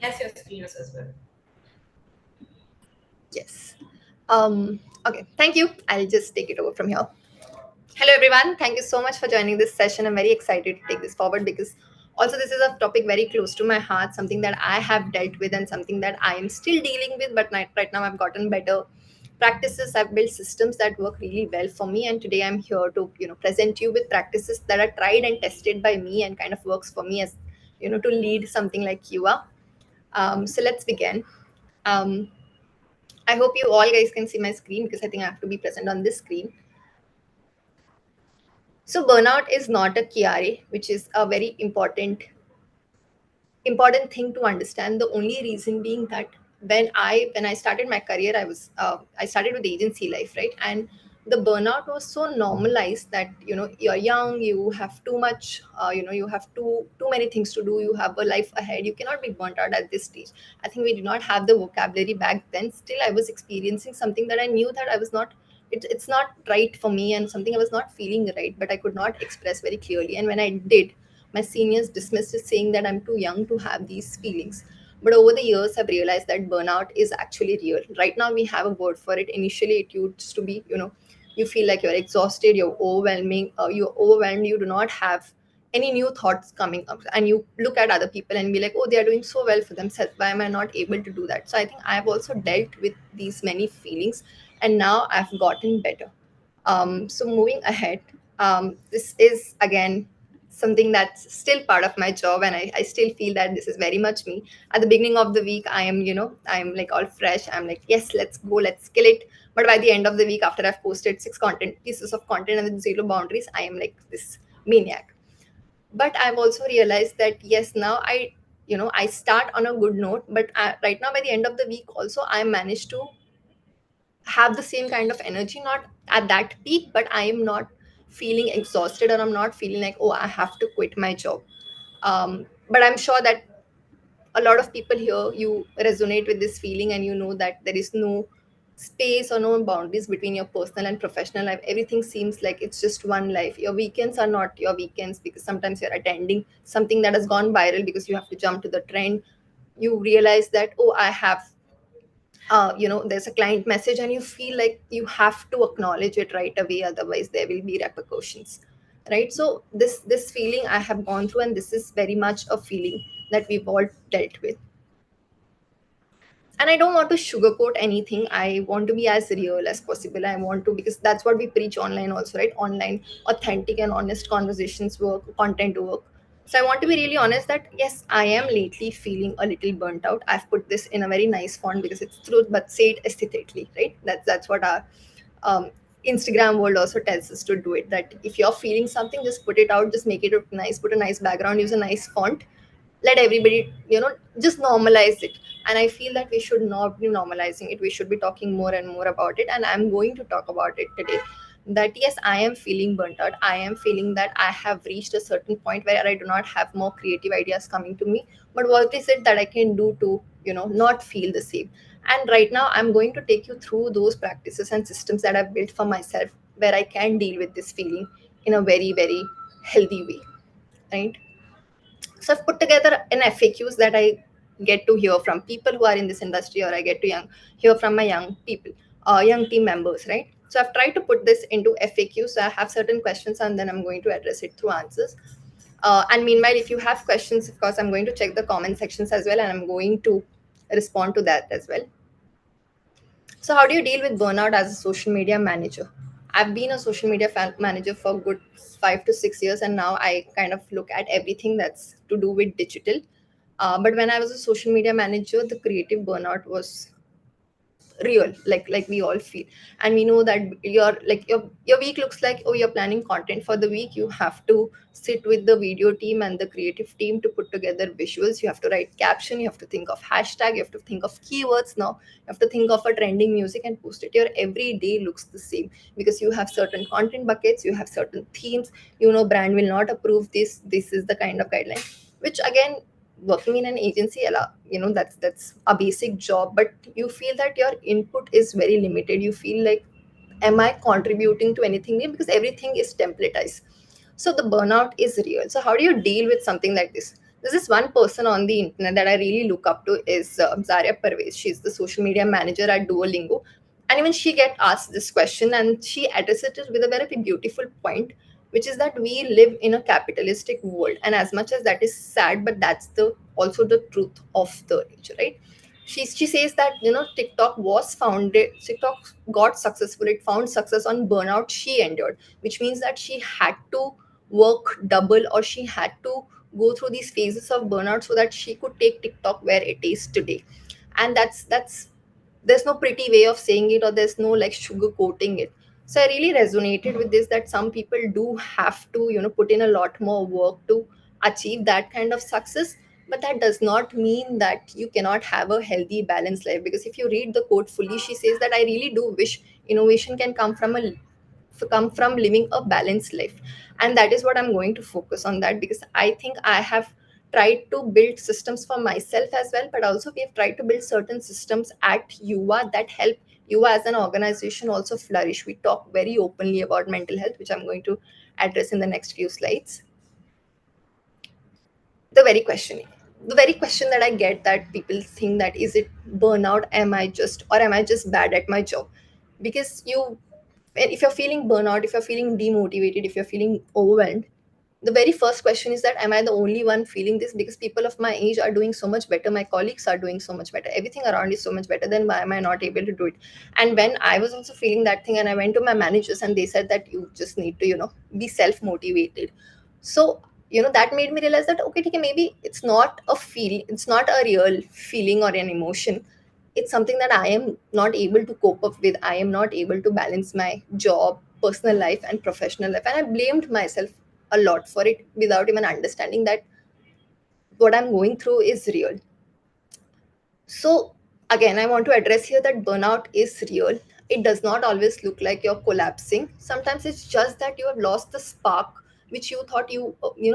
Yes, your screen is visible. Yes. Okay, thank you. I'll just take it over from here. Hello, everyone. Thank you so much for joining this session. I'm very excited to take this forward because also this is a topic very close to my heart, something that I have dealt with and something that I am still dealing with. But right now, I've gotten better practices. I've built systems that work really well for me. And today, I'm here to present you with practices that are tried and tested by me and kind of works for me as to lead something like you are. So let's begin. I hope you all guys can see my screen because I think I have to be present on this screen. So burnout is not a kiare, which is a very important thing to understand. The only reason being that when I started my career, I started with agency life, right? And the burnout was so normalized that you're young, you have too much, you have too many things to do, you have a life ahead, you cannot be burnt out at this stage. I think we did not have the vocabulary back then. Still, I was experiencing something that I knew that I was not. It's not right for me, and something I was not feeling right, but I could not express very clearly. And when I did, my seniors dismissed it, saying that I'm too young to have these feelings. But over the years, I've realized that burnout is actually real. Right now, we have a word for it. Initially, it used to be, you feel like you're exhausted, you're overwhelmed, you do not have any new thoughts coming up. And you look at other people and be like, oh, they are doing so well for themselves. Why am I not able to do that? So I think I've also dealt with these many feelings, and now I've gotten better. So moving ahead, this is again something that's still part of my job, and I still feel that this is very much me. At the beginning of the week, I'm like all fresh. I'm like, yes, let's go, let's kill it. But by the end of the week, after I've posted 6 pieces of content and with zero boundaries, I am like this maniac. But I've also realized that yes, now I start on a good note, but right now by the end of the week also I managed to have the same kind of energy, not at that peak, but I am not feeling exhausted, or I'm not feeling like, oh, I have to quit my job. But I'm sure that a lot of people here, you resonate with this feeling, and you know that there is no space or no boundaries between your personal and professional life. Everything seems like it's just one life. Your weekends are not your weekends because sometimes you're attending something that has gone viral because you have to jump to the trend. You realize that, oh, I have there's a client message, and you feel like you have to acknowledge it right away, otherwise there will be repercussions, right? So this feeling I have gone through, and this is very much a feeling that we've all dealt with. And I don't want to sugarcoat anything. I want to be as real as possible. I want to, because that's what we preach online also, right? Online authentic and honest conversations work, content work. So I want to be really honest that yes, I am lately feeling a little burnt out. I've put this in a very nice font because it's truth, but say it aesthetically, right? That's what our um, Instagram world also tells us to do it. That if you're feeling something, just put it out, just make it look nice, put a nice background, use a nice font, let everybody just normalize it. And I feel that we should not be normalizing it, we should be talking more and more about it. And I'm going to talk about it today, that yes, I am feeling burnt out. I am feeling that I have reached a certain point where I do not have more creative ideas coming to me. But what is it that I can do to not feel the same? And right now I'm going to take you through those practices and systems that I've built for myself, where I can deal with this feeling in a very, very healthy way, right? So I've put together an FAQs that I get to hear from people who are in this industry, or I get to hear from my young people, young team members, right? So I've tried to put this into FAQs. So I have certain questions, and then I'm going to address it through answers. And meanwhile, if you have questions, of course, I'm going to check the comment sections as well, and I'm going to respond to that as well. So how do you deal with burnout as a social media manager? I've been a social media manager for good 5 to 6 years, and now I kind of look at everything that's to do with digital. But when I was a social media manager, the creative burnout was real, like we all feel. And we know that your week looks like, oh, you're planning content for the week. You have to sit with the video team and the creative team to put together visuals. You have to write caption, you have to think of hashtag, you have to think of keywords. Now you have to think of a trending music and post it. Your every day looks the same because you have certain content buckets, you have certain themes. Brand will not approve this is the kind of guideline, which again, working in an agency, that's a basic job, but you feel that your input is very limited. You feel like, am I contributing to anything new? Because everything is templatized. So the burnout is real. So how do you deal with something like this? There's this one person on the internet that I really look up to, is Zaria Parvez. She's the social media manager at Duolingo. And even she get asked this question, and she addresses it with a very beautiful point, which is that we live in a capitalistic world. And as much as that is sad, but that's the also the truth of the nature, right? She says that TikTok got successful, it found success on burnout she endured, which means that she had to work double, or she had to go through these phases of burnout so that she could take TikTok where it is today. And that's there's no pretty way of saying it, or there's no like sugarcoating it. So I really resonated with this, that some people do have to put in a lot more work to achieve that kind of success. But that does not mean that you cannot have a healthy balanced life, because if you read the quote fully, she says that I really do wish innovation can come from living a balanced life. And that is what I'm going to focus on, that because I think I have tried to build systems for myself as well, but also we have tried to build certain systems at yuva that help you as an organization also flourish. We talk very openly about mental health, which I'm going to address in the next few slides. The very question that I get, that people think that, is it burnout? Am I just bad at my job? Because if you're feeling burnout, if you're feeling demotivated, if you're feeling overwhelmed, the very first question is that, am I the only one feeling this? Because people of my age are doing so much better, my colleagues are doing so much better, everything around is so much better, then why am I not able to do it? And when I was also feeling that thing, and I went to my managers, and they said that you just need to be self motivated. So that made me realize that, okay, maybe it's not a feeling, it's not a real feeling or an emotion. It's something that I am not able to cope up with. I am not able to balance my job, personal life, and professional life, and I blamed myself a lot for it without even understanding that what I'm going through is real. So again, I want to address here that burnout is real. It does not always look like you're collapsing. Sometimes it's just that you have lost the spark, which you thought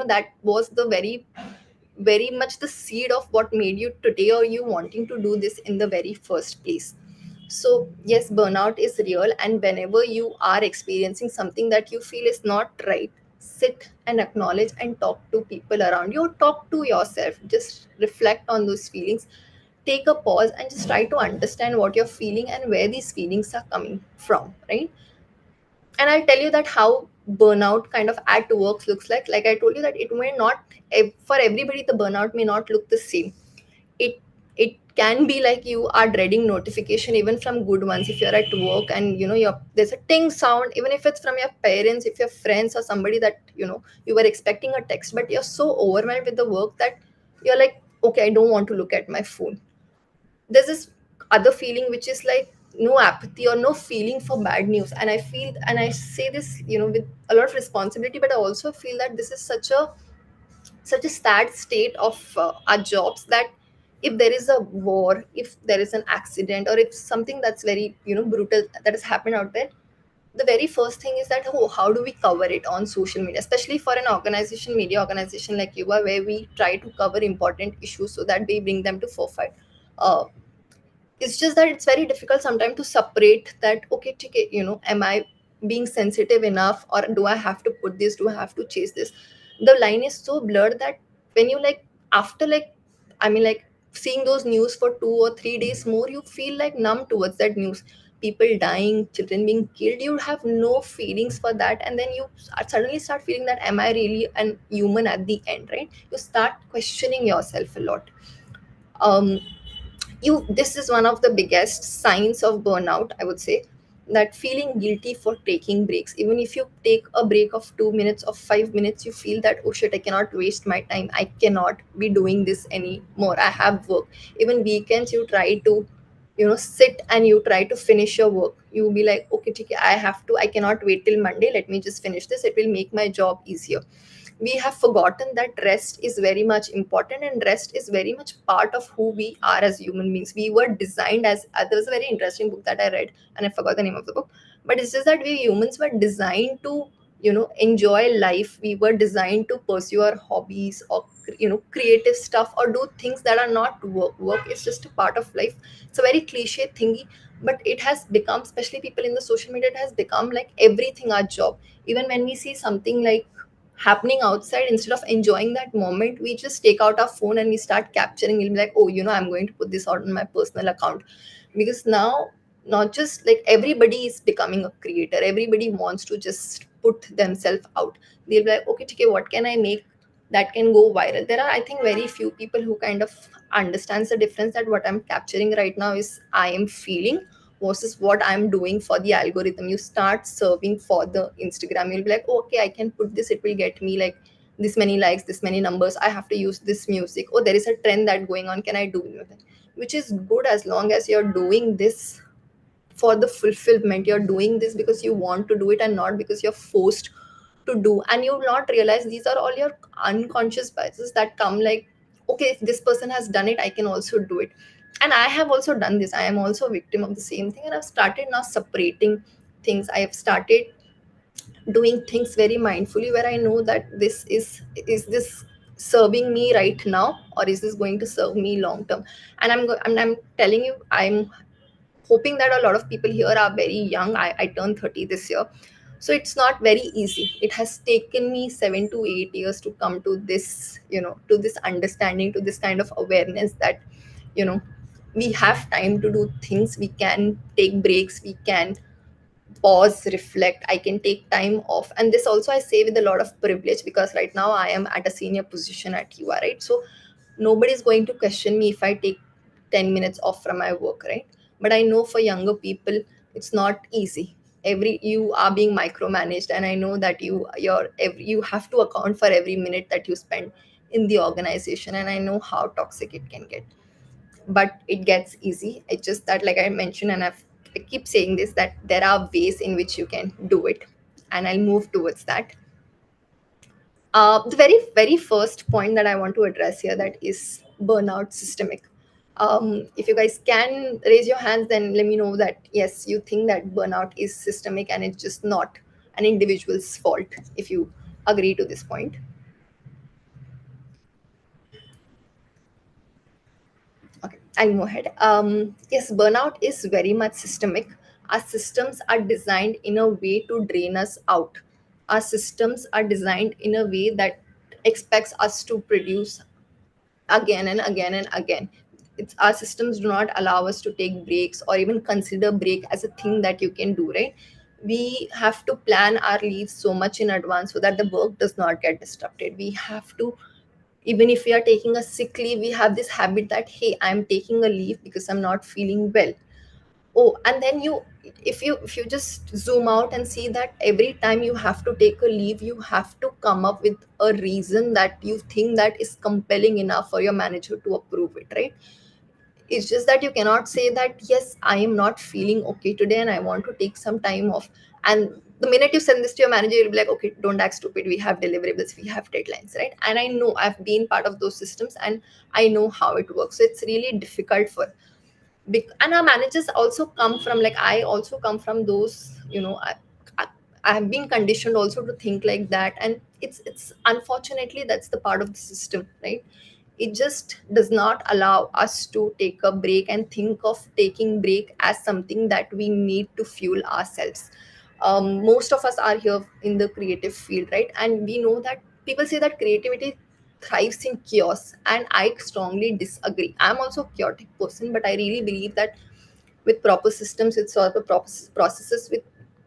that was the very much the seed of what made you today, or you wanting to do this in the very first place. So yes, burnout is real, and whenever you are experiencing something that you feel is not right, sit and acknowledge and talk to people around you, talk to yourself, just reflect on those feelings, take a pause and just try to understand what you're feeling and where these feelings are coming from, right? And I'll tell you that how burnout kind of at work looks like I told you that it may not, for everybody the burnout may not look the same. It it can be like you are dreading notification even from good ones. If you're at work and there's a ting sound, even if it's from your parents, if your friends or somebody that you were expecting a text, but you're so overwhelmed with the work that you're like, okay, I don't want to look at my phone. There's this other feeling which is like no apathy or no feeling for bad news. And I feel, and I say this with a lot of responsibility, but I also feel that this is such a sad state of our jobs, that if there is a war, if there is an accident, or if something that's very brutal that has happened out there, the very first thing is that, oh, how do we cover it on social media, especially for an organization, media organization like you are, where we try to cover important issues so that we bring them to forefront. uh, it's just that it's very difficult sometimes to separate that, okay, am I being sensitive enough, or do I have to put this, do I have to chase this? The line is so blurred that when you like, after like, I mean, like, seeing those news for 2 or 3 days more, you feel like numb towards that news. People dying, children being killed, you have no feelings for that, and then you suddenly start feeling that, am I really an human at the end, right? You start questioning yourself a lot. um This is one of the biggest signs of burnout, I would say, that feeling guilty for taking breaks. Even if you take a break of 2 minutes or 5 minutes, you feel that, oh shit, I cannot waste my time, I cannot be doing this anymore, I have work. Even weekends, you try to sit and you try to finish your work. You'll be like, okay, I cannot wait till Monday, let me just finish this, it will make my job easier. We have forgotten that rest is very much important, and rest is very much part of who we are as human beings. We were designed as there was a very interesting book that I read, and I forgot the name of the book, but it's just that we humans were designed to enjoy life. We were designed to pursue our hobbies, or creative stuff, or do things that are not work is just a part of life. It's a very cliche thingy, but it has become, especially people in the social media, it has become like everything our job. Even when we see something like happening outside, instead of enjoying that moment, we just take out our phone and we start capturing. We'll be like, oh, I'm going to put this out on my personal account. Because now, not just like, everybody is becoming a creator, everybody wants to just put themselves out. They'll be like, okay, what can I make that can go viral? There are, I think, very few people who kind of understands the difference, that what I'm capturing right now is I am feeling versus what I'm doing for the algorithm. You start serving for the Instagram. You'll be like, oh, okay, I can put this, it will get me like this many likes, this many numbers. I have to use this music. Oh, there is a trend that going on. Can I do it? Which is good, as long as you're doing this for the fulfillment. You're doing this because you want to do it and not because you're forced to do. And you will not realize these are all your unconscious biases that come like, okay, if this person has done it, I can also do it. And I have also done this. I am also a victim of the same thing, and I've started now separating things. I have started doing things very mindfully, where I know that this is this serving me right now, or is this going to serve me long term? And I'm telling you, I'm hoping that a lot of people here are very young. I turned 30 this year, so it's not very easy. It has taken me 7 to 8 years to come to this, to this understanding, to this kind of awareness that you know we have time to do things. We can take breaks, we can pause, reflect, I can take time off. And this also I say with a lot of privilege, because right now I am at a senior position at UR, right? So nobody's going to question me if I take 10 minutes off from my work, right? But I know for younger people, it's not easy. You are being micromanaged, and I know that you have to account for every minute that you spend in the organization, and I know how toxic it can get. But it gets easy. It's just that, like I mentioned, and I keep saying this, that there are ways in which you can do it, and I'll move towards that. The very very first point that I want to address here, that is burnout systemic. If you guys can raise your hands, then let me know that yes, you think that burnout is systemic and it's just not an individual's fault, if you agree to this point. Okay, I'll move ahead. Yes, burnout is very much systemic. Our systems are designed in a way to drain us out. Our systems are designed in a way that expects us to produce again and again and again. It's our systems do not allow us to take breaks or even consider break as a thing that you can do, right? We have to plan our leaves so much in advance so that the work does not get disrupted. We have to, even if we are taking a sick leave, we have this habit that, hey, I'm taking a leave because I'm not feeling well. Oh, and then you, if you just zoom out and see that every time you have to take a leave, you have to come up with a reason that you think that is compelling enough for your manager to approve it, right? It's just that you cannot say that, yes, I am not feeling okay today and I want to take some time off. And the minute you send this to your manager, you'll be like, okay, don't act stupid, we have deliverables, we have deadlines, right? And I know I've been part of those systems and I know how it works. So it's really difficult for and our managers also come from, like, I also come from those, I, I have been conditioned also to think like that. And it's unfortunately that's the part of the system, right? It just does not allow us to take a break and think of taking break as something that we need to fuel ourselves. Most of us are here in the creative field, right? And we know that people say that creativity thrives in chaos, and I strongly disagree. I'm also a chaotic person, but I really believe that with proper systems, with sort of processes, with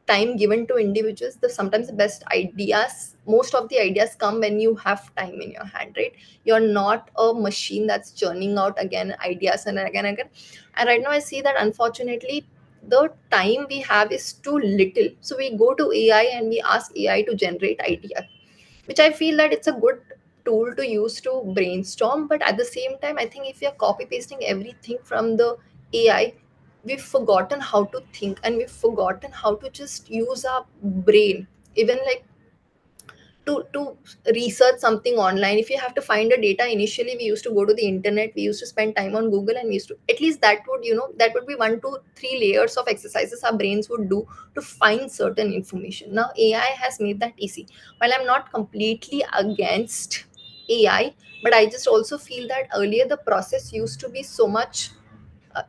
time given to individuals, the sometimes the best ideas, most of the ideas come when you have time in your hand, right? You're not a machine that's churning out again ideas and again and again. And right now I see that unfortunately the time we have is too little, so we go to AI and we ask AI to generate ideas, which I feel that it's a good tool to use to brainstorm. But at the same time, I think if we are copy pasting everything from the AI, we've forgotten how to think and we've forgotten how to just use our brain. Even like to research something online, if you have to find a data, initially we used to go to the internet, we used to spend time on Google, and we used to, at least that would, that would be 1 2 3 layers of exercises our brains would do to find certain information. Now AI has made that easy. While I'm not completely against AI, but I just also feel that earlier the process used to be so much,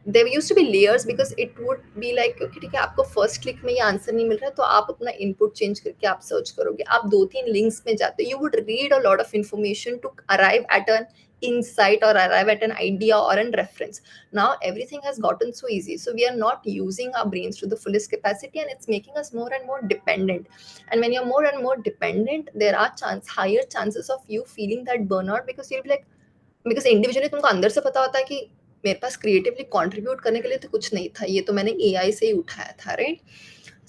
there used to be layers, because it would be like okay ठीक है, आपको first click में ये answer नहीं मिल रहा है तो आप अपना इनपुट चेंज करके आप सर्च करोगे, आप 2 3 लिंक्स में जाते, you would read a lot of information to arrive at an insight or arrive at an idea or an reference. Now everything has gotten so easy, so we are not using our brains to the fullest capacity, and it's making us more and more dependent. And when you're more and more dependent, there are higher chances of you feeling that burnout, because you'll be like, because individually तुमको अंदर से पता होता है कि मेरे पास creatively contribute करने के लिए तो कुछ नहीं था, ये तो मैंने एआई से ही उठाया था, right?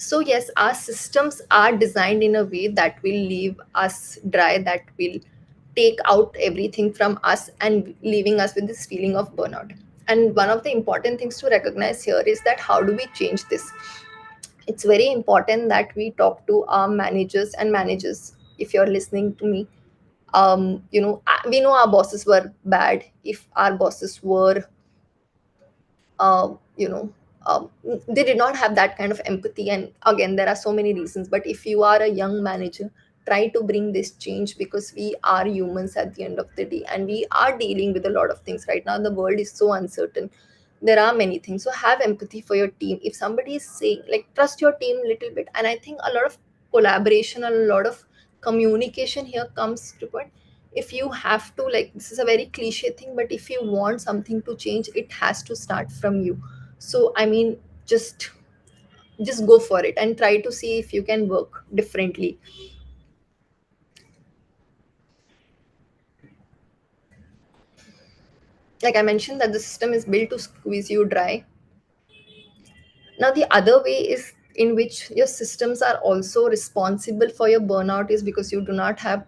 So yes, our systems are designed in a way that will leave us dry, that will take out everything from us and leaving us with this feeling of burnout. And one of the important things to recognize here is that how do we change this? It's very important that we talk to our managers, and managers, if you're listening to me, we know our bosses were bad. If our bosses were uh, you know they did not have that kind of empathy, and again there are so many reasons, but if you are a young manager, try to bring this change, because we are humans at the end of the day, and we are dealing with a lot of things right now. The world is so uncertain, there are many things, so have empathy for your team. If somebody is saying, like, trust your team a little bit, and I think a lot of collaboration and a lot of communication here comes to point. If you have to, like, this is a very cliche thing, but if you want something to change, it has to start from you. So I mean, just go for it and try to see if you can work differently. Like I mentioned, that the system is built to squeeze you dry. Now the other way is in which your systems are also responsible for your burnout is because you do not have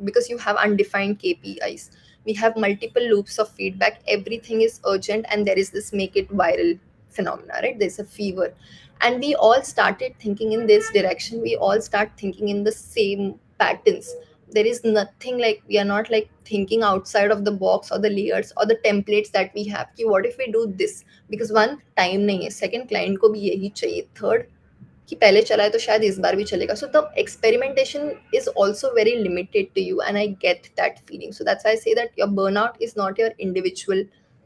because you have undefined KPIs. We have multiple loops of feedback, everything is urgent, and there is this make it viral phenomena, right? There's a fever, and we all started thinking in this direction, we all start thinking in the same patterns. There is nothing, like, we are not like thinking outside of the box or the layers or the templates that we have. Ki, what if we do this? Because one time नहीं है, second client को भी यही चाहिए, third कि पहले चला है तो शायद इस बार भी चलेगा. So the experimentation is also very limited to you, and I get that feeling. So that's why I say that your burnout is not your individual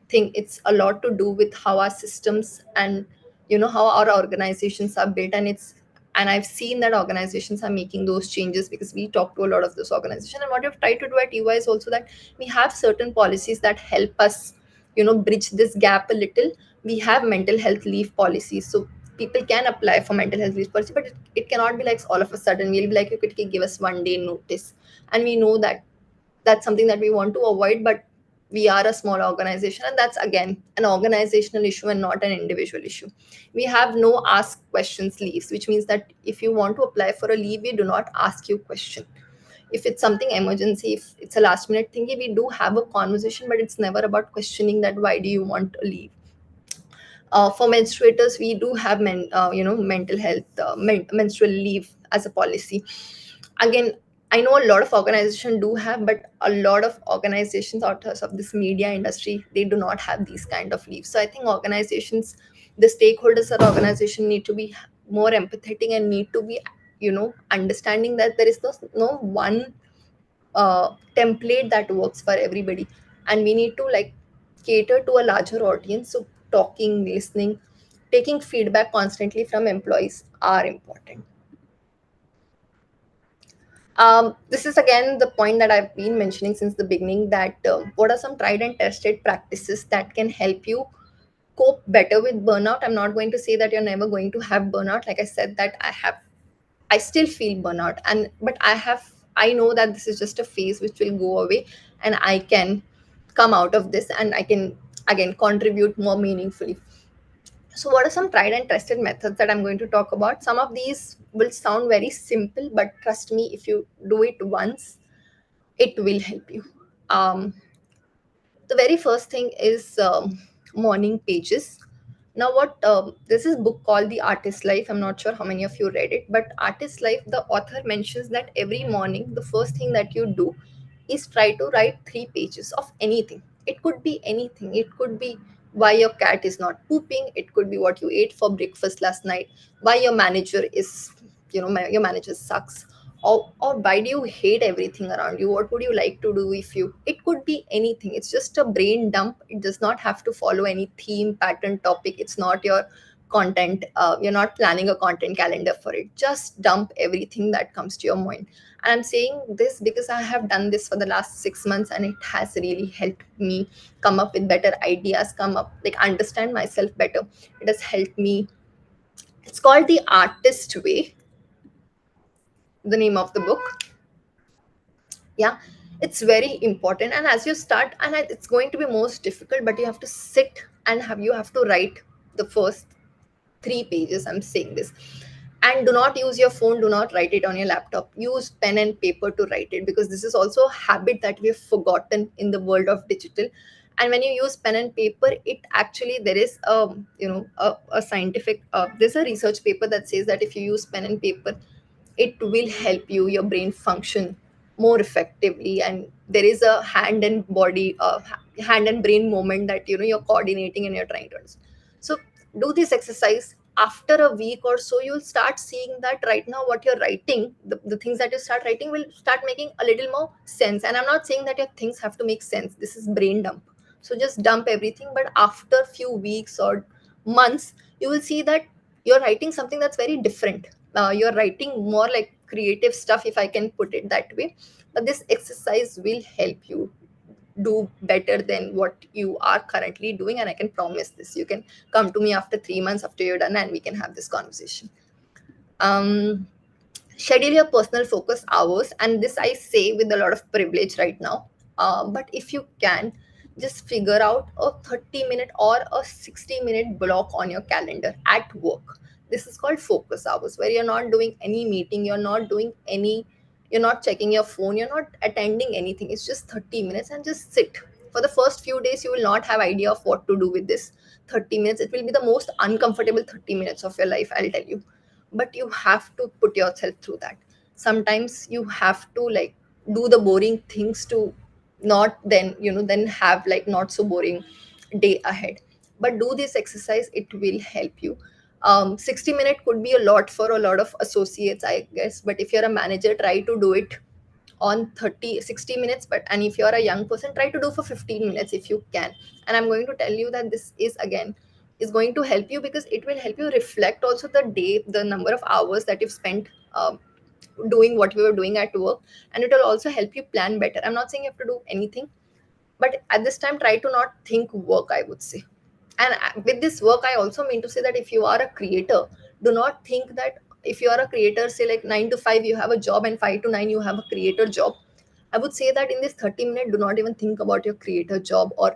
think it's a lot to do with how our systems and how our organizations are built. And I've seen that organizations are making those changes because we talk to a lot of those organizations. And what we've tried to do at EY is also that we have certain policies that help us bridge this gap a little. We have mental health leave policies, so people can apply for mental health leave policy, but it cannot be like all of a sudden we'll be like, you could give us 1 day notice. And we know that that's something that we want to avoid, but we are a small organization, and that's again an organizational issue and not an individual issue. We have no ask questions leaves, which means that if you want to apply for a leave, we do not ask you question. If it's something emergency, if it's a last minute thingy, we do have a conversation, but it's never about questioning that why do you want a leave. For menstruators, we do have mental health menstrual leave as a policy. Again, I know a lot of organizations do have, but a lot of organizations out of this media industry, they do not have these kind of leaves. So I think organizations, the stakeholders of organization need to be more empathetic and need to be understanding that there is no one template that works for everybody, and we need to like cater to a larger audience. So talking, listening, taking feedback constantly from employees are important. This is again the point that I've been mentioning since the beginning, that what are some tried and tested practices that can help you cope better with burnout. I'm not going to say that you're never going to have burnout. Like I said, that I still feel burnout, but I know that this is just a phase which will go away, and I can come out of this, and I can again contribute more meaningfully. So what are some tried and tested methods that I'm going to talk about? Some of these will sound very simple, but trust me, if you do it once, it will help you. The very first thing is morning pages. Now, what this is book called The Artist Life. I'm not sure how many of you read it, but Artist Life, the author mentions that every morning, the first thing that you do is try to write 3 pages of anything. It could be anything. It could be why your cat is not pooping. It could be what you ate for breakfast last night. Why your manager is, your manager sucks. Or why do you hate everything around you? What would you like to do if you? It could be anything. It's just a brain dump. It does not have to follow any theme, pattern, topic. It's not your content. You're not planning a content calendar for it. Just dump everything that comes to your mind. And I'm saying this because I have done this for the last 6 months, and it has really helped me come up with better ideas, understand myself better. It has helped me. It's called The Artist Way, the name of the book. Yeah, it's very important. And as you start, and it's going to be most difficult, but you have to sit and you have to write the first 3 pages. I'm saying this. And do not use your phone, do not write it on your laptop. Use pen and paper to write it, because this is also a habit that we have forgotten in the world of digital. And when you use pen and paper, it actually, there is a scientific there's a research paper that says that if you use pen and paper, it will help your brain function more effectively. And there is a hand and hand and brain movement that you're coordinating and you're trying to understand. So do this exercise. After a week or so, you'll start seeing that right now what you're writing, the things that you start writing will start making a little more sense. And I'm not saying that your things have to make sense. This is brain dump. So just dump everything. But after few weeks or months, you will see that you're writing something that's very different. You're writing more like creative stuff, if I can put it that way. But this exercise will help you do better than what you are currently doing. And I can promise this. You can come to me after 3 months after you're done, and we can have this conversation. Schedule your personal focus hours. And this I say with a lot of privilege right now. But if you can, just figure out a 30-minute or a 60-minute block on your calendar at work. This is called focus hours, where you're not doing any meeting, you're not checking your phone, you're not attending anything. It's just 30 minutes, and just sit. For the first few days, you will not have idea of what to do with this 30 minutes. It will be the most uncomfortable 30 minutes of your life, I'll tell you. But you have to put yourself through that. Sometimes you have to do the boring things to not then have not so boring day ahead. But do this exercise, it will help you. 60 minute could be a lot for a lot of associates, I guess, but if you're a manager, try to do it on 30-60 minutes, but and if you're a young person, try to do for 15 minutes if you can. And I'm going to tell you that this is going to help you, because it will help you reflect also the day, the number of hours that you've spent doing what we were doing at work, and it will also help you plan better. I'm not saying you have to do anything, but at this time try to not think work, I would say. And with this work, I also mean to say that if you are a creator, do not think that if you are a creator, say like 9 to 5 you have a job and 5 to 9 you have a creator job. I would say that in this 30 minute, do not even think about your creator job or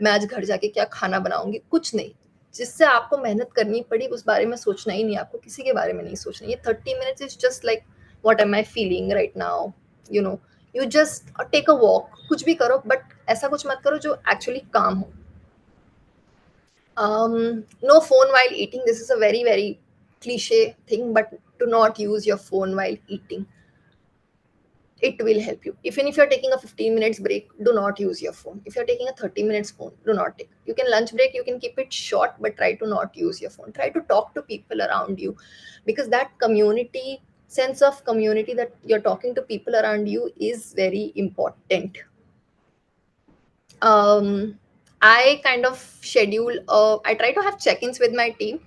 मैं आज घर जाके क्या खाना बनाऊंगी, कुछ नहीं. जिससे आपको मेहनत करनी पड़ी उस बारे में सोचना ही नहीं, आपको किसी के बारे में नहीं सोचना. ये 30 minutes is just like what am I feeling right now, you know. You just take a walk, कुछ भी करो, बट ऐसा कुछ मत करो जो एक्चुअली काम हो. No phone while eating. This is a very, very cliche thing, but do not use your phone while eating. It will help you. Even if you're taking a 15 minutes break, do not use your phone. If you're taking a 30 minutes phone, do not take. You can lunch break, you can keep it short, but try to not use your phone. Try to talk to people around you, because that community, sense of community that you're talking to people around you is very important. I kind of schedule, I try to have check-ins with my team,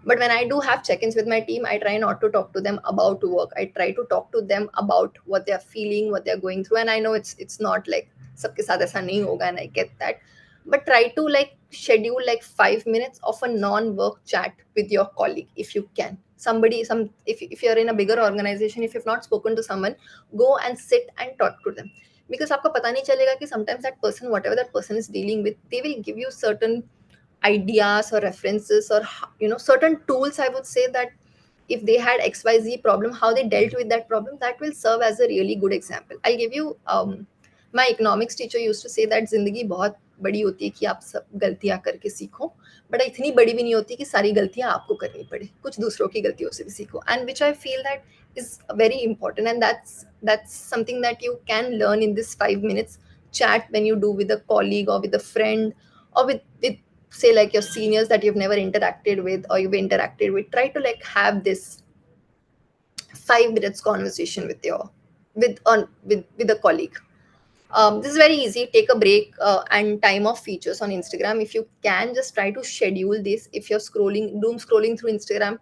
but when I do have check-ins with my team, I try not to talk to them about work. I try to talk to them about what they're feeling, what they're going through. And I know it's not like sabke saath aisa nahi hoga, and I get that, but try to like schedule like 5 minutes of a non-work chat with your colleague if you can. If you're in a bigger organization, if you've not spoken to someone, go and sit and talk to them, because आपको पता नहीं चलेगा कि sometimes that person, whatever that person is dealing with, they will give you certain ideas or references, or certain tools, I would say, that if they had XYZ problem, how they dealt with that problem, that will serve as a really good example. I'll give you my economics teacher used to say that जिंदगी बहुत बड़ी होती है कि आप सब गलतियां करके सीखो, बट इतनी बड़ी भी नहीं होती कि सारी गलतियां आपको करनी पड़े, कुछ दूसरों की गलतियों से भी सीखो. And which I feel that is very important, and that's something that you can learn in this 5 minutes chat when you do with a colleague or with a friend, or with say like your seniors that you've never interacted with or you've interacted with. Try to like have this 5 minutes conversation with a colleague. This is very easy. Take a break and time off features on Instagram. If you can, just try to schedule this. If you're doom scrolling through Instagram,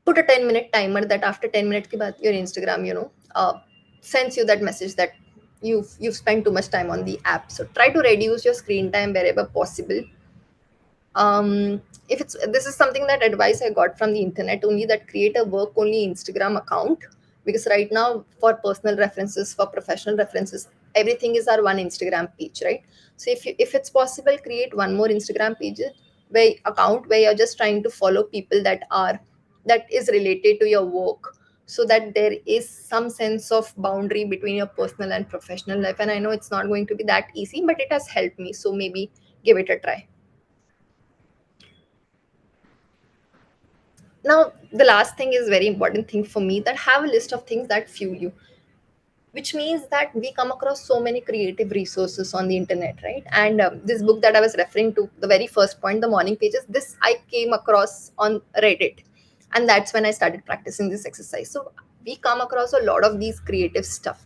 put a 10-minute timer that after 10 minutes ke baad your Instagram, sends you that message that you've spent too much time on the app. So try to reduce your screen time wherever possible. If this is something that advice I got from the internet only, that create a work only Instagram account, because right now for personal references, for professional references, everything is our one Instagram page, right? So if it's possible, create one more Instagram page where you're just trying to follow people that is related to your work, so that there is some sense of boundary between your personal and professional life. And I know it's not going to be that easy, but it has helped me, so maybe give it a try. Now, the last thing is very important thing for me, that have a list of things that fuel you, which means that we come across so many creative resources on the internet, right? And this book that I was referring to, the very first point, the morning pages, this I came across on Reddit, and that's when I started practicing this exercise. So we come across a lot of these creative stuff.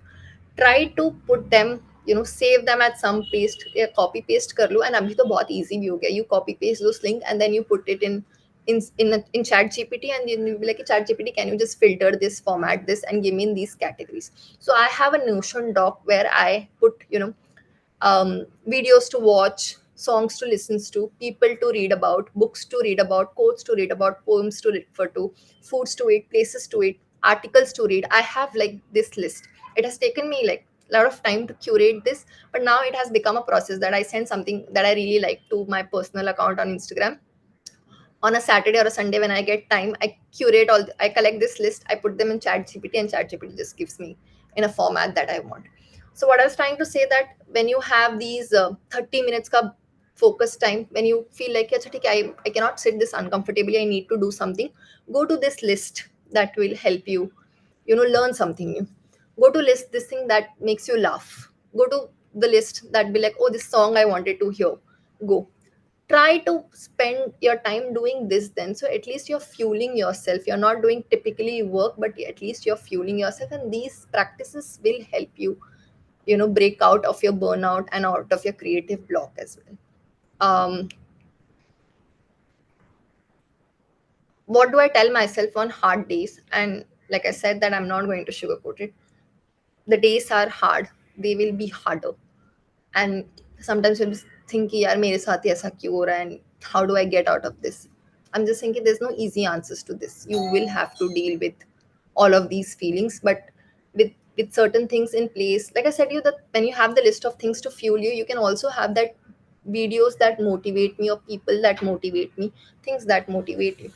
Try to put them, save them at some paste, copy paste kar lo. And abhi to bahut easy bhi ho gaya. You copy paste those link and then you put it in chat GPT, and then you'll be like, chat GPT, can you just filter this, format this, and give me in these categories. So I have a Notion doc where I put videos to watch, songs to listen to, people to read about, books to read about, quotes to read about, poems to refer to, foods to eat, places to eat, articles to read. I have like this list. It has taken me like a lot of time to curate this, but now it has become a process that I send something that I really like to my personal account on Instagram. On a Saturday or a Sunday when I get time, I I collect this list, I put them in chat GPT, and chat GPT just gives me in a format that I want. So what I was trying to say, that when you have these 30 minutes ka focus time, when you feel like, I cannot sit this uncomfortably, I need to do something, go to this list that will help you, learn something new. Go to list this thing that makes you laugh. Go to the list that be like, oh, this song I wanted to hear. Go. try to spend your time doing this then. So at least you're fueling yourself. You're not doing typically work, but at least you're fueling yourself, and these practices will help you, break out of your burnout and out of your creative block as well. What do I tell myself on hard days? And like I said, that I'm not going to sugarcoat it. The days are hard, they will be harder, and sometimes you'll think यार मेरे साथ ही ऐसा क्यों हो रहा है, and how do I get out of this? I'm just thinking there's no easy answers to this. You will have to deal with all of these feelings, but with certain things in place. Like I said, you that when you have the list of things to fuel you, you can also have that videos that motivate me, or people that motivate me, things that motivate you.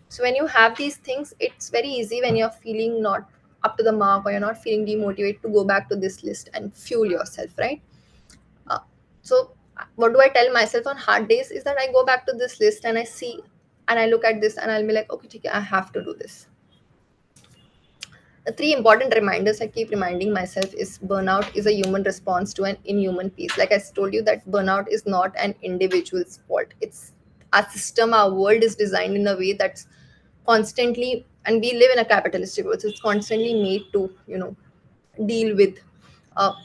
So when you have these things, it's very easy when you're feeling not up to the mark, or you're not feeling demotivated, to go back to this list and fuel yourself, right? uh, so what do I tell myself on hard days is that I go back to this list and I see and I look at this and I'll be like, okay, okay, I have to do this. The three important reminders I keep reminding myself is burnout is a human response to an inhuman piece. Like I told you, that burnout is not an individual's fault. It's our system, our world is designed in a way that's constantly, and we live in a capitalistic world, so it's constantly made to, deal with,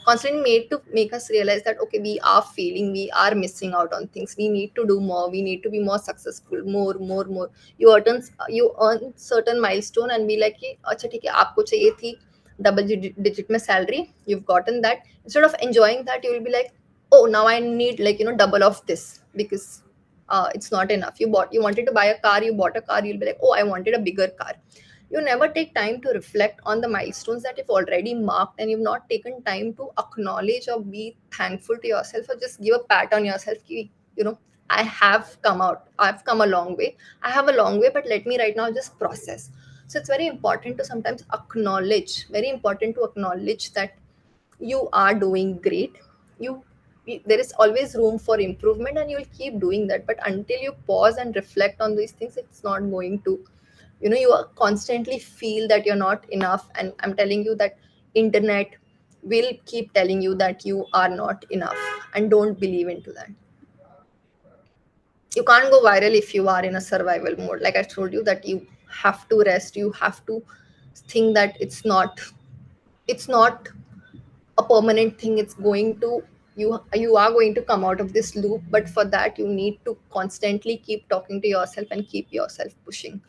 constantly made to make us realize that okay, we are failing, we are missing out on things, we need to do more, we need to be more successful, more. You earn certain milestone and be like कि, अच्छा ठीक है आपको चाहिए थी double digit में salary, you've gotten that. Instead of enjoying that, you will be like, oh, now I need, like, double of this, because it's not enough. You wanted to buy a car, you bought a car, you'll be like, oh, I wanted a bigger car. You never take time to reflect on the milestones that you've already marked, and you've not taken time to acknowledge or be thankful to yourself, or just give a pat on yourself ki, I have come out, I've come a long way, I have a long way, but let me right now just process. So it's very important to sometimes acknowledge, very important to acknowledge that you are doing great. There is always room for improvement, and you'll keep doing that, but until you pause and reflect on these things, it's not going to, you are constantly feel that you're not enough. And I'm telling you that internet will keep telling you that you are not enough, and don't believe into that. You can't go viral if you are in a survival mode. Like I told you, that you have to rest, you have to think that it's not a permanent thing. It's going to, you are going to come out of this loop, but for that you need to constantly keep talking to yourself and keep yourself pushing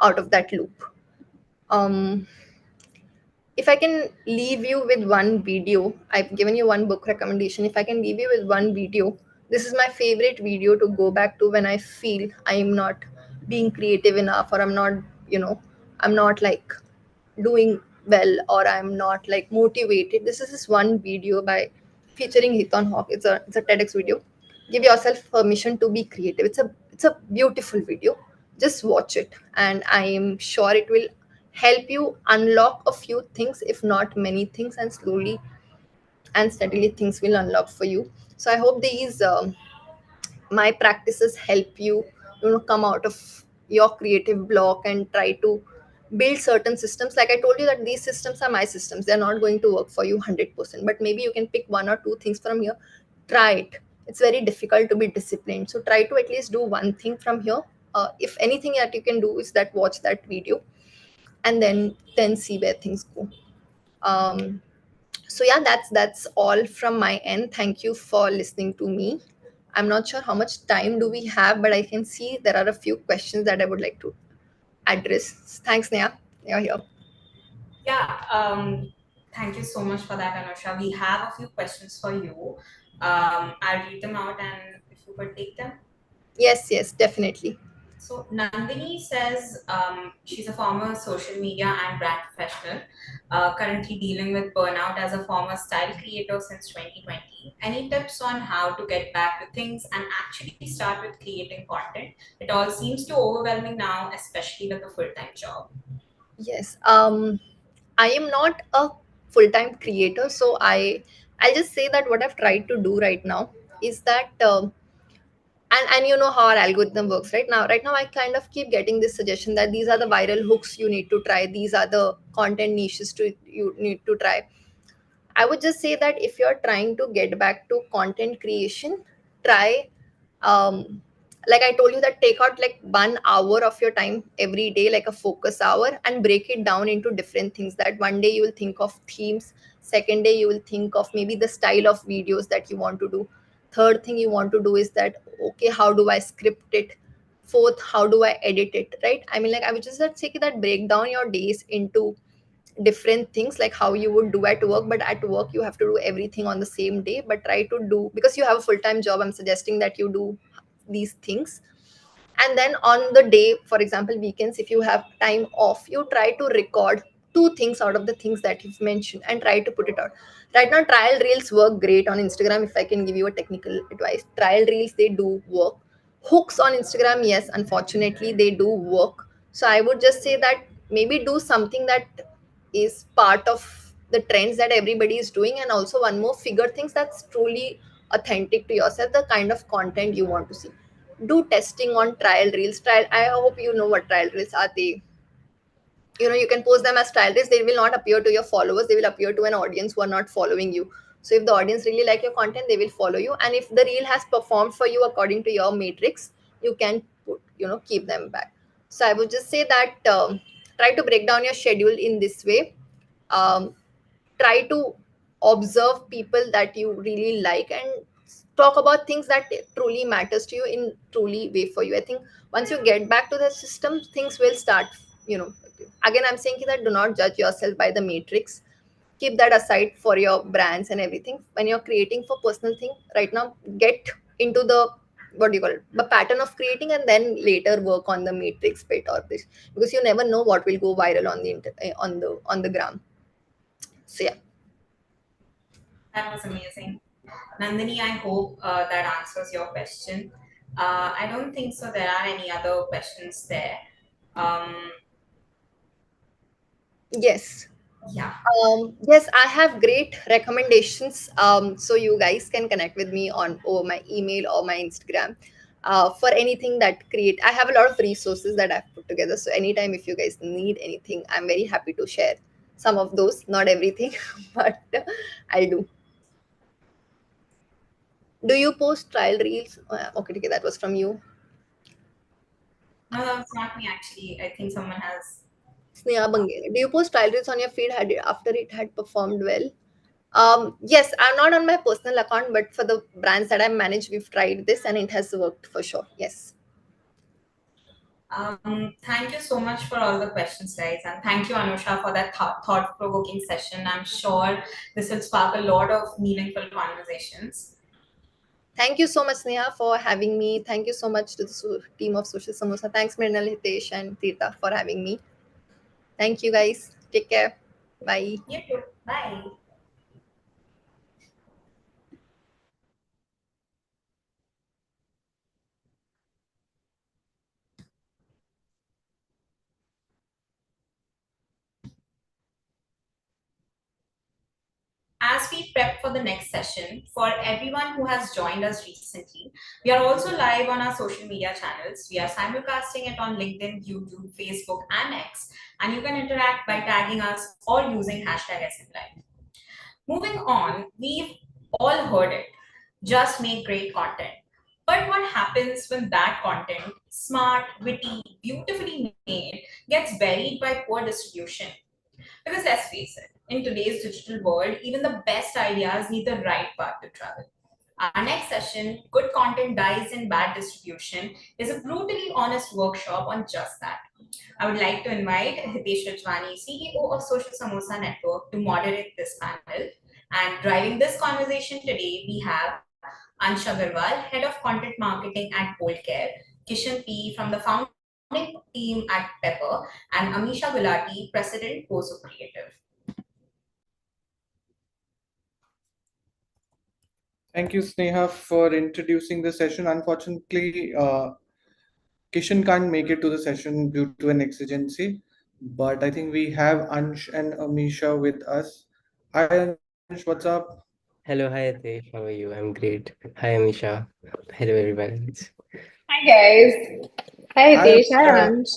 out of that loop. um if I can leave you with one video, I've given you one book recommendation. If I can leave you with one video, this is my favorite video to go back to when I feel I am not being creative enough, or I'm not like doing well, or I'm not like motivated. This is this one video by featuring Ethan Hawke. It's a TEDx video. Give yourself permission to be creative. It's a beautiful video. Just watch it, and I am sure it will help you unlock a few things, if not many things, and slowly and steadily things will unlock for you. So I hope these my practices help you, come out of your creative block and try to build certain systems. Like I told you that these systems are my systems, they're not going to work for you 100%, but maybe you can pick one or two things from here. Try it. It's very difficult to be disciplined, so try to at least do one thing from here. If anything that you can do is that watch that video, and then see where things go. um so yeah, that's all from my end. Thank you for listening to me. I'm not sure how much time do we have, but I can see there are a few questions that I would like to address. Thanks, Neha. You're here. Yeah, thank you so much for that, Anusha. We have a few questions for you. I'll read them out, and if you could take them. Yes, definitely. So Nandini says she's a former social media and brand professional, currently dealing with burnout as a former style creator since 2020. Any tips on how to get back to things and actually start with creating content? It all seems too overwhelming now, especially with a full-time job. Yes. I am not a full-time creator, so I'll just say that what I've tried to do right now is that and you know how our algorithm works right now I kind of keep getting this suggestion that these are the viral hooks you need to try, these are the content niches you need to try. I would just say that if you're trying to get back to content creation, try um, like I told you, that take out like 1 hour of your time every day, like a focus hour, and break it down into different things. That one day you will think of themes, second day you will think of maybe the style of videos that you want to do, third thing you want to do is that, okay, how do I script it, fourth, how do I edit it, right? I mean, like, I would just say that break down your days into different things, like how you would do at work, but at work you have to do everything on the same day. But try to do, because you have a full-time job, I'm suggesting that you do these things. And then on the day, for example weekends, if you have time off, you try to record 2 things out of the things that you've mentioned and try to put it out. Right now trial reels work great on Instagram. If I can give you a technical advice, trial reels, they do work. Hooks on Instagram, yes, unfortunately they do work. So I would just say that maybe do something that is part of the trends that everybody is doing. And also one more, figure things that's truly authentic to yourself, the kind of content you want to see. Do testing on trial reels. Trial, I hope you know what trial reels are. They, you can post them as trial reels. They will not appear to your followers, they will appear to an audience who are not following you. So if the audience really like your content, they will follow you, and if the reel has performed for you according to your matrix, you can put, keep them back. So I would just say that try to break down your schedule in this way. um, Try to observe people that you really like and talk about things that truly matters to you in truly way for you. I think once you get back to the system, things will start, you know again, I'm saying that do not judge yourself by the matrix. Keep that aside for your brands and everything. When you're creating for personal thing right now, get into the, what do you call it, the pattern of creating, and then later work on the matrix bit or this, because you never know what will go viral on the on the gram. So yeah. That was amazing. Nandini, I hope that answers your question. I don't think so. There are any other questions there. Yes. Yeah. Yes, I have great recommendations. So you guys can connect with me on over my email or my Instagram for anything that create. I have a lot of resources that I've put together. So anytime if you guys need anything, I'm very happy to share some of those. Not everything, but I'll do. Do you post trial reels? Okay, that was from you. No, that's not me actually. I think someone has. Sneha Bangere. Do you post trial reels on your feed after it had performed well? Yes, I'm not on my personal account, but for the brands that I manage, we've tried this and it has worked for sure. Yes. Thank you so much for all the questions, guys, and thank you, Anusha, for that thought-provoking session. I'm sure this will spark a lot of meaningful conversations. Thank you so much, Sneha, for having me. Thank you so much to the team of Social Samosa. Thanks, Mrinal, Hitesh, and Tirtha for having me. Thank you, guys. Take care. Bye. You too. Bye. As we prep for the next session, for everyone who has joined us recently, we are also live on our social media channels. We are simulcasting it on LinkedIn, YouTube, Facebook, and X, and you can interact by tagging us or using hashtag SMLive. Moving on, we've all heard it. Just make great content. But what happens when that content, smart, witty, beautifully made, gets buried by poor distribution? Because let's face it, in today's digital world, even the best ideas need the right path to travel. Our next session, Good Content Dies in Bad Distribution, is a brutally honest workshop on just that. I would like to invite Hitesh Rajwani, CEO of Social Samosa Network, to moderate this panel. And driving this conversation today, we have Ansha Agarwal, Head of Content Marketing at Bold Care, Kishan P. from the founding team at Pepper, and Amisha Gulati, President, Pozo Creative. Thank you, Sneha, for introducing the session. Unfortunately, Kishan can't make it to the session due to an exigency, but I think we have Ansh and Amisha with us. Hi, Ansh, what's up? Hello, hi Atesh, how are you? I'm great. Hi Amisha. Hello everybody. Hi guys. Hi Hi, Hitesh. Hi Amisha.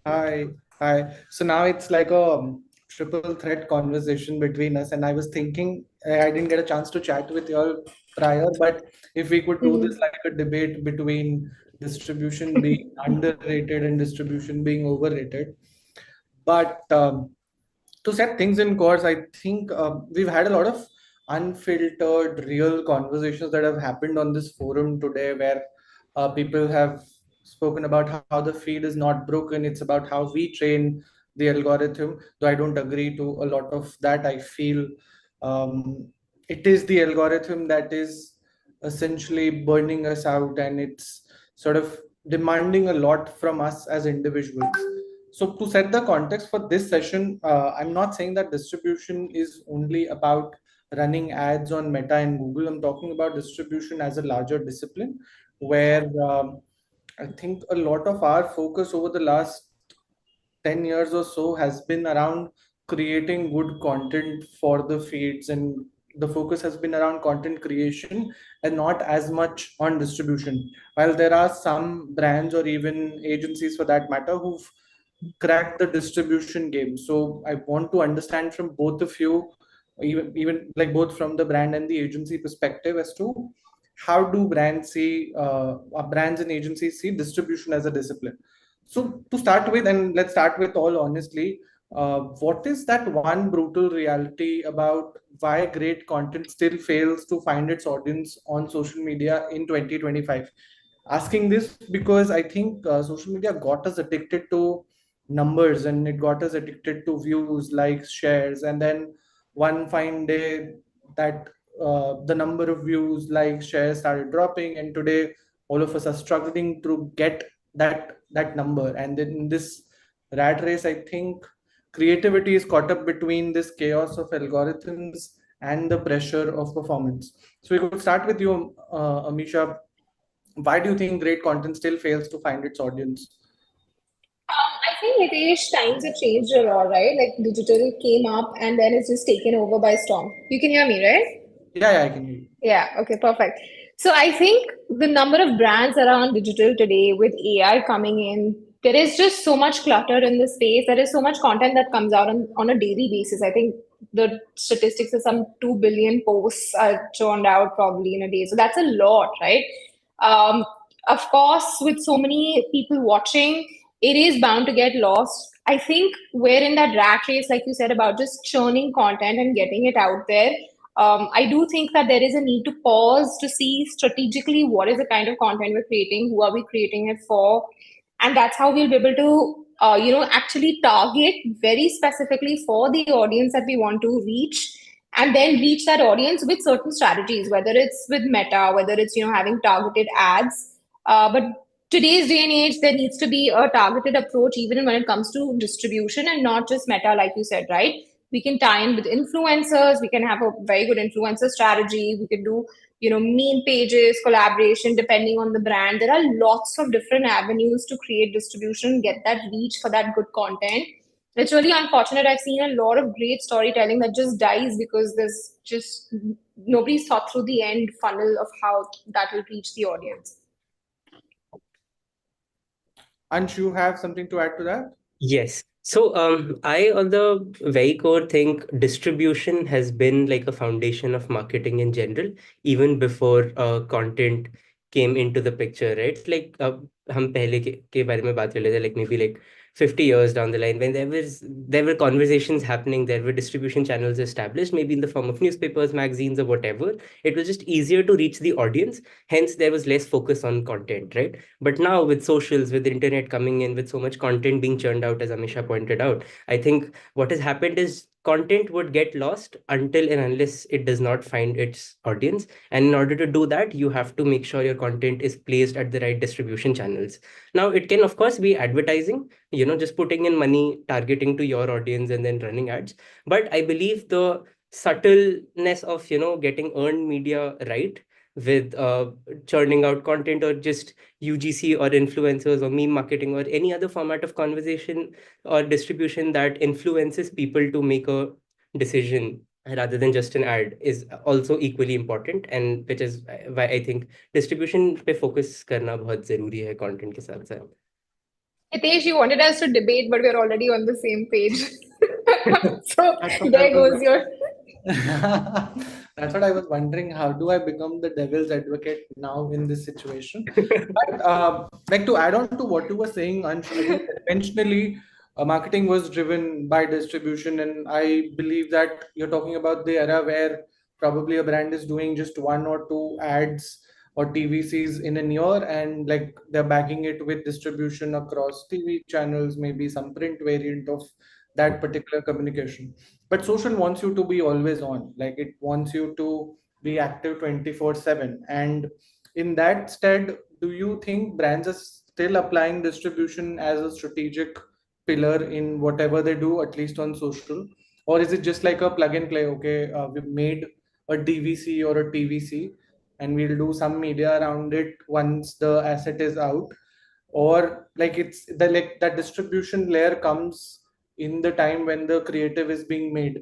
Ansh. Hi. So now it's like a triple threat conversation between us, and I was thinking I didn't get a chance to chat with you all prior, but if we could do this like a debate between distribution being underrated and distribution being overrated. But to set things in course, I think we've had a lot of unfiltered, real conversations that have happened on this forum today, where people have spoken about how the feed is not broken. It's about how we train the algorithm. Though I don't agree to a lot of that, I feel it is the algorithm that is essentially burning us out, and it's sort of demanding a lot from us as individuals. So to set the context for this session, I'm not saying that distribution is only about running ads on Meta and Google. I'm talking about distribution as a larger discipline, where I think a lot of our focus over the last 10 years or so has been around creating good content for the feeds, and the focus has been around content creation and not as much on distribution. While there are some brands or even agencies for that matter who've cracked the distribution game. So I want to understand from both of you, even like both from the brand and the agency perspective, as to how do brands and agencies see distribution as a discipline. So to start with, and let's start with all honestly, what is that one brutal reality about why great content still fails to find its audience on social media in 2025? Asking this because I think social media got us addicted to numbers, and it got us addicted to views, likes, shares, and then one fine day that the number of views, likes, shares started dropping, and today all of us are struggling to get that number. And then in this rat race, I think creativity is caught up between this chaos of algorithms and the pressure of performance. So we could start with you, Amisha. Why do you think great content still fails to find its audience? I think Hitesh, times have changed a lot, right? Like digital came up and then it's just taken over by storm. You can hear me, right? Yeah, I can hear you. Yeah, okay, perfect. So I think the number of brands around digital today with AI coming in, there is just so much clutter in the space. There is so much content that comes out on a daily basis. I think the statistics are some 2 billion posts are churned out probably in a day. So that's a lot, right? Um, of course, with so many people watching, it is bound to get lost. I think we're in that rat race, like you said, about just churning content and getting it out there. I do think that there is a need to pause to see strategically what is the kind of content we're creating, who are we creating it for, and that's how we'll be able to, actually target very specifically for the audience that we want to reach, and then reach that audience with certain strategies, whether it's with Meta, whether it's having targeted ads. But today's day and age, there needs to be a targeted approach even when it comes to distribution, and not just Meta, like you said, right? We can tie in with influencers. We can have a very good influencer strategy. We can do meme pages, collaboration, depending on the brand. There are lots of different avenues to create distribution, get that reach for that good content. It's really unfortunate. I've seen a lot of great storytelling that just dies because there's just nobody's thought through the end funnel of how that will reach the audience. Ansh, you have something to add to that? Yes. So I, on the very core, think distribution has been like a foundation of marketing in general, even before content came into the picture, right? Like हम पहले के बारे में बात कर लेते, like maybe like 50 years down the line, when there were conversations happening, there were distribution channels established, maybe in the form of newspapers, magazines, or whatever. It was just easier to reach the audience. Hence, there was less focus on content, right? But now with socials, with the internet coming in, with so much content being churned out, as Amisha pointed out, I think what has happened is content would get lost until and unless it does not find its audience. And in order to do that, you have to make sure your content is placed at the right distribution channels. Now, it can, of course, be advertising, just putting in money, targeting to your audience, and then running ads. But I believe the subtleness of, getting earned media right with churning out content, or just UGC or influencers or meme marketing or any other format of conversation or distribution that influences people to make a decision rather than just an ad, is also equally important, and which is why I think distribution पे focus करना बहुत जरूरी है content के साथ साथ. Hitesh, you wanted us to debate, but we're already on the same page. So there goes your. That's what I was wondering. How do I become the devil's advocate now in this situation? But like to add on to what you were saying, Ansh, I think conventionally marketing was driven by distribution, and I believe that you're talking about the era where probably a brand is doing just one or two ads or TVCs in a year, and like they're backing it with distribution across TV channels, maybe some print variant of that particular communication. But social wants you to be always on, like it wants you to be active 24/7. And in that stead, do you think brands are still applying distribution as a strategic pillar in whatever they do, at least on social? Or is it just like a plug and play? Okay, we've made a DVC or a TVC and we'll do some media around it once the asset is out? Or like it's the like that distribution layer comes in the time when the creative is being made?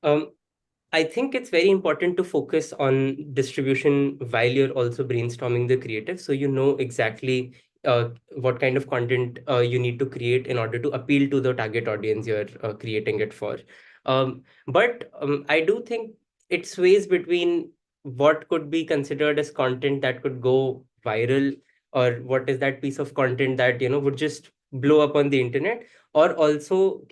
I think it's very important to focus on distribution while you're also brainstorming the creative, so you know exactly what kind of content you need to create in order to appeal to the target audience you're creating it for. But I do think it sways between what could be considered as content that could go viral, or what is that piece of content that would just blow up on the internet, or also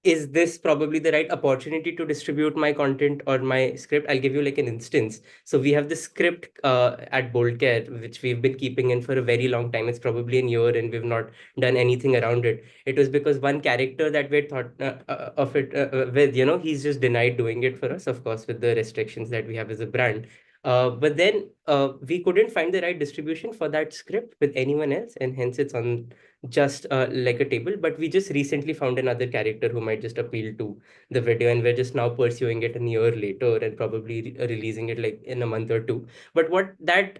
is this probably the right opportunity to distribute my content or my script? I'll give you like an instance. So we have this script at Bold Care, which we've been keeping in for a very long time. It's probably a year and we've not done anything around it. It was because one character that we thought of it with, he's just denied doing it for us, of course, with the restrictions that we have as a brand. But then we couldn't find the right distribution for that script with anyone else, and hence it's on just like a table. But we just recently found another character who might just appeal to the video, and we're just now pursuing it a year later and probably releasing it like in a month or two. But what that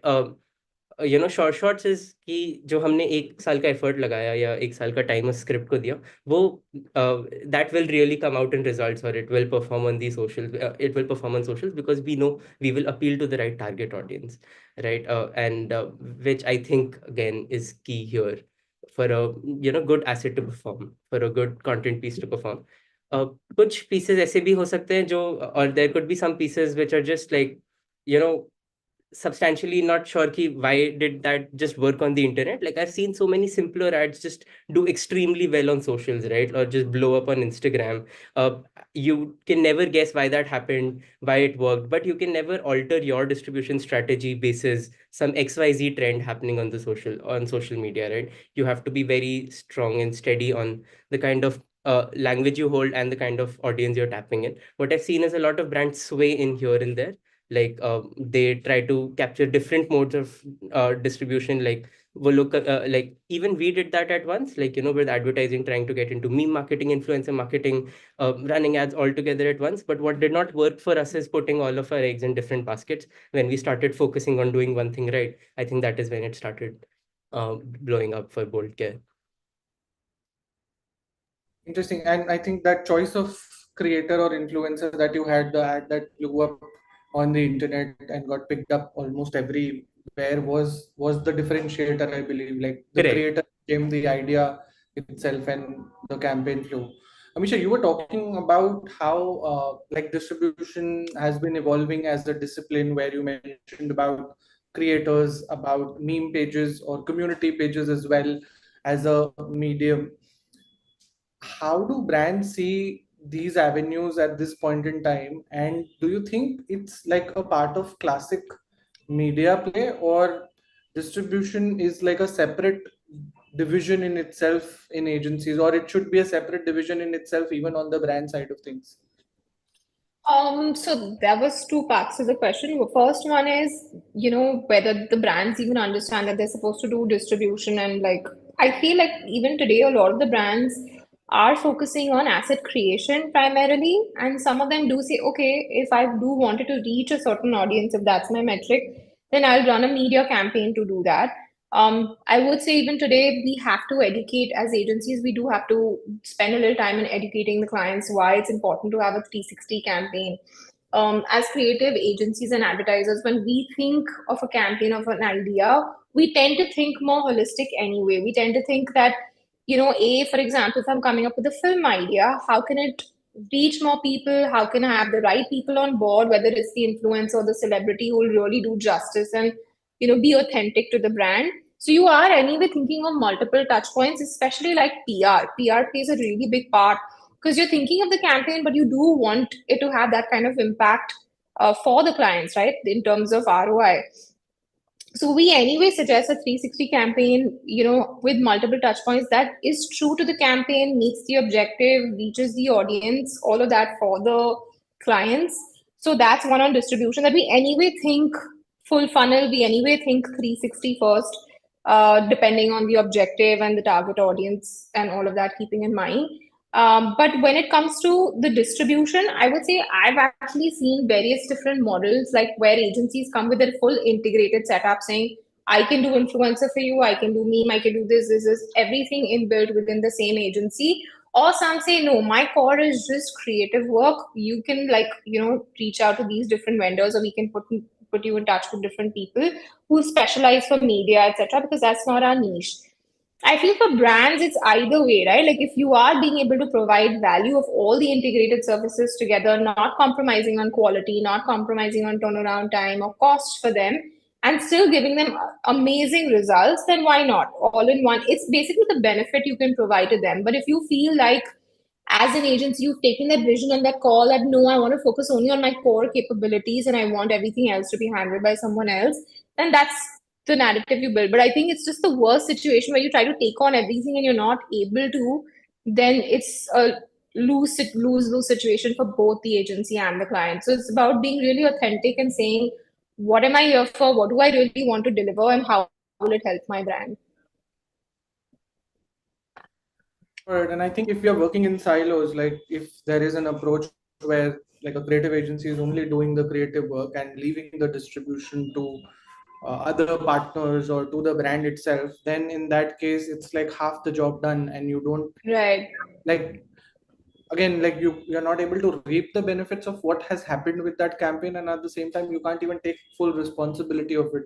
short shorts is कि जो हमने एक साल का effort लगाया या एक साल का टाइम उस स्क्रिप्ट को दिया, वो that will really come out in results, और it will perform on the social, it will perform on socials because we know we will appeal to the right target audience, right? And which I think again is key here for a good asset to perform, for a good content piece to perform. कुछ pieces ऐसे भी हो सकते हैं जो, or there could be some pieces which are just like substantially not sure ki why did that just work on the internet. Like I've seen so many simpler ads just do extremely well on socials, right? Or just blow up on Instagram. You can never guess why that happened, why it worked, but you can never alter your distribution strategy basis some XYZ trend happening on social media, right? You have to be very strong and steady on the kind of language you hold and the kind of audience you're tapping in. What I've seen is a lot of brands sway in here and there, like they try to capture different modes of distribution. Like we look like even we did that at once, like with advertising, trying to get into meme marketing, influencer marketing, running ads all together at once. But what did not work for us is putting all of our eggs in different baskets. When we started focusing on doing one thing right, I think that is when it started blowing up for Bold Care. Interesting. And I think that choice of creator or influencer that you had, the ad that blew up on the internet and got picked up almost everywhere, was the differentiator, I believe. Like the Correct. creator became the idea itself and the campaign flow. Amisha, you were talking about how like distribution has been evolving as a discipline, where you mentioned about creators, about meme pages or community pages as well as a medium. How do brands see these avenues at this point in time? And do you think it's like a part of classic media play, or distribution is like a separate division in itself in agencies, or it should be a separate division in itself even on the brand side of things? So there was two parts to the question. The first one is, whether the brands even understand that they're supposed to do distribution. And like, I feel like even today, a lot of the brands are focusing on asset creation primarily. And some of them do say, okay, if I do wanted to reach a certain audience, if that's my metric, then I'll run a media campaign to do that. I would say even today, we have to educate as agencies. We do have to spend a little time in educating the clients why it's important to have a 360 campaign. As creative agencies and advertisers, when we think of a campaign, of an idea, we tend to think more holistic anyway. We tend to think that, for example, if I'm coming up with a film idea, how can it reach more people? How can I have the right people on board, whether it's the influencer or the celebrity who will really do justice and be authentic to the brand? So you are anyway thinking of multiple touch points, especially like PR. PR plays a really big part because you're thinking of the campaign, but you do want it to have that kind of impact for the clients, right? In terms of ROI. So we anyway suggest a 360 campaign, with multiple touch points that is true to the campaign, meets the objective, reaches the audience, all of that for the clients. So that's one on distribution that we anyway think full funnel, we anyway think 360 first, depending on the objective and the target audience and all of that, keeping in mind. But when it comes to the distribution, I would say I've actually seen various different models, like where agencies come with their full integrated setup saying, I can do influencer for you, I can do meme, I can do this, everything inbuilt within the same agency. Or some say, no, my core is just creative work. You can reach out to these different vendors, or we can put you in touch with different people who specialize for media, etc. Because that's not our niche. I feel for brands, it's either way, right? Like if you are being able to provide value of all the integrated services together, not compromising on quality, not compromising on turnaround time or cost for them, and still giving them amazing results, then why not? All in one. It's basically the benefit you can provide to them. But if you feel like as an agency, you've taken that vision and that call that no, I want to focus only on my core capabilities and I want everything else to be handled by someone else, then that's the narrative you build. But I think it's just the worst situation where you try to take on everything and you're not able to, then it's a lose situation for both the agency and the client. So it's about being really authentic and saying, what am I here for? What do I really want to deliver? And how will it help my brand? Right, and I think if you're working in silos, like if there is an approach where like a creative agency is only doing the creative work and leaving the distribution to other partners or to the brand itself, then in that case it's like half the job done, and you don't Right. like again like you're not able to reap the benefits of what has happened with that campaign, and at the same time you can't even take full responsibility of it.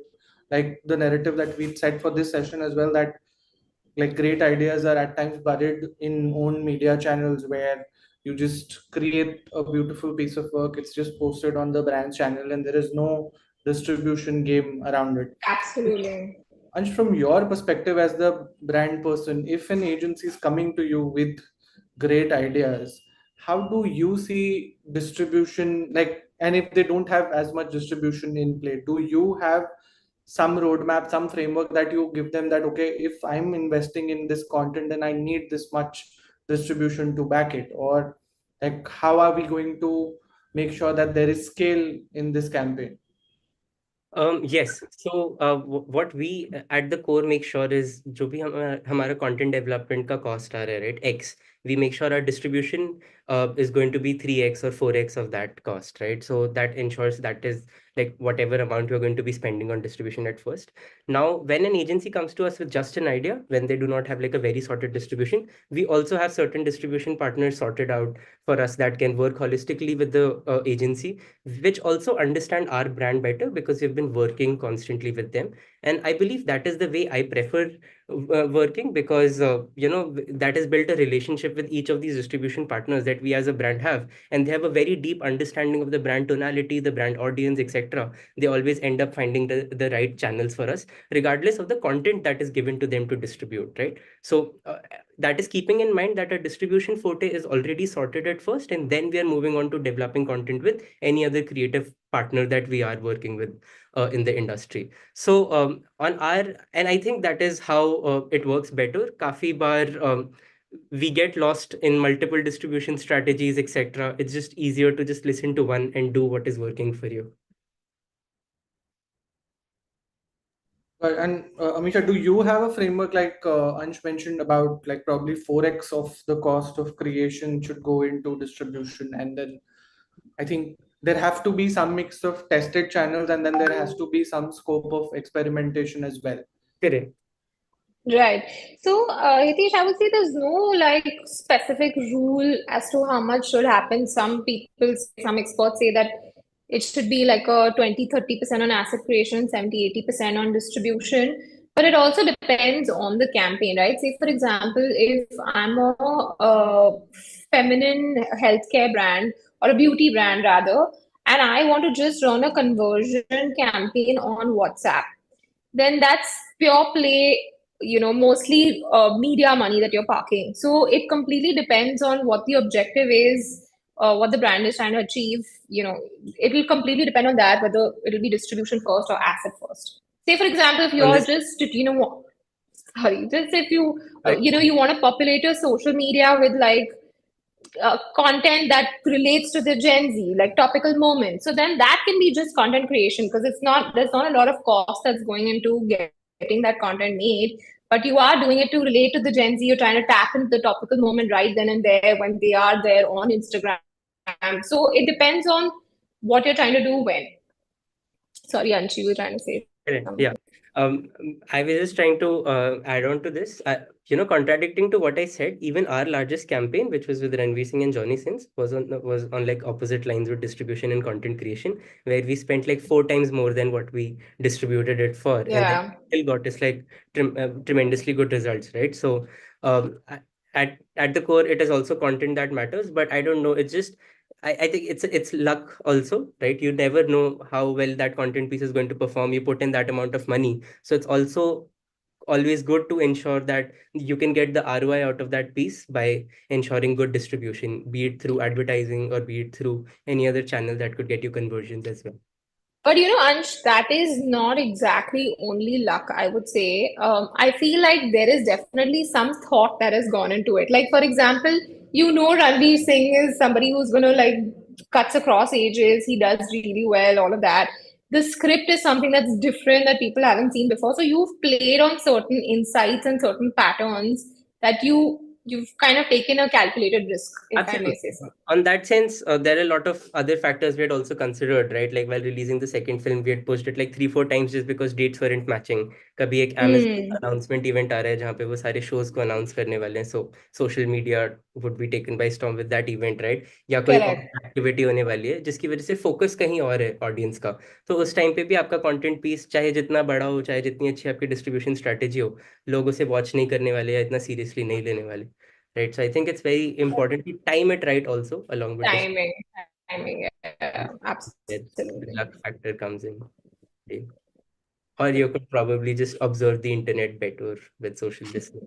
Like the narrative that we set for this session as well, that like great ideas are at times buried in own media channels where you just create a beautiful piece of work, it's just posted on the brand's channel, and there is no distribution game around it. Absolutely. And from your perspective as the brand person, if an agency is coming to you with great ideas, how do you see distribution, like, and if they don't have as much distribution in play, do you have some roadmap, some framework that you give them that, okay, if I'm investing in this content, then I need this much distribution to back it? Or like, how are we going to make sure that there is scale in this campaign? Yes. So what we at the core make sure is जो भी हमारा content development का cost आ रहा है, right? X. We make sure our distribution is going to be 3x or 4x of that cost, right? So that ensures that is like whatever amount we're going to be spending on distribution at first. Now, when an agency comes to us with just an idea, when they do not have like a very sorted distribution, we also have certain distribution partners sorted out for us that can work holistically with the agency, which also understand our brand better because we've been working constantly with them. And I believe that is the way I prefer working, because that has built a relationship with each of these distribution partners that we as a brand have, and they have a very deep understanding of the brand tonality, the brand audience, etc. They always end up finding the right channels for us, regardless of the content that is given to them to distribute, right? So that is keeping in mind that our distribution forte is already sorted at first, and then we are moving on to developing content with any other creative partner that we are working with in the industry. So and I think that is how it works better. Kafi bar, we get lost in multiple distribution strategies, etc. It's just easier to just listen to one and do what is working for you. And Amisha, do you have a framework like Ansh mentioned about like probably 4x of the cost of creation should go into distribution, and then I think there have to be some mix of tested channels, and then there has to be some scope of experimentation as well. Correct. Right. So, Hitesh, I would say there's no like specific rule as to how much should happen. Some people, some experts say that it should be like a 20-30% on asset creation, 70-80% on distribution. but it also depends on the campaign, right? Say, for example, if I'm a feminine healthcare brand or a beauty brand rather, and I want to just run a conversion campaign on WhatsApp, then that's pure play, mostly media money that you're parking. So it completely depends on what the objective is, what the brand is trying to achieve. It will completely depend on that, whether it'll be distribution first or asset first. Say, for example, if On you're this, just, sorry, just if you, I, you want to populate your social media with like content that relates to the Gen Z, like topical moments. So then that can be just content creation because there's not a lot of cost that's going into getting that content made, but you are doing it to relate to the Gen Z. You're trying to tap into the topical moment right then and there when they are there on Instagram. So it depends on what you're trying to do when. Sorry, Anshi, you were trying to say something. yeah. I was just trying to add on to this. Contradicting to what I said, even our largest campaign, which was with Ranveer Singh and Johnny Sins, was on like opposite lines with distribution and content creation, where we spent like 4 times more than what we distributed it for, and then Yeah. still got us like tremendously good results, right? So, at the core, it is also content that matters, but I don't know. It's just I think it's luck also, right? You never know how well that content piece is going to perform. You put in that amount of money, so it's also always good to ensure that you can get the ROI out of that piece by ensuring good distribution, be it through advertising or be it through any other channel that could get you conversions as well. But Ansh, that is not exactly only luck, I would say. I feel like there is definitely some thought that has gone into it. Like, for example, Ranveer Singh is somebody who's going to like cuts across ages. He does really well, all of that. The script is something that's different that people haven't seen before. So you've played on certain insights and certain patterns that you've kind of taken a calculated risk, if I may say so. On that sense, there are a lot of other factors we had also considered, right? Like while releasing the second film, we had pushed it like 3-4 times just because dates weren't matching. कभी एक Amazon announcement event आ रहा है जहाँ पे वो सारे shows को announce करने वाले हैं. So social media would be taken by storm with that event, right? या कोई और Correct. activity होने वाली है जिसकी वजह से focus कहीं और है audience का. तो उस टाइम पे भी आपका content piece चाहे जितना बड़ा हो, चाहे जितनी अच्छी आपकी distribution strategy हो, लोग उसे watch नहीं करने वाले या इतना seriously नहीं लेने वाले. Right. So I think it's very important to time it right also along with this. Timing, yeah, That's the absolutely. luck factor comes in. Okay. Or you could probably just observe the internet better with social distancing.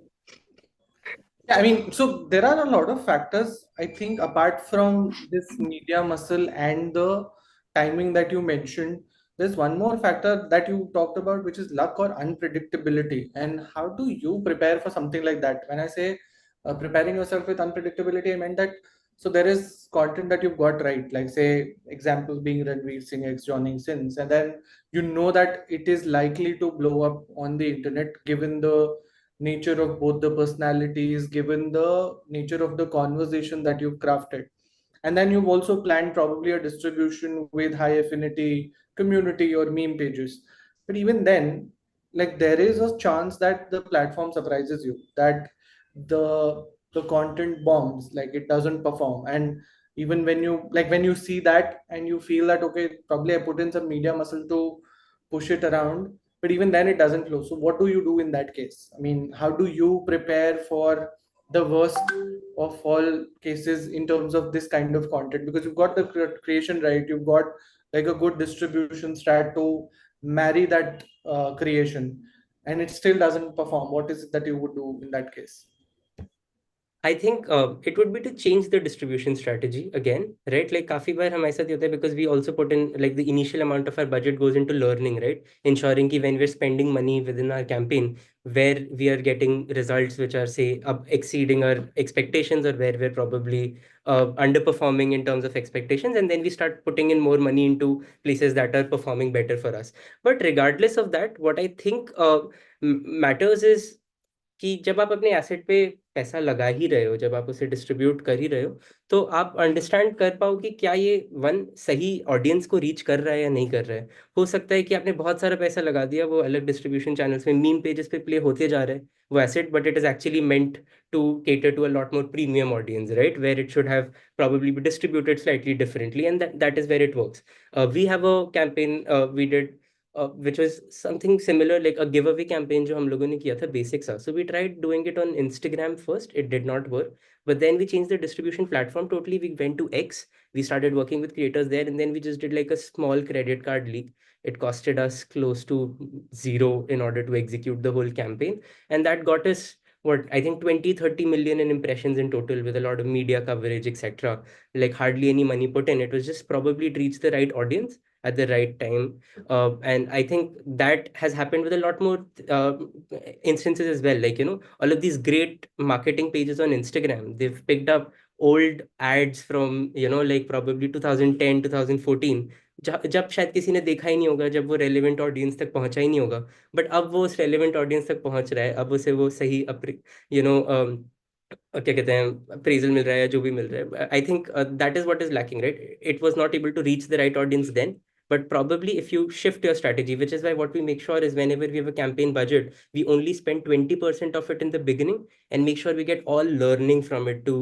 Yeah, I mean, so there are a lot of factors, I think, apart from this media muscle and the timing that you mentioned. There's one more factor that you talked about, which is luck or unpredictability. And how do you prepare for something like that? When I say preparing yourself with unpredictability, I meant that so there is content that you've got right, like say examples being Ranveer Singh X Johnny Sins, and then you know that it is likely to blow up on the internet given the nature of both the personalities, given the nature of the conversation that you've crafted. And then you've also planned probably a distribution with high affinity community or meme pages. But even then, like there is a chance that the platform surprises you, that the content bombs, like it doesn't perform. And even when you see that and you feel that okay, probably I put in some media muscle to push it around, but even then it doesn't flow. So what do you do in that case? I mean, how do you prepare for the worst of all cases in terms of this kind of content? Because you've got the creation right, you've got like a good distribution strat to marry that creation, and it still doesn't perform. What is it that you would do in that case? I think it would be to change the distribution strategy again, right? Like काफी बार हमारे साथ ये होता है because we also put in like the initial amount of our budget goes into learning, right? Ensuring कि when we're spending money within our campaign, where we are getting results which are say exceeding our expectations or where we're probably underperforming in terms of expectations, and then we start putting in more money into places that are performing better for us. But regardless of that, what I think matters is कि जब आप अपने asset पे पैसा लगा ही रहे हो, जब आप उसे डिस्ट्रीब्यूट कर ही रहे हो, तो आप अंडरस्टैंड कर पाओ कि क्या ये सही ऑडियंस को रीच कर रहा है या नहीं कर रहा है. हो सकता है कि आपने बहुत सारा पैसा लगा दिया, वो अलग डिस्ट्रीब्यूशन चैनल्स में मीम पेजेस पे प्ले होते जा रहे हैं वो asset, but it is actually meant to cater to a lot more premium audience, right? Where it should have probably be distributed slightly differently, and that is where it works. We have a campaign we did which was something similar like a giveaway campaign जो हम लोगों ने किया था basic सा. So we tried doing it on Instagram first. It did not work. But then we changed the distribution platform totally. We went to X. We started working with creators there, and then we just did like a small credit card leak. It costed us close to zero in order to execute the whole campaign. And that got us what I think 20-30 million in impressions in total with a lot of media coverage, etc. Like hardly any money put in. It was just probably to reach the right audience at the right time. And I think that has happened with a lot more instances as well. Like, all of these great marketing pages on Instagram, they've picked up old ads from, like probably 2010, 2014, जब शायद किसी ने देखा ही नहीं होगा, जब वो relevant audience तक पहुंचा ही नहीं होगा. बट अब वो उस रेलेवेंट ऑडियंस तक पहुंच रहा है, अब उसे वो सही यू नो क्या कहते हैं अप्रेजल मिल रहा है या जो भी मिल रहा है. I think that is what is lacking, right? It was not able to reach the right audience then. But probably if you shift your strategy, which is why what we make sure is whenever we have a campaign budget, we only spend 20% of it in the beginning and make sure we get all learning from it to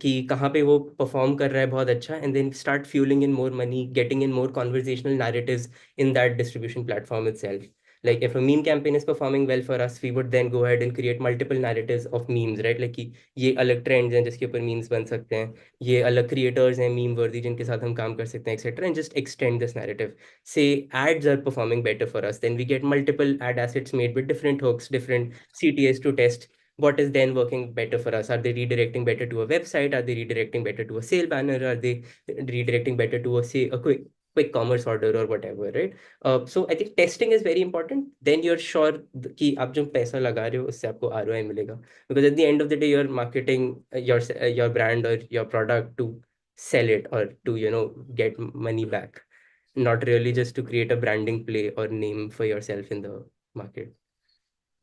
कि कहाँ पे वो perform कर रहा है बहुत अच्छा, and then start fueling in more money, getting in more conversational narratives in that distribution platform itself. Like if a meme campaign is performing well for us, we would then go ahead and create multiple narratives of memes, right? Like कि ये अलग trends हैं जिसके ऊपर memes बन सकते हैं, ये अलग creators हैं meme worthy जिनके साथ हम काम कर सकते हैं, etc. And just extend this narrative. Say ads are performing better for us, then we get multiple ad assets made with different hooks, different CTAs to test what is then working better for us. Are they redirecting better to a website? Are they redirecting better to a sale banner? Are they redirecting better to a quick commerce order or whatever, right? So I think testing is very important. Then you're sure कि आप जो पैसा लगा रहे हो उससे आपको ROI मिलेगा. Because at the end of the day, you're marketing your brand or your product to sell it or to get money back, not really just to create a branding play or name for yourself in the market.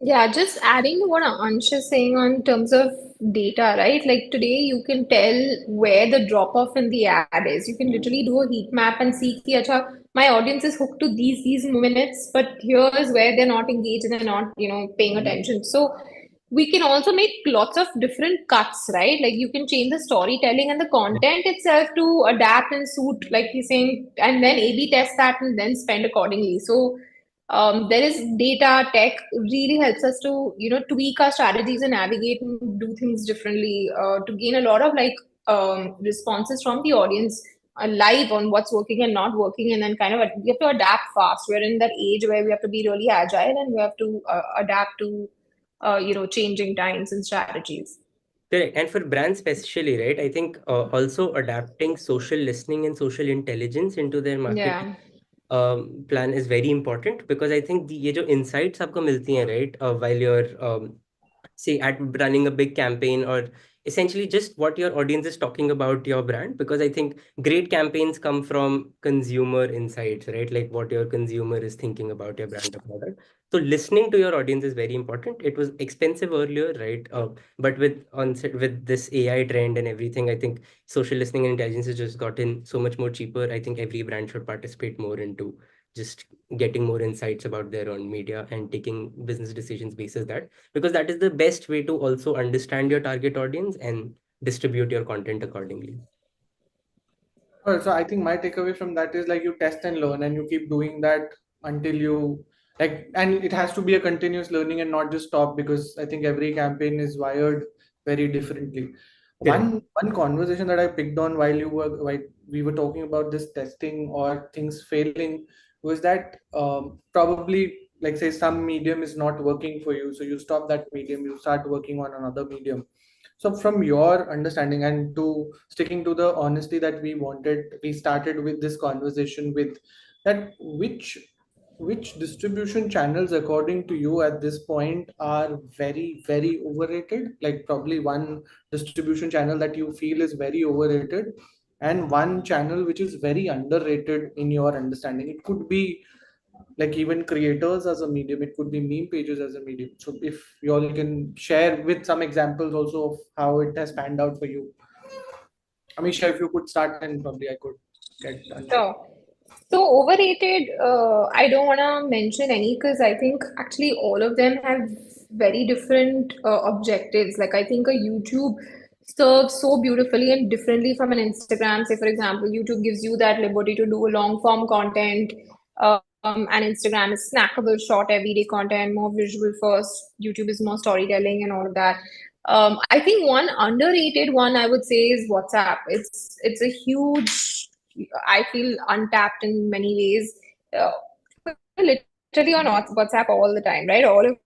Yeah, just adding to what Ansh is saying on terms of data, right? Like today, you can tell where the drop off in the ad is. You can literally do a heat map and see, ki, acha, my audience is hooked to these minutes, but here's where they're not engaged and they're not, paying attention. So we can also make lots of different cuts, right? Like you can change the storytelling and the content itself to adapt and suit, like he's saying, and then A/B test that and then spend accordingly. So there is data tech really helps us to tweak our strategies and navigate and do things differently to gain a lot of responses from the audience live on what's working and not working, and then kind of we have to adapt fast. We're in that age where we have to be really agile and we have to adapt to changing times and strategies. Correct. And for brands especially, right? I think also adapting social listening and social intelligence into their marketing plan is very important, because I think ये जो insights आपको मिलती हैं, right? While you're say at running a big campaign, or essentially just what your audience is talking about your brand, because I think great campaigns come from consumer insights, right? Like what your consumer is thinking about your brand or product. So listening to your audience is very important. It was expensive earlier, right? But with this AI trend and everything, I think social listening and intelligence has just gotten so much more cheaper. I think every brand should participate more into just getting more insights about their own media and taking business decisions basis that, because that is the best way to also understand your target audience and distribute your content accordingly. So I think my takeaway from that is like you test and learn and you keep doing that until you and it has to be a continuous learning and not just stop, because I think every campaign is wired very differently. One conversation that I picked on while we were talking about this testing or things failing was that probably like say some medium is not working for you, so you stop that medium, you start working on another medium. So from your understanding and to sticking to the honesty that we started with this conversation with, that which distribution channels according to you at this point are very, very overrated? Like probably one distribution channel that you feel is very overrated and one channel which is very underrated in your understanding. It could be like even creators as a medium, it could be meme pages as a medium. So if you all can share with some examples also of how it has panned out for you. Amisha, if you could start, and probably I could get done. Sure. So overrated, I don't want to mention any because I think actually all of them have very different objectives. Like I think a YouTube serves so beautifully and differently from an Instagram. Say, for example, YouTube gives you that liberty to do a long form content. and Instagram is snackable, short, everyday content, more visual first. YouTube is more storytelling and all of that. I think one underrated one I would say is WhatsApp. It's a huge, I feel untapped in many ways. We're literally on WhatsApp all the time, right? All of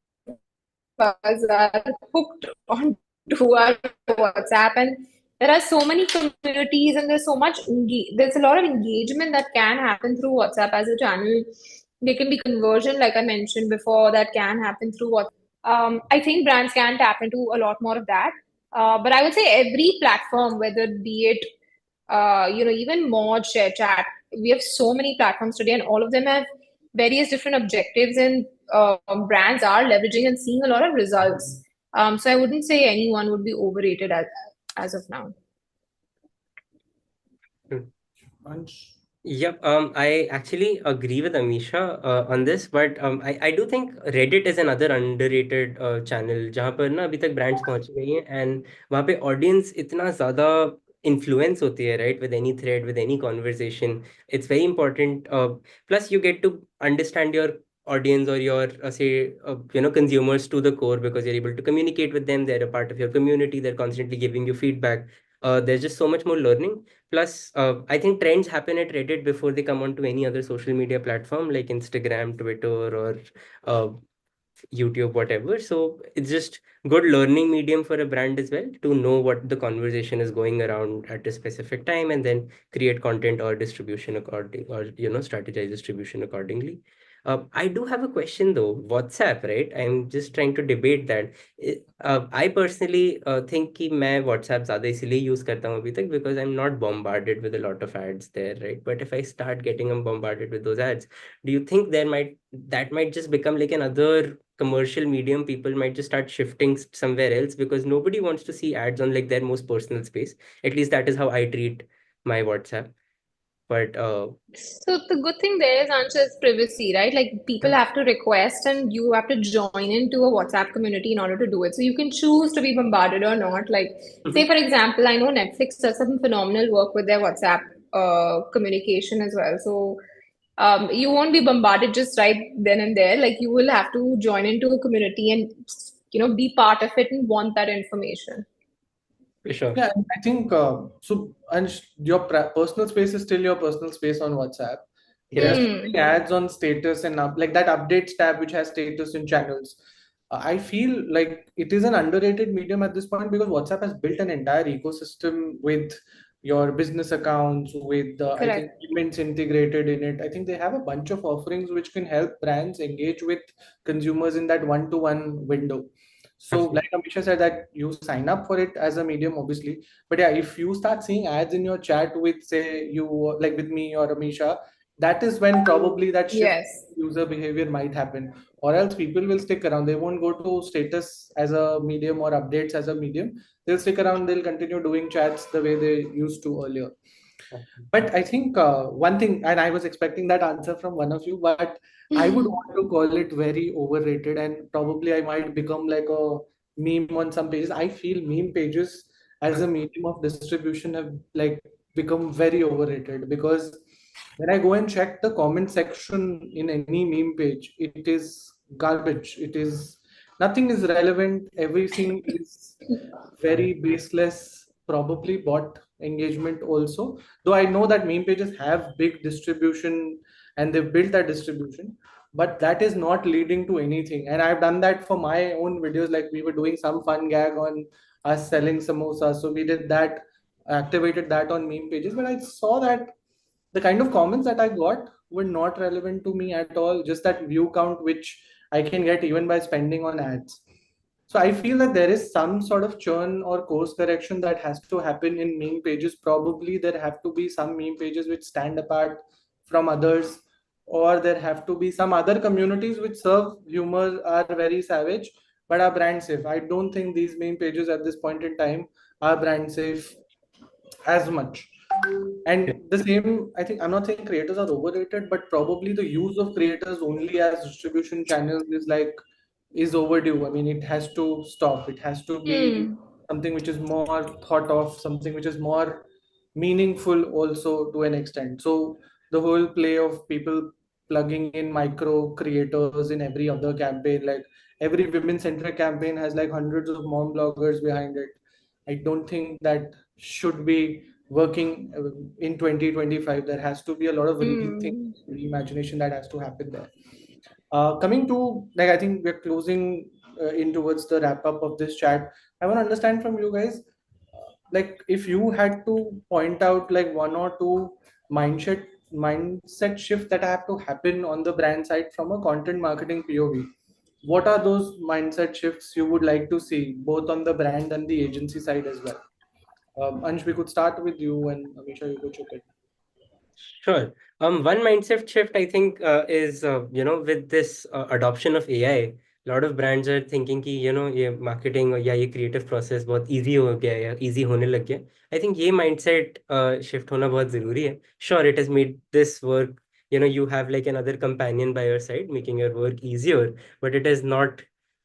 us are hooked onto our WhatsApp, and there are so many communities, and there's a lot of engagement that can happen through WhatsApp as a channel. There can be conversion, like I mentioned before, that can happen through WhatsApp. I think brands can tap into a lot more of that. But I would say every platform, whether be it even Mod, Share Chat, we have so many platforms today, and all of them have various different objectives, and brands are leveraging and seeing a lot of results. So I wouldn't say anyone would be overrated as of now. Yep, I actually agree with Amisha on this, but I do think Reddit is another underrated channel जहाँ पर ना अभी तक brands पहुंच गई हैं, and वहाँ पे audience इतना ज़्यादा influence होती है, right, with any thread, with any conversation. It's very important. Plus, you get to understand your audience or your consumers to the core, because you're able to communicate with them. They're a part of your community. They're constantly giving you feedback. There's just so much more learning. Plus, I think trends happen at Reddit before they come onto any other social media platform like Instagram, Twitter, or uh, YouTube, whatever. So it's just good learning medium for a brand as well, to know what the conversation is going around at a specific time, and then create content or distribution according, or strategize distribution accordingly. I do have a question though. WhatsApp, right? I'm just trying to debate that. I personally think कि मैं WhatsApp ज़्यादा इसलिए use करता हूँ अभी तक, because I'm not bombarded with a lot of ads there, right? But if I start getting bombarded with those ads, do you think that might just become like another commercial medium? People might just start shifting somewhere else, because nobody wants to see ads on like their most personal space. At least that is how I treat my WhatsApp. But So the good thing there is, Ansha, is privacy, right? Like people have to request, and you have to join into a WhatsApp community in order to do it. So you can choose to be bombarded or not. Like, say for example, I know Netflix does some phenomenal work with their WhatsApp communication as well. So you won't be bombarded just right then and there. Like you will have to join into a community and be part of it and want that information. For sure. Yeah, I think so. And your personal space is still your personal space on WhatsApp. There's ads on status and like that updates tab which has status in channels. I feel like it is an underrated medium at this point, because WhatsApp has built an entire ecosystem with your business accounts, with I think payments integrated in it. I think they have a bunch of offerings which can help brands engage with consumers in that one-to-one window. So like Amisha said, that you sign up for it as a medium, obviously. But yeah, if you start seeing ads in your chat with, say, you like with me or Amisha, that is when probably that shift in user behavior might happen. Or else people will stick around. They won't go to status as a medium or updates as a medium. They'll stick around. They'll continue doing chats the way they used to earlier. But I think one thing, and I was expecting that answer from one of you, but I would want to call it very overrated, and probably I might become like a meme on some pages. I feel meme pages as a medium of distribution have like become very overrated, because when I go and check the comment section in any meme page, it is garbage. It is nothing is relevant. Everything is very baseless, probably bot engagement also. Though I know that meme pages have big distribution and they've built that distribution, but that is not leading to anything. And I've done that for my own videos. Like we were doing some fun gag on us selling samosa, so we did that, activated that on meme pages. But I saw that the kind of comments that I got were not relevant to me at all. Just that view count, which I can get even by spending on ads. So I feel that there is some sort of churn or course correction that has to happen in meme pages. Probably there have to be some meme pages which stand apart from others, or there have to be some other communities which serve humor, are very savage, but are brand safe. I don't think these meme pages at this point in time are brand safe as much. And the same, I think, I'm not saying creators are overrated, but probably the use of creators only as distribution channels is overdue. I mean, it has to stop. It has to be something which is more thought of, something which is more meaningful also to an extent. So the whole play of people plugging in micro creators in every other campaign. Like every women-centric campaign has like hundreds of mom bloggers behind it. I don't think that should be working in 2025. There has to be a lot of rethinking, Hmm. reimagination that has to happen there. Coming to like, I think we're closing in towards the wrap up of this chat. I want to understand from you guys, like if you had to point out like one or two mindset shift that have to happen on the brand side from a content marketing POV. What are those mindset shifts you would like to see both on the brand and the agency side as well? Ansh, we could start with you, and Amisha, you could chip in. Sure. One mindset shift I think is with this adoption of AI, a lot of brands are thinking कि ये marketing और या ये creative process बहुत easy हो गया है या easy होने लग गया है. I think ये mindset shift होना बहुत जरूरी है. Sure, it has made this work. You have like another companion by your side, making your work easier, but it has not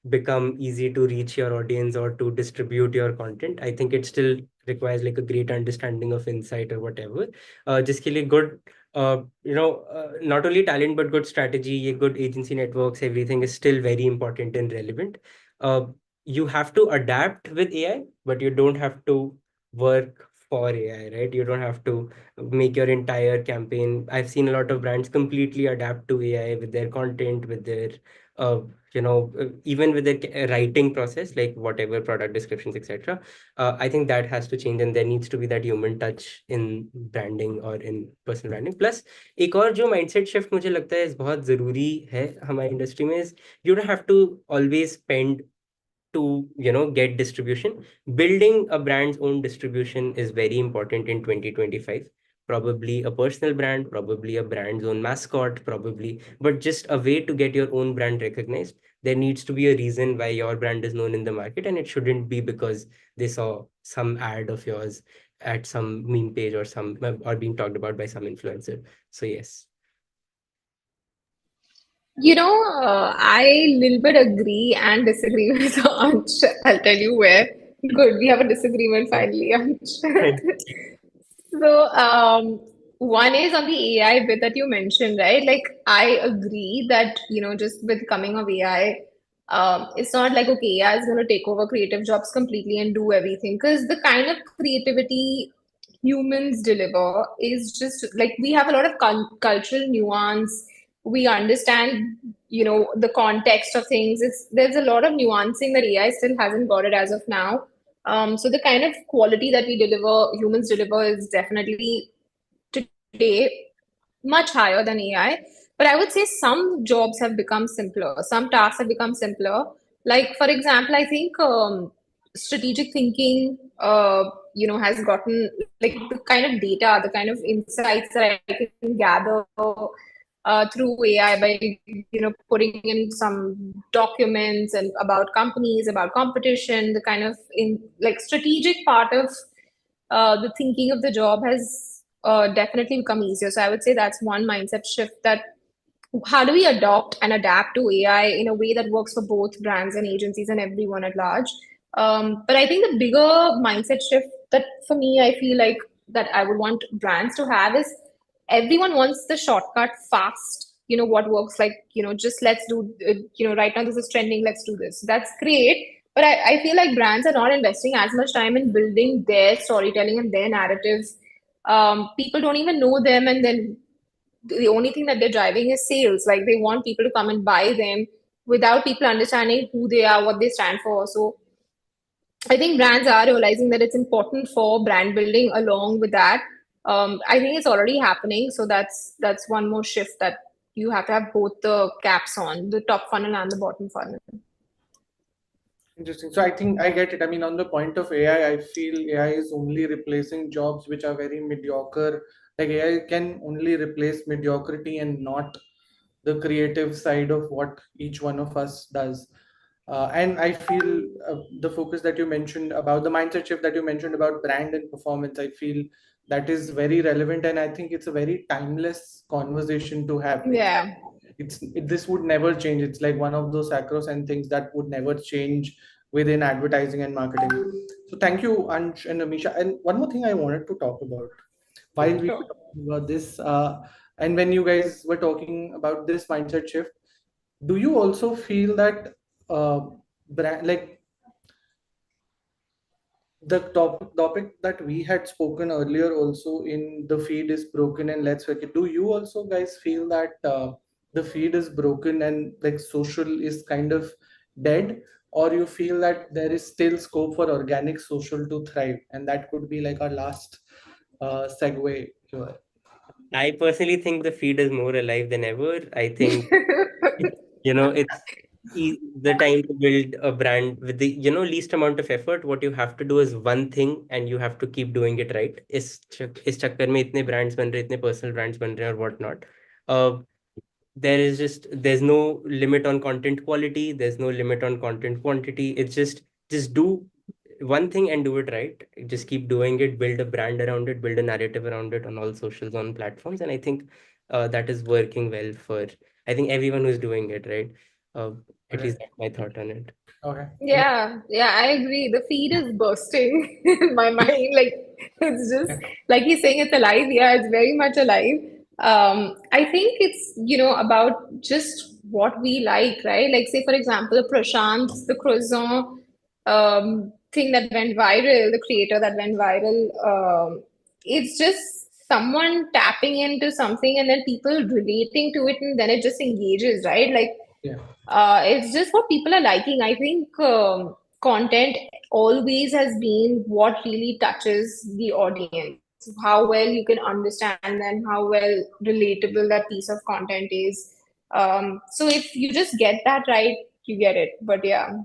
become easy to reach your audience or to distribute your content. I think it still requires like a great understanding of insight or whatever. जिसके लिए good not only talent but good strategy, a good agency networks, everything is still very important and relevant. Uh, you have to adapt with AI, but you don't have to work for AI, right? You don't have to make your entire campaign. I've seen a lot of brands completely adapt to AI with their content, with their uh, even with the writing process, like whatever product descriptions, etc. I think that has to change, and there needs to be that human touch in branding or in personal branding. Plus, एक और जो mindset shift मुझे लगता है बहुत जरूरी है हमारी इंडस्ट्री में is you don't have to always spend to get distribution. Building a brand's own distribution is very important in 2025. Probably a personal brand, probably a brand's own mascot, probably, but just a way to get your own brand recognized. There needs to be a reason why your brand is known in the market, and it shouldn't be because they saw some ad of yours at some meme page or some or being talked about by some influencer. So yes. I little bit agree and disagree with Ansh. I'll tell you where. Good, we have a disagreement finally, Ansh. So, one is on the AI bit that you mentioned, right? Like, I agree that, just with coming of AI, it's not like, okay, AI is going to take over creative jobs completely and do everything. Because the kind of creativity humans deliver is just like we have a lot of cultural nuance. We understand, the context of things. There's a lot of nuancing that AI still hasn't got it as of now. So the kind of quality that we deliver, humans deliver, is definitely today much higher than AI. But I would say some jobs have become simpler. Some tasks have become simpler. Like, for example, I think strategic thinking, has gotten like the kind of data, the kind of insights that I can gather through AI by putting in some documents and about companies, about competition, the kind of in like strategic part of the thinking of the job has definitely become easier. So I would say that's one mindset shift, that how do we adopt and adapt to AI in a way that works for both brands and agencies and everyone at large. But I think the bigger mindset shift that for me, I feel like that I would want brands to have is everyone wants the shortcut fast. What works, like, just let's do, right now this is trending, let's do this. That's great. But I feel like brands are not investing as much time in building their storytelling and their narratives. People don't even know them, and then the only thing that they're driving is sales. Like they want people to come and buy them without people understanding who they are, what they stand for. So I think brands are realizing that it's important for brand building along with that. I think it's already happening. So that's one more shift, that you have to have both the caps on, the top funnel and the bottom funnel. Interesting. So I think I get it. I mean, on the point of AI, I feel AI is only replacing jobs which are very mediocre. Like AI can only replace mediocrity and not the creative side of what each one of us does. And I feel the focus that you mentioned about the mindset shift that you mentioned about brand and performance, I feel that is very relevant, and I think it's a very timeless conversation to have. Yeah. This would never change. It's like one of those sacrosanct things that would never change within advertising and marketing. So thank you, Ansh and Amisha. And one more thing I wanted to talk about while we were talking about this, And when you guys were talking about this mindset shift, do you also feel that brand, like the topic that we had spoken earlier also in the feed is broken and let's work it, do you also guys feel that the feed is broken and like social is kind of dead, or you feel that there is still scope for organic social to thrive? And that could be like our last segue here. I personally think the feed is more alive than ever. I think it's the time to build a brand with the least amount of effort. What you have to do is one thing, and you have to keep doing it right. इस चक्कर में इतने brands बन रहे, इतने personal brands बन रहे हैं और whatnot. There's no limit on content quality. There's no limit on content quantity. It's just do one thing and do it right. Just keep doing it, build a brand around it, build a narrative around it on all socials, on platforms. And I think that is working well for, I think, everyone who's doing it, right? At least that's my thought on it. Okay. Yeah, I agree. The feed is bursting in my mind. Like it's just like he's saying it's alive. Yeah, it's very much alive. I think it's, about just what we like, right? Like say for example, Prashant's the croissant thing that went viral, the creator that went viral. It's just someone tapping into something and then people relating to it and then it just engages, right? Like Yeah. it's just what people are liking. I think content always has been what really touches the audience. How well you can understand them, how well relatable that piece of content is. So if you just get that right, you get it. But yeah,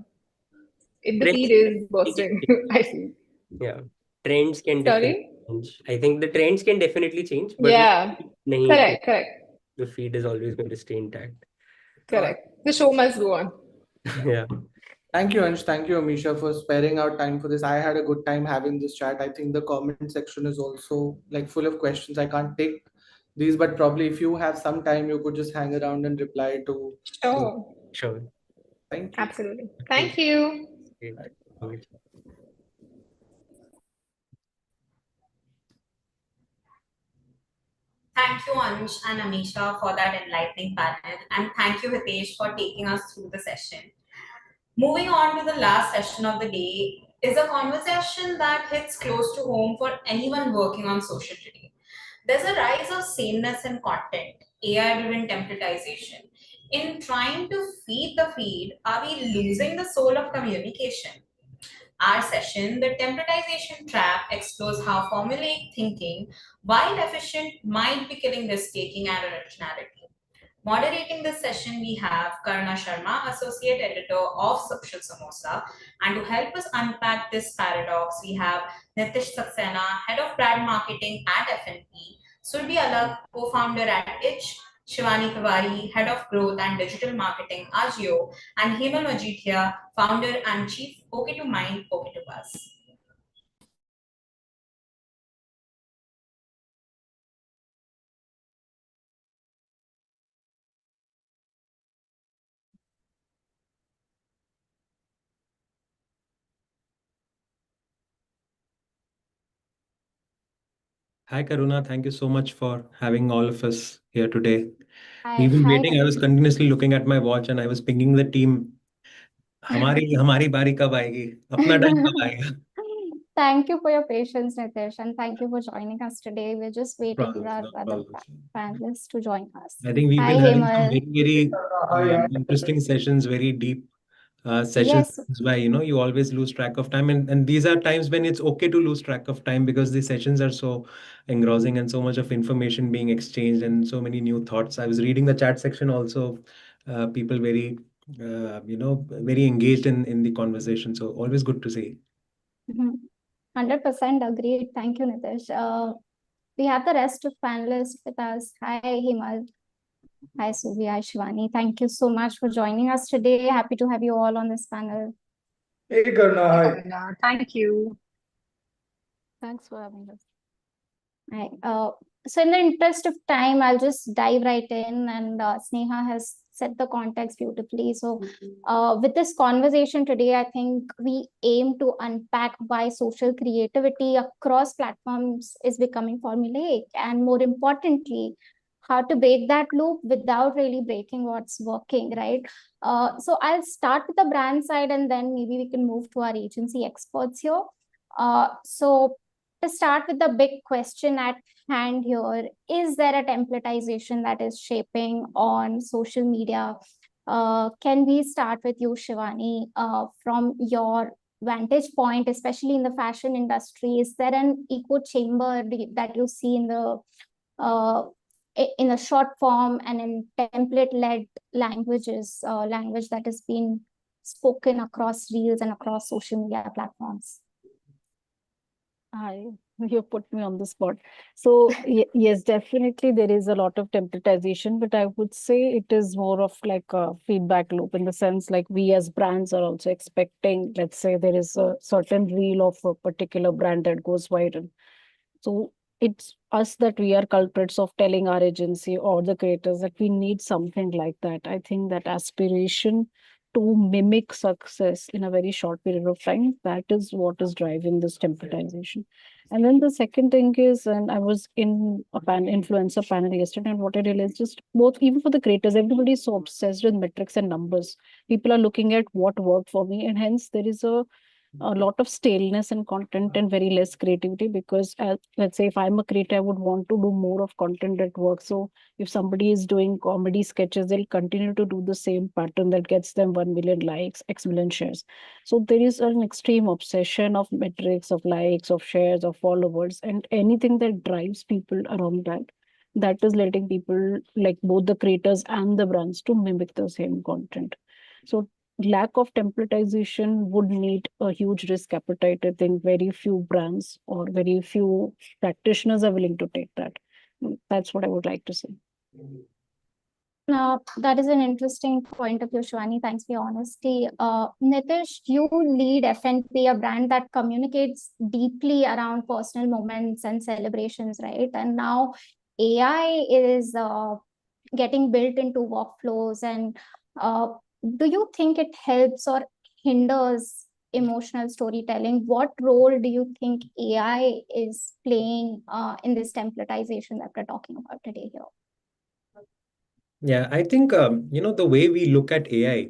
the Trends feed can is definitely bursting, change. I feel. Yeah, trends can definitely Sorry? change. I think the trends can definitely change, but Yeah, nahi ki correct. the feed is always going to stay intact. Correct. The show must go on. Yeah. Thank you, Ansh. Thank you, Amisha, for sparing out time for this. I had a good time having this chat. I think the comment section is also like full of questions. I can't take these, but probably if you have some time, you could just hang around and reply to. Sure. Sure. Thank you. Absolutely. Thank you. Great. Thank you, Ansh and Amisha, for that enlightening panel. And thank you, Hitesh, for taking us through the session. Moving on to the last session of the day is a conversation that hits close to home for anyone working on social today. There's a rise of sameness in content, AI-driven templatization. In trying to feed the feed, are we losing the soul of communication? Our session, The Templatization Trap, explores how formulaic thinking, while efficient, might be killing risk-taking and originality. Moderating this session, we have Karna Sharma, Associate Editor of Social Samosa. And to help us unpack this paradox, we have Nitish Saxena, Head of Brand Marketing at FNP, Surbi Alag, Co-founder at Itch, Shivani Tiwari, Head of Growth and Digital Marketing, Agio, and Hemal Majithia, Founder and Chief OK to Mind, OK to Buzz. Hi, Karuna. Thank you so much for having all of us here today. Hi, We've been hi, waiting. I was Nitish. continuously looking at my watch and I was pinging the team. हमारी हमारी बारी कब आएगी? अपना time कब आएगा? Thank you for your patience, Nitish, and thank you for joining us today. We're just waiting for our No other problems. panelists to join us. I think we've Hi, been having some Hemal. very interesting sessions, very deep sessions. Yes. That's why, you always lose track of time. And these are times when it's okay to lose track of time because the sessions are so engrossing and so much of information being exchanged and so many new thoughts. I was reading the chat section also, people very, very engaged in the conversation. So always good to see. 100% agreed. Thank you, Nitish. We have the rest of panelists with us. Hi, Hemal. Hi, Suvi. Hi, Shivani. Thank you so much for joining us today. Happy to have you all on this panel. Hey, Karna. Hi. Karna, thank you. Thanks for having us. Hi. So in the interest of time, I'll just dive right in, and Sneha has set the context beautifully. So with this conversation today, I think we aim to unpack why social creativity across platforms is becoming formulaic, and more importantly, how to break that loop without really breaking what's working, right? So I'll start with the brand side, and then maybe we can move to our agency experts here. So to start with the big question at hand here, is there a templatization that is shaping on social media? Can we start with you, Shivani, from your vantage point, especially in the fashion industry? Is there an echo chamber that you see in the in a short form and in template-led languages, language that has been spoken across reels and across social media platforms? Hi, you put me on the spot. So yes, definitely there is a lot of templatization, but I would say it is more of like a feedback loop, in the sense like we as brands are also expecting, let's say there is a certain reel of a particular brand that goes viral. So it's us that we are culprits of telling our agency or the creators that we need something like that. I think that aspiration to mimic success in a very short period of time, that is what is driving this templatization. And then the second thing is, and I was in a influencer panel yesterday, and what I realized, just both, even for the creators, everybody is so obsessed with metrics and numbers. People are looking at what worked for me, and hence there is a lot of staleness in content and very less creativity, because let's say if I'm a creator, I would want to do more of content that works. So if somebody is doing comedy sketches, they'll continue to do the same pattern that gets them 1 million likes, X million shares. So there is an extreme obsession of metrics, of likes, of shares, of followers, and anything that drives people around that, that is letting people, like both the creators and the brands, to mimic the same content. So lack of templatization would need a huge risk appetite. I think very few brands or very few practitioners are willing to take that. That's what I would like to say. That is an interesting point of view, Shivani. Thanks for your honesty. Nitish, you lead FNP, a brand that communicates deeply around personal moments and celebrations, right? And now AI is getting built into workflows. And do you think it helps or hinders emotional storytelling? What role do you think AI is playing in this templatization that we're talking about today here? Yeah, I think the way we look at AI,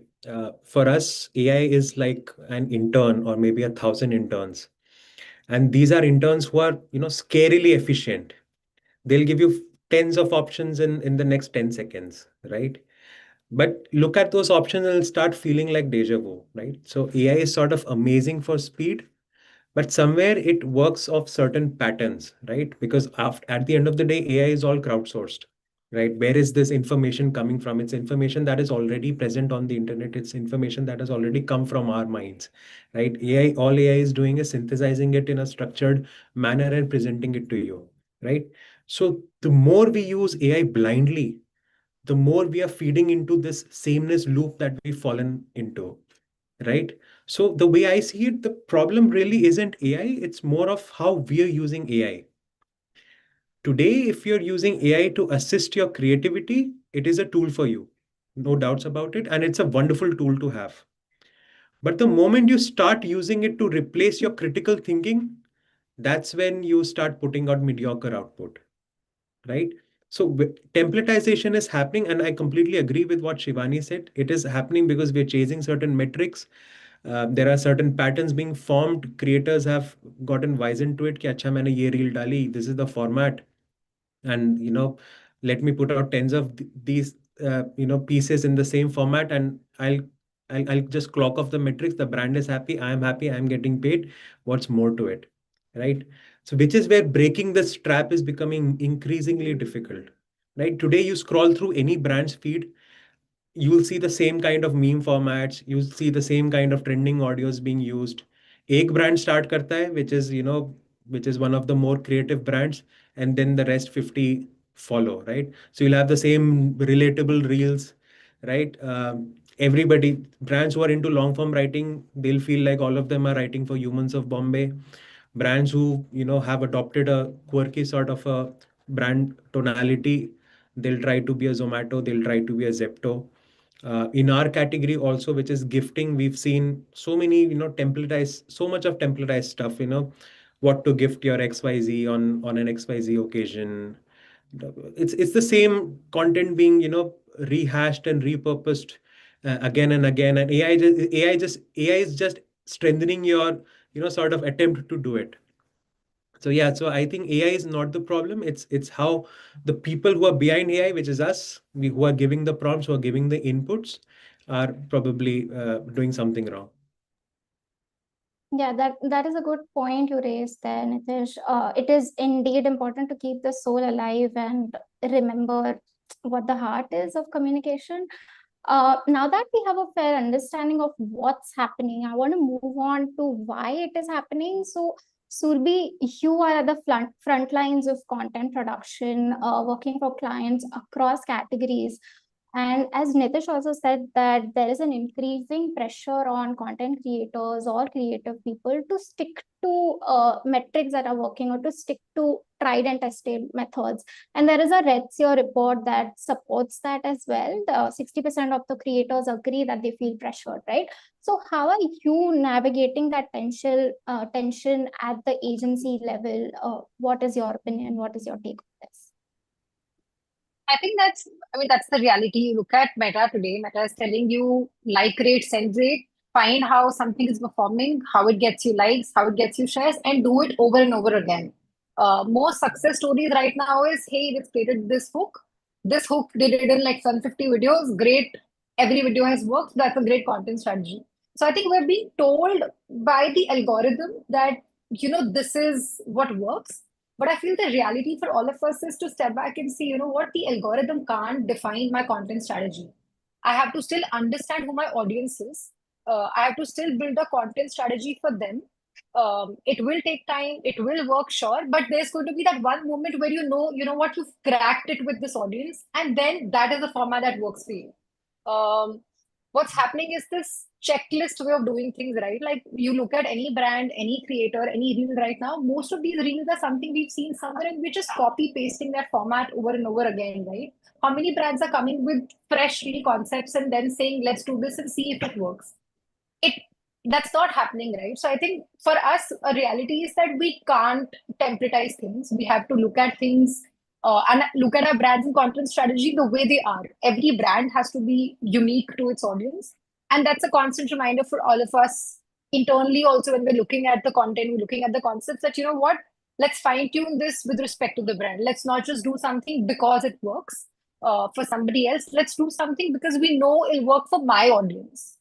for us, AI is like an intern or maybe 1,000 interns, and these are interns who are scarily efficient. They'll give you tens of options in the next 10 seconds, right? But look at those options and it'll start feeling like deja vu, right? So AI is sort of amazing for speed, but somewhere it works off certain patterns, right? Because at the end of the day, AI is all crowdsourced, right? Where is this information coming from? It's information that is already present on the internet. It's information that has already come from our minds, right? All AI is doing is synthesizing it in a structured manner and presenting it to you, right? So the more we use AI blindly, the more we are feeding into this sameness loop that we've fallen into, right? So the way I see it, the problem really isn't AI, it's more of how we are using AI. Today, if you're using AI to assist your creativity, it is a tool for you. No doubts about it. And it's a wonderful tool to have. But the moment you start using it to replace your critical thinking, that's when you start putting out mediocre output, right? So templatization is happening, and I completely agree with what Shivani said. It is happening because we're chasing certain metrics. There are certain patterns being formed. Creators have gotten wise into it. कि अच्छा मैंने ये reel डाली. This is the format, and let me put out tens of these pieces in the same format, and I'll just clock off the metrics. The brand is happy. I am happy. I am getting paid. What's more to it, right? So which is where breaking this trap is becoming increasingly difficult, right? Today you scroll through any brand's feed, you will see the same kind of meme formats, you'll see the same kind of trending audios being used. एक brand start करता है, which is one of the more creative brands, and then the rest 50 follow, right? So you'll have the same relatable reels, right? Everybody, brands who are into long form writing, they'll feel like all of them are writing for Humans of Bombay. Brands who have adopted a quirky sort of a brand tonality, they'll try to be a Zomato, they'll try to be a Zepto. In our category also, which is gifting, we've seen so many so much of templatized stuff, what to gift your XYZ on an XYZ occasion, it's the same content being, rehashed and repurposed again and again, and AI is just strengthening your, sort of attempt to do it. So yeah, so I think AI is not the problem. It's how the people who are behind AI, which is us, who are giving the prompts, who are giving the inputs, are probably doing something wrong. Yeah, that is a good point you raised there, Nitish. It is indeed important to keep the soul alive and remember what the heart is of communication. Now that we have a fair understanding of what's happening, I want to move on to why it is happening. So, Surbi, you are at the front lines of content production, working for clients across categories. And as Nitish also said, that there is an increasing pressure on content creators or creative people to stick to metrics that are working, or to stick to tried and tested methods. And there is a Redseo report that supports that as well. 60% of the creators agree that they feel pressured, right? So how are you navigating that tension at the agency level? What is your opinion? What is your take on this? I think that's the reality. You look at Meta today. Meta is telling you like rate, send rate, find how something is performing, how it gets you likes, how it gets you shares, and do it over and over again. Most success stories right now is, hey, let's created this hook. This hook they did in like 150 videos. Great. Every video has worked. That's a great content strategy. So I think we're being told by the algorithm that, this is what works. But I feel the reality for all of us is to step back and see, what, the algorithm can't define my content strategy. I have to still understand who my audience is. I have to still build a content strategy for them. It will take time. It will work, sure. But there's going to be that one moment where what, you've cracked it with this audience, and then that is the format that works for you. What's happening is this checklist way of doing things, right? Like you look at any brand, any creator, any reel right now, most of these reels are something we've seen somewhere and we're just copy pasting that format over and over again, right? How many brands are coming with fresh reel concepts and then saying, let's do this and see if it works? That's not happening, right? So I think for us, a reality is that we can't templatize things. We have to look at things and look at our brands and content strategy the way they are. Every brand has to be unique to its audience. And that's a constant reminder for all of us internally also when we're looking at the content, we're looking at the concepts that, what, let's fine tune this with respect to the brand. Let's not just do something because it works for somebody else. Let's do something because we know it'll work for my audience.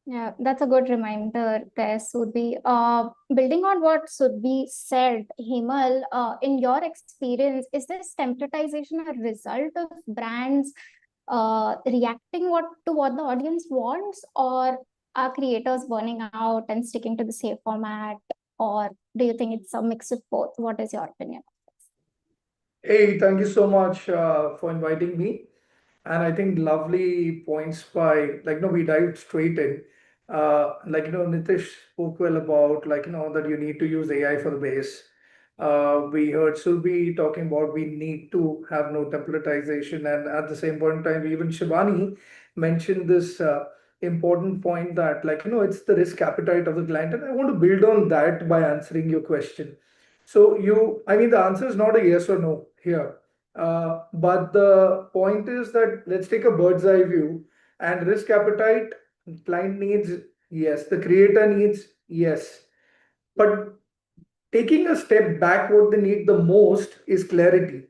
Yeah, that's a good reminder there, Sudhi. Building on what Sudhi said, Himal, in your experience, is this templatization a result of brands reacting to what the audience wants, or are creators burning out and sticking to the safe format, or do you think it's a mix of both? What is your opinion? Hey, thank you so much for inviting me. And I think lovely points by, we dived straight in. Nitish spoke well about, that you need to use AI for the base. We heard Surbi talking about we need to have no templatization. And at the same point in time, even Shivani mentioned this important point that, it's the risk appetite of the client. And I want to build on that by answering your question. So the answer is not a yes or no here. But the point is that let's take a bird's eye view, and risk appetite, client needs, yes. The creator needs, yes. But taking a step back, what they need the most is clarity,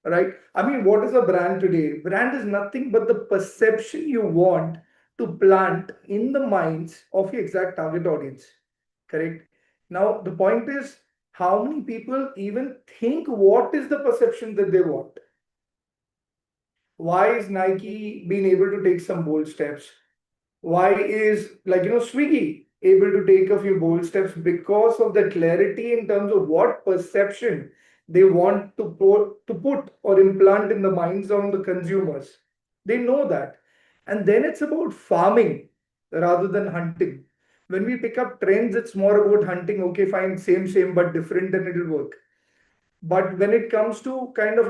right? What is a brand today? Brand is nothing but the perception you want to plant in the minds of your exact target audience, correct? Now, the point is, how many people even think what is the perception that they want? Why is Nike being able to take some bold steps? Why is Swiggy able to take a few bold steps? Because of the clarity in terms of what perception they want to put or implant in the minds of the consumers. They know that. And then it's about farming rather than hunting. When we pick up trends, it's more about hunting. Okay, fine, same, but different, and it'll work. But when it comes to kind of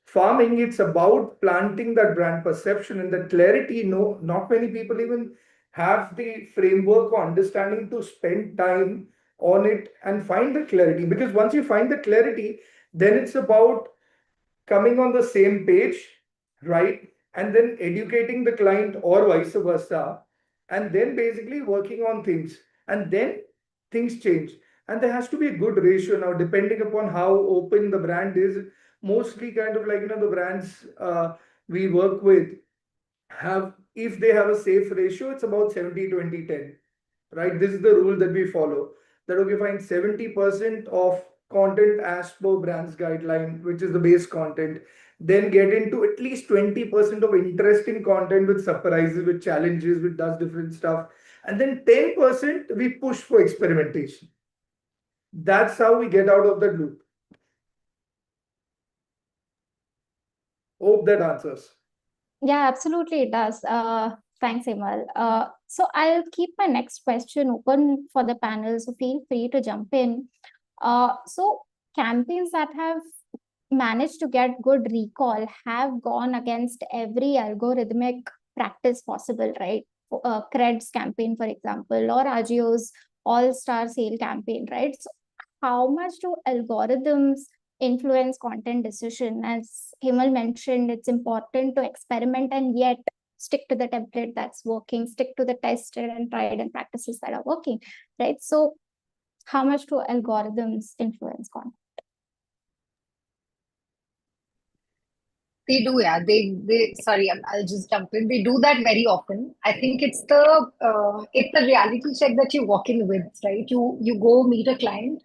farming, it's about planting that brand perception and that clarity. Not many people even have the framework or understanding to spend time on it and find the clarity. Because once you find the clarity, then it's about coming on the same page, right? And then educating the client or vice versa, and then basically working on things, and then things change. And there has to be a good ratio now, depending upon how open the brand is. Mostly kind of like, the brands we work with have, if they have a safe ratio, it's about 70-20-10, right? This is the rule that we follow. That okay, fine, 70% of content as per brands guideline, which is the base content, then get into at least 20% of interesting content with surprises, with challenges, with does different stuff, and then 10% we push for experimentation. That's how we get out of that loop. Hope that answers. Yeah, absolutely it does. Thanks, Emal. So I'll keep my next question open for the panel, so feel free to jump in. So campaigns that have managed to get good recall have gone against every algorithmic practice possible, right? Cred's campaign, for example, or Agio's all-star sale campaign, right? So how much do algorithms influence content decision? As Himal mentioned, it's important to experiment and yet stick to the template that's working, stick to the tested and tried and practices that are working, right? So how much do algorithms influence content? They do, yeah. They sorry, I'll just jump in. They do that very often. I think it's the reality check that you walk in with, right? You go meet a client.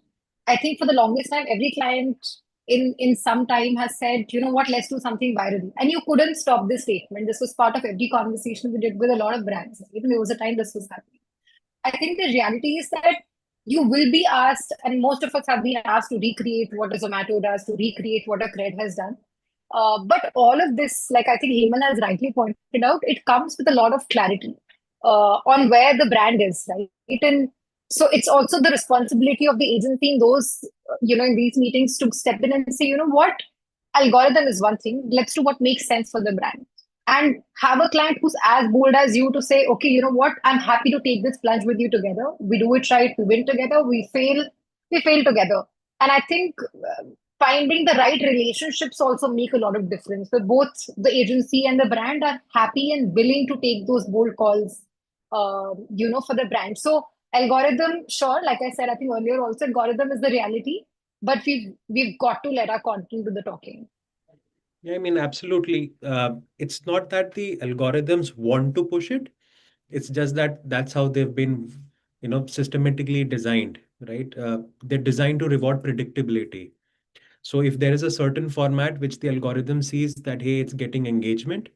I think for the longest time, every client in some time has said, you know what, let's do something viral. And you couldn't stop this statement. This was part of every conversation we did with a lot of brands. Even there was a time this was happening. I think the reality is that you will be asked, and most of us have been asked to recreate what a Zomato does, to recreate what a Cred has done. But all of this, like I think Heman has rightly pointed out, it comes with a lot of clarity on where the brand is, right? And so it's also the responsibility of the agency in those, in these meetings to step in and say, you know what, algorithm is one thing. Let's do what makes sense for the brand. And have a client who's as bold as you to say, okay, you know what, I'm happy to take this plunge with you together. We do it right, we win together, we fail together. And I think finding the right relationships also make a lot of difference. But both the agency and the brand are happy and willing to take those bold calls, for the brand. So algorithm, sure, like I said, I think earlier also, algorithm is the reality, but we've got to let our content do the talking. Yeah, I mean, absolutely. It's not that the algorithms want to push it. It's just that that's how they've been, systematically designed, right? They're designed to reward predictability. So if there is a certain format which the algorithm sees that, hey, it's getting engagement,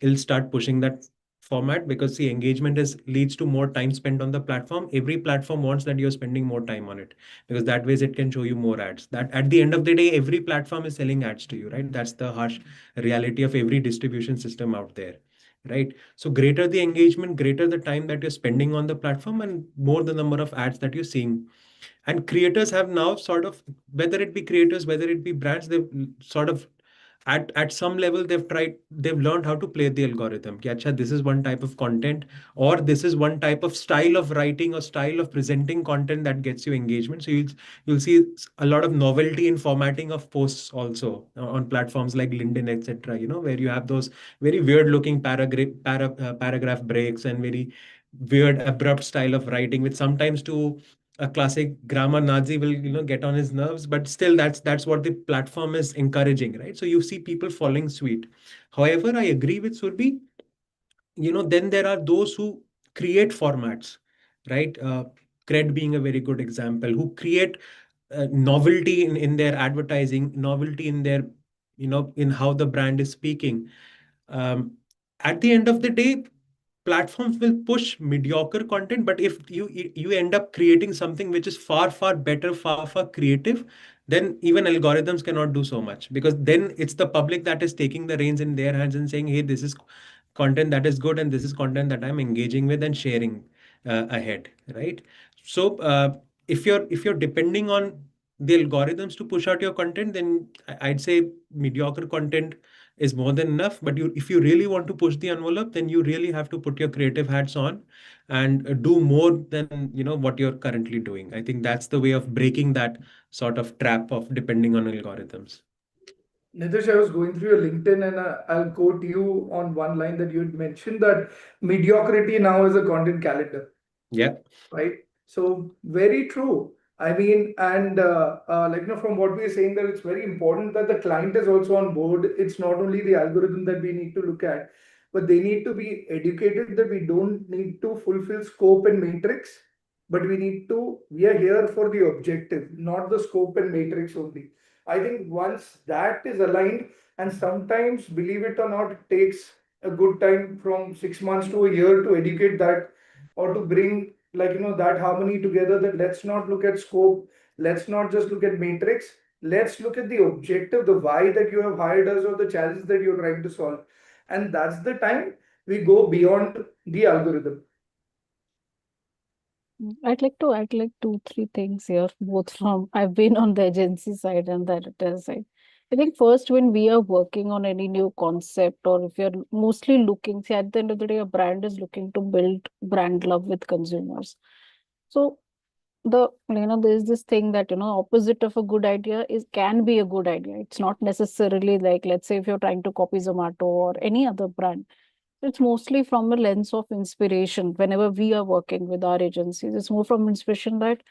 it'll start pushing that format, because the engagement leads to more time spent on the platform. Every platform wants that you're spending more time on it, because that ways it can show you more ads. That at the end of the day, every platform is selling ads to you, right? That's the harsh reality of every distribution system out there, right? So greater the engagement, greater the time that you're spending on the platform, and more the number of ads that you're seeing. And creators have now sort of, whether it be creators, whether it be brands, they've sort of at some level they've learned how to play the algorithm. Acha, this is one type of content, or this is one type of style of writing or style of presenting content that gets you engagement. So you'll see a lot of novelty in formatting of posts also on platforms like LinkedIn, etc. Where you have those very weird looking paragraph breaks and very weird abrupt style of writing, which sometimes to a classic grammar Nazi will get on his nerves, but still that's what the platform is encouraging, right? So you see people following suit. However, I agree with Surbi. Then there are those who create formats, right? Cred being a very good example, who create novelty in their advertising, novelty in their in how the brand is speaking. At the end of the day, platforms will push mediocre content, but if you end up creating something which is far better, far creative, then even algorithms cannot do so much, because then it's the public that is taking the reins in their hands and saying, hey, this is content that is good, and this is content that I'm engaging with and sharing ahead, right? So if you're depending on the algorithms to push out your content, then I'd say mediocre content is more than enough. But if you really want to push the envelope, then you really have to put your creative hats on and do more than what you're currently doing. I think that's the way of breaking that sort of trap of depending on algorithms. Nitish, I was going through your LinkedIn and I'll quote you on one line that you had mentioned that mediocrity now is a content calendar. Yeah. Right. So very true. I mean, and from what we're saying, that it's very important that the client is also on board. It's not only the algorithm that we need to look at, but they need to be educated that we don't need to fulfill scope and matrix, but we are here for the objective, not the scope and matrix only. I think once that is aligned, and sometimes, believe it or not, it takes a good time from 6 months to a year to educate that or to bring that harmony together, that let's not look at scope, let's not just look at matrix, let's look at the objective, the why that you have hired us or the challenge that you're trying to solve. And that's the time we go beyond the algorithm. I'd like to add like two, three things here, both from I've been on the agency side and the editor side. I think first, when we are working on any new concept, or if you're mostly looking, see, at the end of the day, a brand is looking to build brand love with consumers. So there's this thing that opposite of a good idea is can be a good idea. It's not necessarily like, let's say if you're trying to copy Zomato or any other brand, it's mostly from a lens of inspiration. Whenever we are working with our agencies, it's more from inspiration that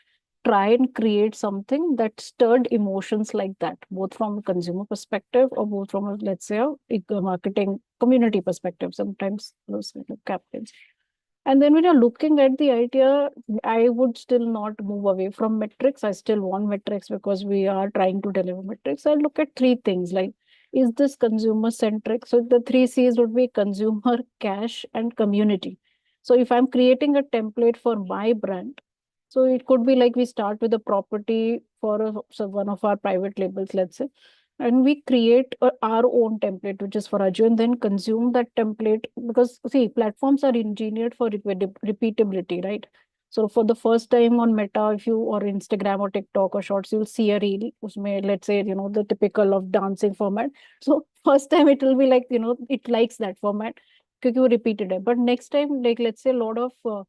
try and create something that stirred emotions like that, both from a consumer perspective or both from a, let's say, a marketing community perspective, sometimes those kind of campaigns. And then when you're looking at the idea, I would still not move away from metrics. I still want metrics because we are trying to deliver metrics. I look at three things like, is this consumer centric? So the three C's would be consumer, cash, and community. So if I'm creating a template for my brand, so it could be like we start with a property for one of our private labels, let's say, and we create our own template, which is for Ajio, and then consume that template, because see, platforms are engineered for repeatability, right? So for the first time on Meta, if you or Instagram or TikTok or Shorts, you'll see a reel, usme, let's say, the typical of dancing format. So first time it will be like, it likes that format because you repeated it. But next time, like let's say a lot of,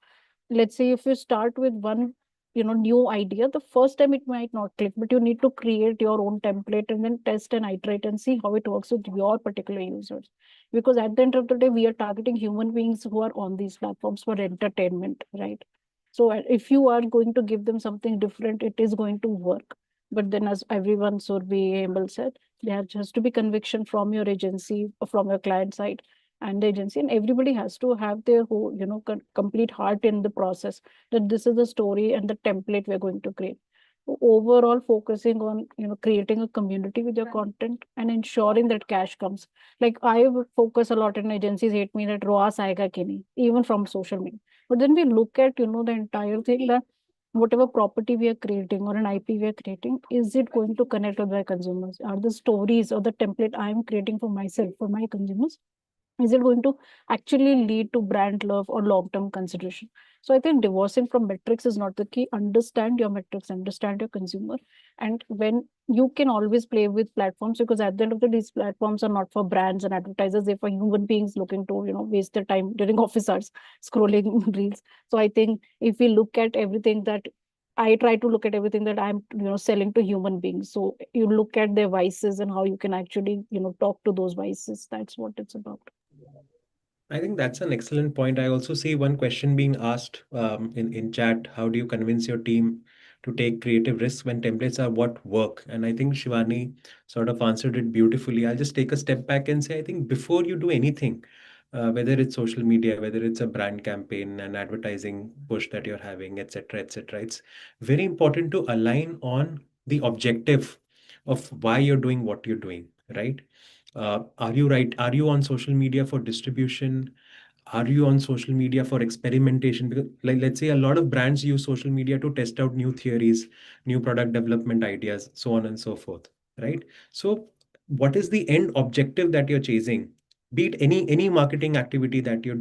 let's say if you start with one new idea, the first time it might not click, but you need to create your own template and then test and iterate and see how it works with your particular users, because at the end of the day we are targeting human beings who are on these platforms for entertainment, right? So if you are going to give them something different, it is going to work. But then, as everyone Surbi Able said, there has to be conviction from your agency or from your client side and the agency, and everybody has to have their whole complete heart in the process, that this is the story and the template we're going to create. So overall, focusing on creating a community with your content and ensuring that cash comes. Like I would focus a lot, in agencies hate me that ROAS aayega ki nahi, even from social media. But then we look at the entire thing, that whatever property we are creating or an IP we are creating, is it going to connect with my consumers? Are the stories or the template I am creating for myself, for my consumers, is it going to actually lead to brand love or long-term consideration? So I think divorcing from metrics is not the key. Understand your metrics, understand your consumer. And when you can always play with platforms, because at the end of the day, these platforms are not for brands and advertisers, they're for human beings looking to, waste their time during office hours, scrolling reels. So I think if we look at everything that I try to look at everything that I'm, selling to human beings. So you look at their vices and how you can actually, talk to those vices. That's what it's about. I think that's an excellent point. I also see one question being asked in chat. How do you convince your team to take creative risks when templates are what work? And I think Shivani sort of answered it beautifully. I'll just take a step back and say, I think before you do anything, whether it's social media, whether it's a brand campaign, an advertising push that you're having, etc., it's very important to align on the objective of why you're doing what you're doing, right? Are you right? Are you on social media for distribution? Are you on social media for experimentation? Because, like, let's say a lot of brands use social media to test out new theories, new product development ideas, so on and so forth, right? So, what is the end objective that you're chasing? Be it any marketing activity that you're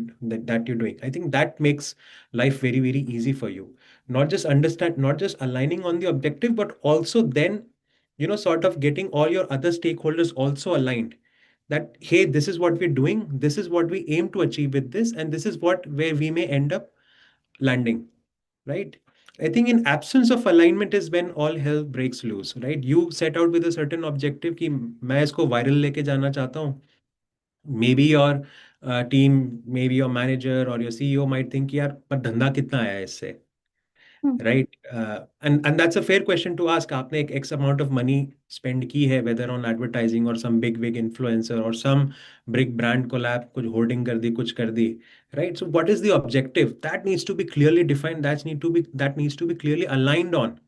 doing. I think that makes life very, very easy for you. Not just aligning on the objective, but also then sort of getting all your other stakeholders also aligned, that, hey, this is what we're doing, this is what we aim to achieve with this, and this is where we may end up landing, right? I think in absence of alignment is when all hell breaks loose, right? You set out with a certain objective कि मैं इसको viral लेके जाना चाहता हूँ. Maybe your team, maybe your manager or your CEO might think यार पर धंधा कितना आया है इससे, right? And that's a fair question to ask. आपने एक X amount of money spend की है, whether on advertising or some big influencer or some big brand collab, कुछ hoarding कर दी, कुछ कर दी, right? So what is the objective? That needs to be clearly defined. That needs to be clearly aligned on.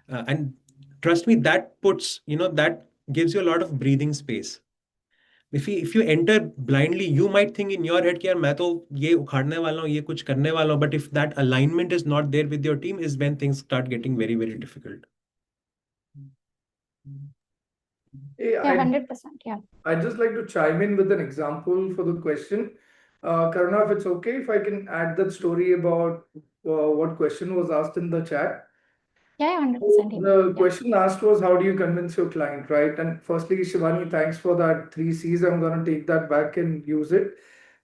And trust me, that puts, that gives you a lot of breathing space. If you enter blindly, you might think in your head कि यार मैं तो ये उखाड़ने वाला हूँ, ये कुछ करने वाला हूँ, but if that alignment is not there with your team is when things start getting very, very difficult. Hey, Yeah, 100%. Yeah. I'd just like to chime in with an example for the question. Karuna, if it's okay, if I can add that story about what question was asked in the chat. Yeah, 100%. The question asked was, how do you convince your client, right? And firstly, Shivani, thanks for that 3 C's. I'm going to take that back and use it.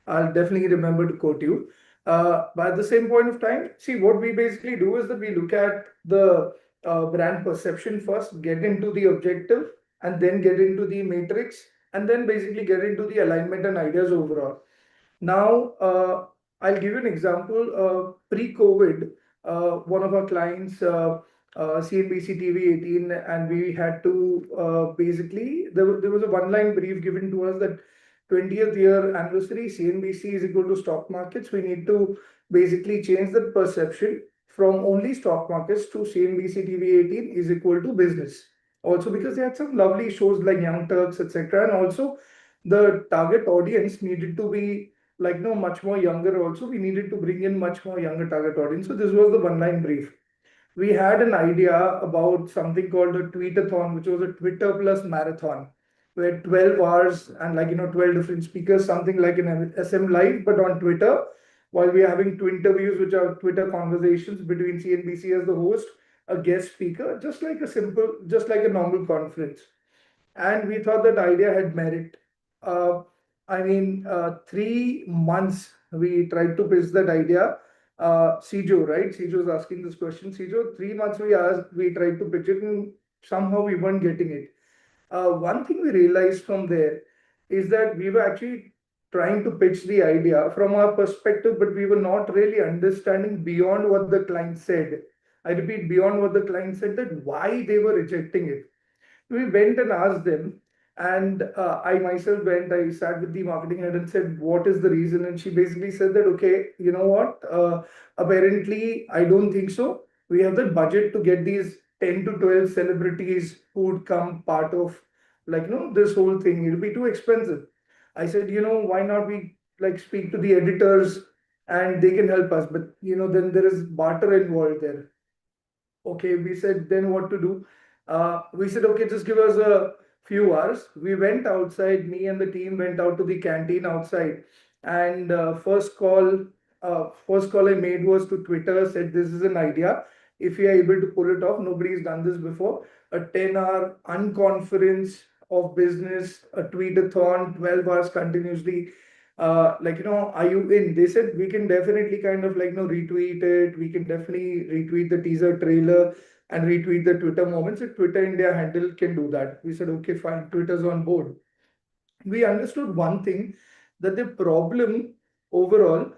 I'll definitely remember to quote you. But at the same point of time, see, what we basically do is that we look at the brand perception first, get into the objective, and then get into the matrix, and then basically get into the alignment and ideas overall. Now, I'll give you an example. Pre-COVID, one of our clients, CNBC TV 18, and we had to basically, there was a one-line brief given to us that 20th year anniversary, CNBC is equal to stock markets. We need to basically change that perception from only stock markets to CNBC TV 18 is equal to business. Also because they had some lovely shows like Young Turks, etc. And also the target audience needed to be like much more younger. Also, we needed to bring in much more younger target audience. So this was the one-line brief. We had an idea about something called a tweetathon, which was a Twitter plus marathon, where 12 hours and 12 different speakers, something like an SMLive, but on Twitter, while we're having two interviews, which are Twitter conversations between CNBC as the host, a guest speaker, just like a normal conference. And we thought that idea had merit. 3 months we tried to pitch that idea. Sijo, right? Sijo is asking this question. Sijo, 3 months we tried to pitch it and somehow we weren't getting it. One thing we realized from there is that we were actually trying to pitch the idea from our perspective, but we were not really understanding beyond what the client said. I repeat, beyond what the client said, that why they were rejecting it. We went and asked them, and I myself went, I sat with the marketing head and said, what is the reason? And she basically said that, okay, you know what? Apparently, I don't think so. We have the budget to get these 10 to 12 celebrities who would come part of this whole thing. It'll be too expensive. I said, why not we speak to the editors and they can help us? But, then there is barter involved there. Okay, we said, then what to do? We said, okay, just give us a few hours. We went outside, me and the team went out to the canteen outside. And first call I made was to Twitter, said, this is an idea. If we are able to pull it off, nobody's done this before. A 10-hour unconference of business, a tweetathon, 12 hours continuously. Are you in? They said, we can definitely retweet it. We can definitely retweet the teaser trailer and retweet the Twitter moments. If Twitter India handle can do that. We said, okay, fine, Twitter's on board. We understood one thing, that the problem overall,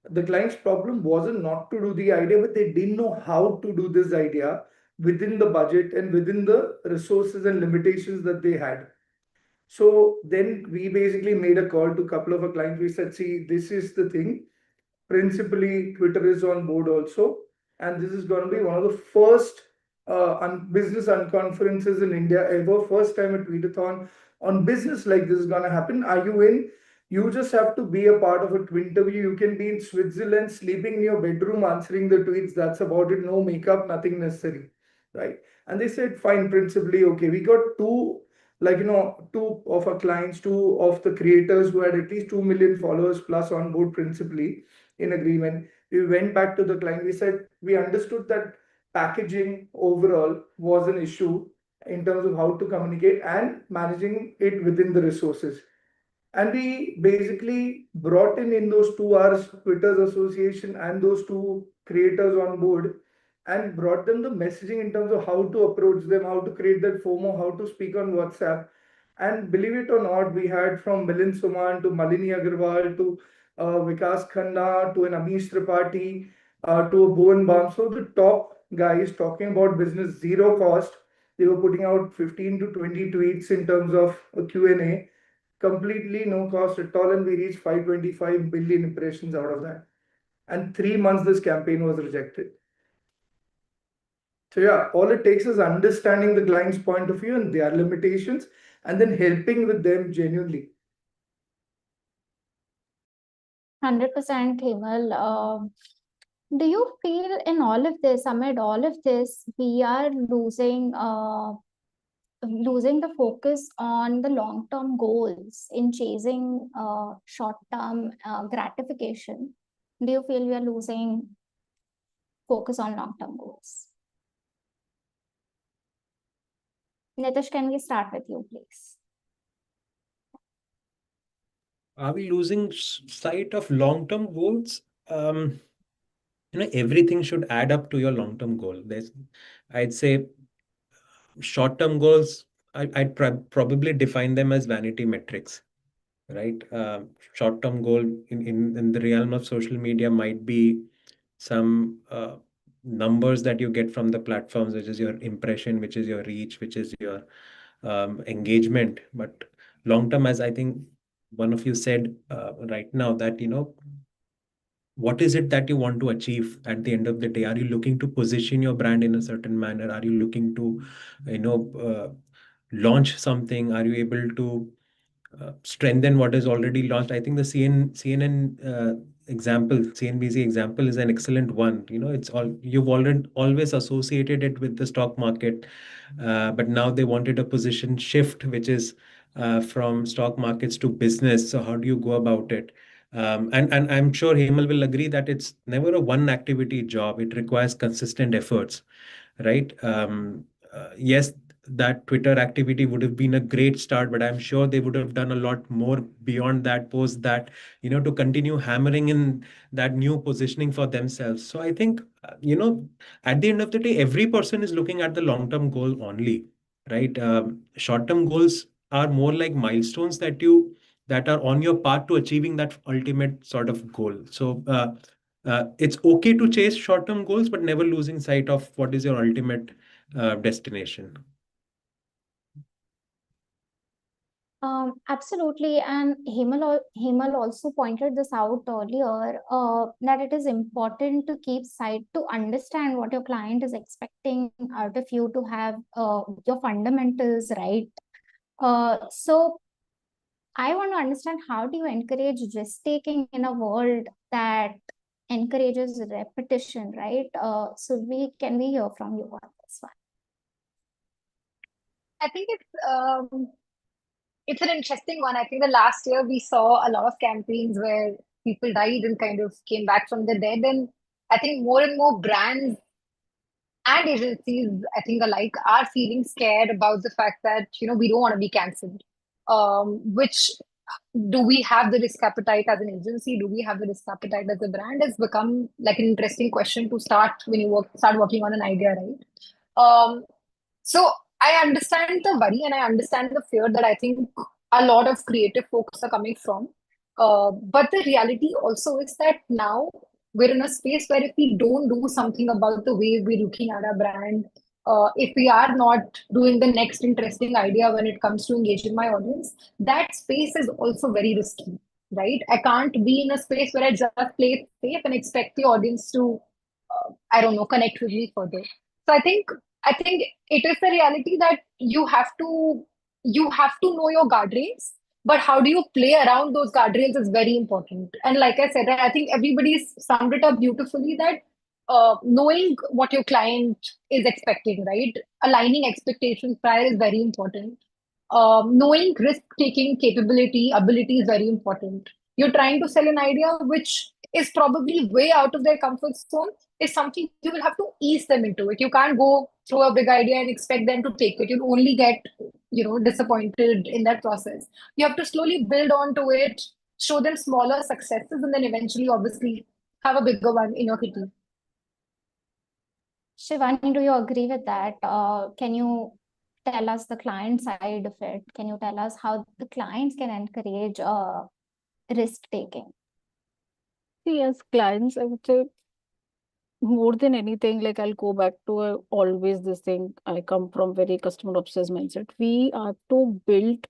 the client's problem wasn't not to do the idea, but they didn't know how to do this idea within the budget and within the resources and limitations that they had. So then we basically made a call to a couple of our clients. We said, see, this is the thing. Principally, Twitter is on board also. And this is going to be one of the first business unconferences in India ever. First time a tweetathon on business like this is going to happen. Are you in? You just have to be a part of a twin interview. You can be in Switzerland, sleeping in your bedroom, answering the tweets. That's about it. No makeup, nothing necessary. Right. And they said, fine, principally, okay. We got two of our clients, two of the creators who had at least 2 million followers plus on board principally in agreement. We went back to the client. We said, we understood that packaging overall was an issue in terms of how to communicate and managing it within the resources. And we basically brought in those 2 hours Twitter's association and those two creators on board and brought them the messaging in terms of how to approach them, how to create that FOMO, how to speak on WhatsApp. And believe it or not, we had from Milind Suman to Malini Agarwal to Vikas Khanna to an Amish Tripathi to a Bhuvan Bam. So the top guys talking about business, zero cost. They were putting out 15 to 20 tweets in terms of a Q&A, completely no cost at all, and we reached 525 billion impressions out of that. And 3 months this campaign was rejected. So yeah, all it takes is understanding the client's point of view and their limitations, and then helping with them genuinely. 100% Hemal. Do you feel in all of this, amid all of this, we are losing the focus on the long-term goals in chasing short-term gratification? Do you feel we are losing focus on long-term goals? Nitish, can we start with you, please? Are we losing sight of long-term goals? Everything should add up to your long-term goal. I'd say short-term goals, I'd probably define them as vanity metrics, right? Short-term goal in the realm of social media might be some numbers that you get from the platforms, which is your impression, which is your reach, which is your engagement. But long-term, as I think one of you said right now, that what is it that you want to achieve at the end of the day? Are you looking to position your brand in a certain manner? Are you looking to launch something? Are you able to strengthen what is already launched? I think the CNN example, CNBC example is an excellent one. It's all you've always associated it with the stock market, but now they wanted a position shift, which is from stock markets to business. So how do you go about it? And I'm sure Hemal will agree that it's never a one activity job. It requires consistent efforts, right? Yes, that Twitter activity would have been a great start, but I'm sure they would have done a lot more beyond that, post that, to continue hammering in that new positioning for themselves. So I think, at the end of the day, every person is looking at the long-term goal only, right? Short-term goals are more like milestones that are on your path to achieving that ultimate sort of goal. So it's okay to chase short-term goals, but never losing sight of what is your ultimate destination. Absolutely. And Hemal also pointed this out earlier, that it is important to keep sight to understand what your client is expecting out of you, to have your fundamentals right. So I want to understand, how do you encourage risk-taking in a world that encourages repetition, right? So can we hear from you on this one? I think it's an interesting one. I think the last year we saw a lot of campaigns where people died and kind of came back from the dead. And I think more and more brands and agencies, I think alike, are feeling scared about the fact that, we don't want to be cancelled. Which, do we have the risk appetite as an agency? Do we have the risk appetite as a brand? Has become like an interesting question to start when you start working on an idea, right? So I understand the worry and I understand the fear that I think a lot of creative folks are coming from. But the reality also is that now we're in a space where if we don't do something about the way we're looking at our brand, if we are not doing the next interesting idea when it comes to engaging my audience, that space is also very risky, right? I can't be in a space where I just play it safe and expect the audience to, I don't know, connect with me further. So I think it is the reality that you have to know your guardrails, but how do you play around those guardrails is very important. And like I said, I think everybody's summed it up beautifully, that knowing what your client is expecting, right? Aligning expectations prior is very important. Knowing risk-taking ability is very important. You're trying to sell an idea which is probably way out of their comfort zone, is something you will have to ease them into it. You can't go throw a big idea and expect them to take it. You'll only get, disappointed in that process. You have to slowly build onto it, show them smaller successes, and then eventually, obviously, have a bigger one in your kitty. Shivani, do you agree with that? Can you tell us the client side of it? Can you tell us how the clients can encourage risk taking? See, as clients, I would say more than anything, like I'll go back to always this thing. I come from very customer obsessed mindset. We are to build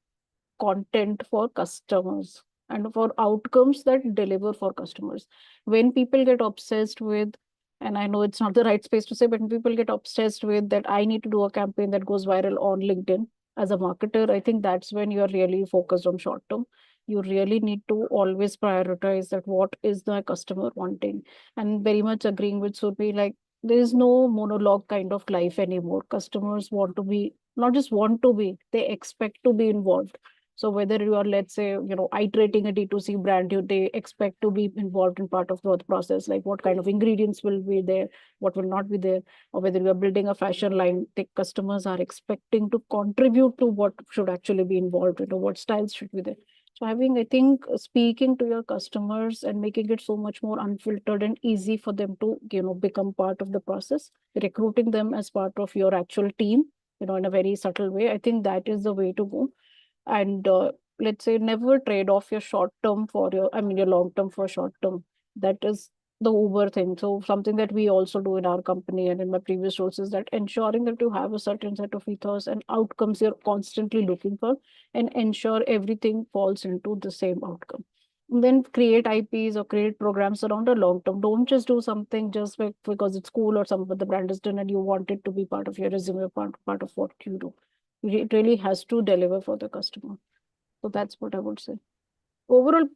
content for customers and for outcomes that deliver for customers. When people get obsessed with, and I know it's not the right space to say, but when people get obsessed with that, I need to do a campaign that goes viral on LinkedIn. As a marketer, I think that's when you're really focused on short term. You really need to always prioritize that what is the customer wanting. And very much agreeing with Surbi, like there is no monologue kind of life anymore. Customers want to be, not just want to be, they expect to be involved. So whether you are, let's say, iterating a D2C brand, they expect to be involved in part of the process, like what kind of ingredients will be there, what will not be there, or whether you are building a fashion line, the customers are expecting to contribute to what should actually be involved, what styles should be there. So having, I think, speaking to your customers and making it so much more unfiltered and easy for them to, become part of the process, recruiting them as part of your actual team, in a very subtle way. I think that is the way to go. And let's say never trade off your short term for your long term for short term. That is the Uber thing. So something that we also do in our company and in my previous roles is that ensuring that you have a certain set of ethos and outcomes you're constantly looking for, and ensure everything falls into the same outcome. And then create IPs or create programs around a long term. Don't just do something just because it's cool or something the brand has done and you want it to be part of your resume, part of what you do. It really has to deliver for the customer. So that's what I would say. Overall,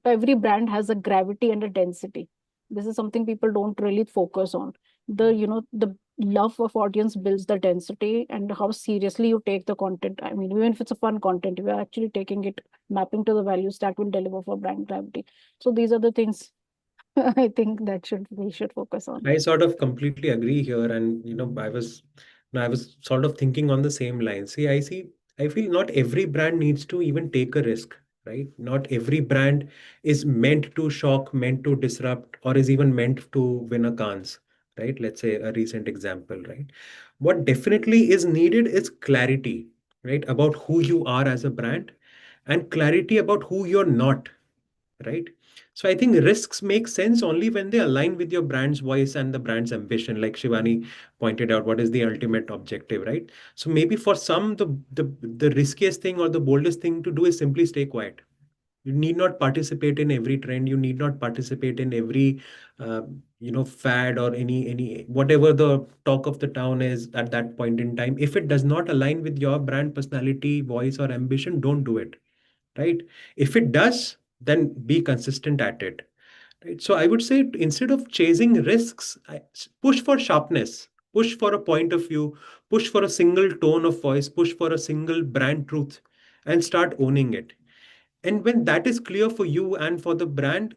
every brand has a gravity and a density. This is something people don't really focus on. The love of audience builds the density and how seriously you take the content. I mean, even if it's a fun content, you are actually taking it, mapping to the values that will deliver for brand gravity. So these are the things I think that we should focus on. I sort of completely agree here, and I was sort of thinking on the same line. I feel not every brand needs to even take a risk, right? Not every brand is meant to shock, meant to disrupt, or is even meant to win a Cannes, right? Let's say a recent example, right? What definitely is needed is clarity, right, about who you are as a brand, and clarity about who you're not, right? So I think risks make sense only when they align with your brand's voice and the brand's ambition. Like Shivani pointed out, what is the ultimate objective, right? So maybe for some, the riskiest thing or the boldest thing to do is simply stay quiet. You need not participate in every trend. You need not participate in every fad or any whatever the talk of the town is at that point in time. If it does not align with your brand personality, voice, or ambition, don't do it, right? If it does, then be consistent at it, right? So I would say instead of chasing risks, push for sharpness, push for a point of view, push for a single tone of voice, push for a single brand truth, and start owning it. And when that is clear for you and for the brand,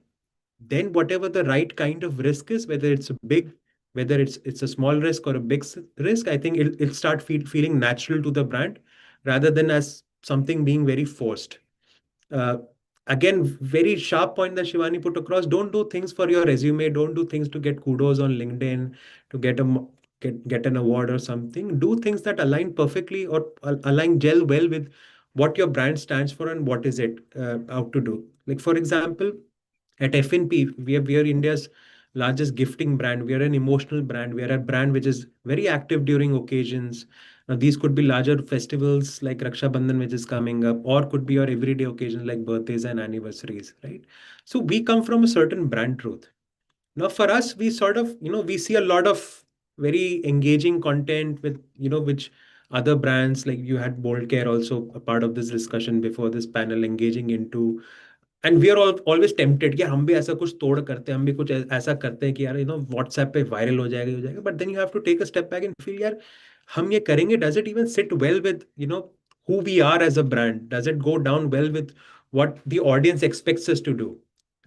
then whatever the right kind of risk is, whether it's a big, whether it's a small risk or a big risk, I think it'll start feeling natural to the brand rather than as something being very forced. uh, Again, very sharp point that Shivani put across. Don't do things for your resume. Don't do things to get kudos on LinkedIn, to get an award or something. Do things that align perfectly or align gel well with what your brand stands for and what is it out to do. Like for example, at FNP, we are India's largest gifting brand. We are an emotional brand. We are a brand which is very active during occasions. Now, these could be larger festivals like Raksha Bandhan, which is coming up, or could be your everyday occasions like birthdays and anniversaries, right? So we come from a certain brand truth. Now, for us, we sort of, we see a lot of very engaging content with, which other brands like you had Bold Care also a part of this discussion before this panel engaging into. And we are always tempted कि यार हम भी ऐसा कुछ तोड़ करते हैं, हम भी कुछ ऐसा करते हैं कि यार व्हाट्सएप पे वायरल हो जाएगा, but then you have to take a step back and feel यार हम ये करेंगे, does it even sit well with who we are as a brand? Does it go down well with what the audience expects us to do,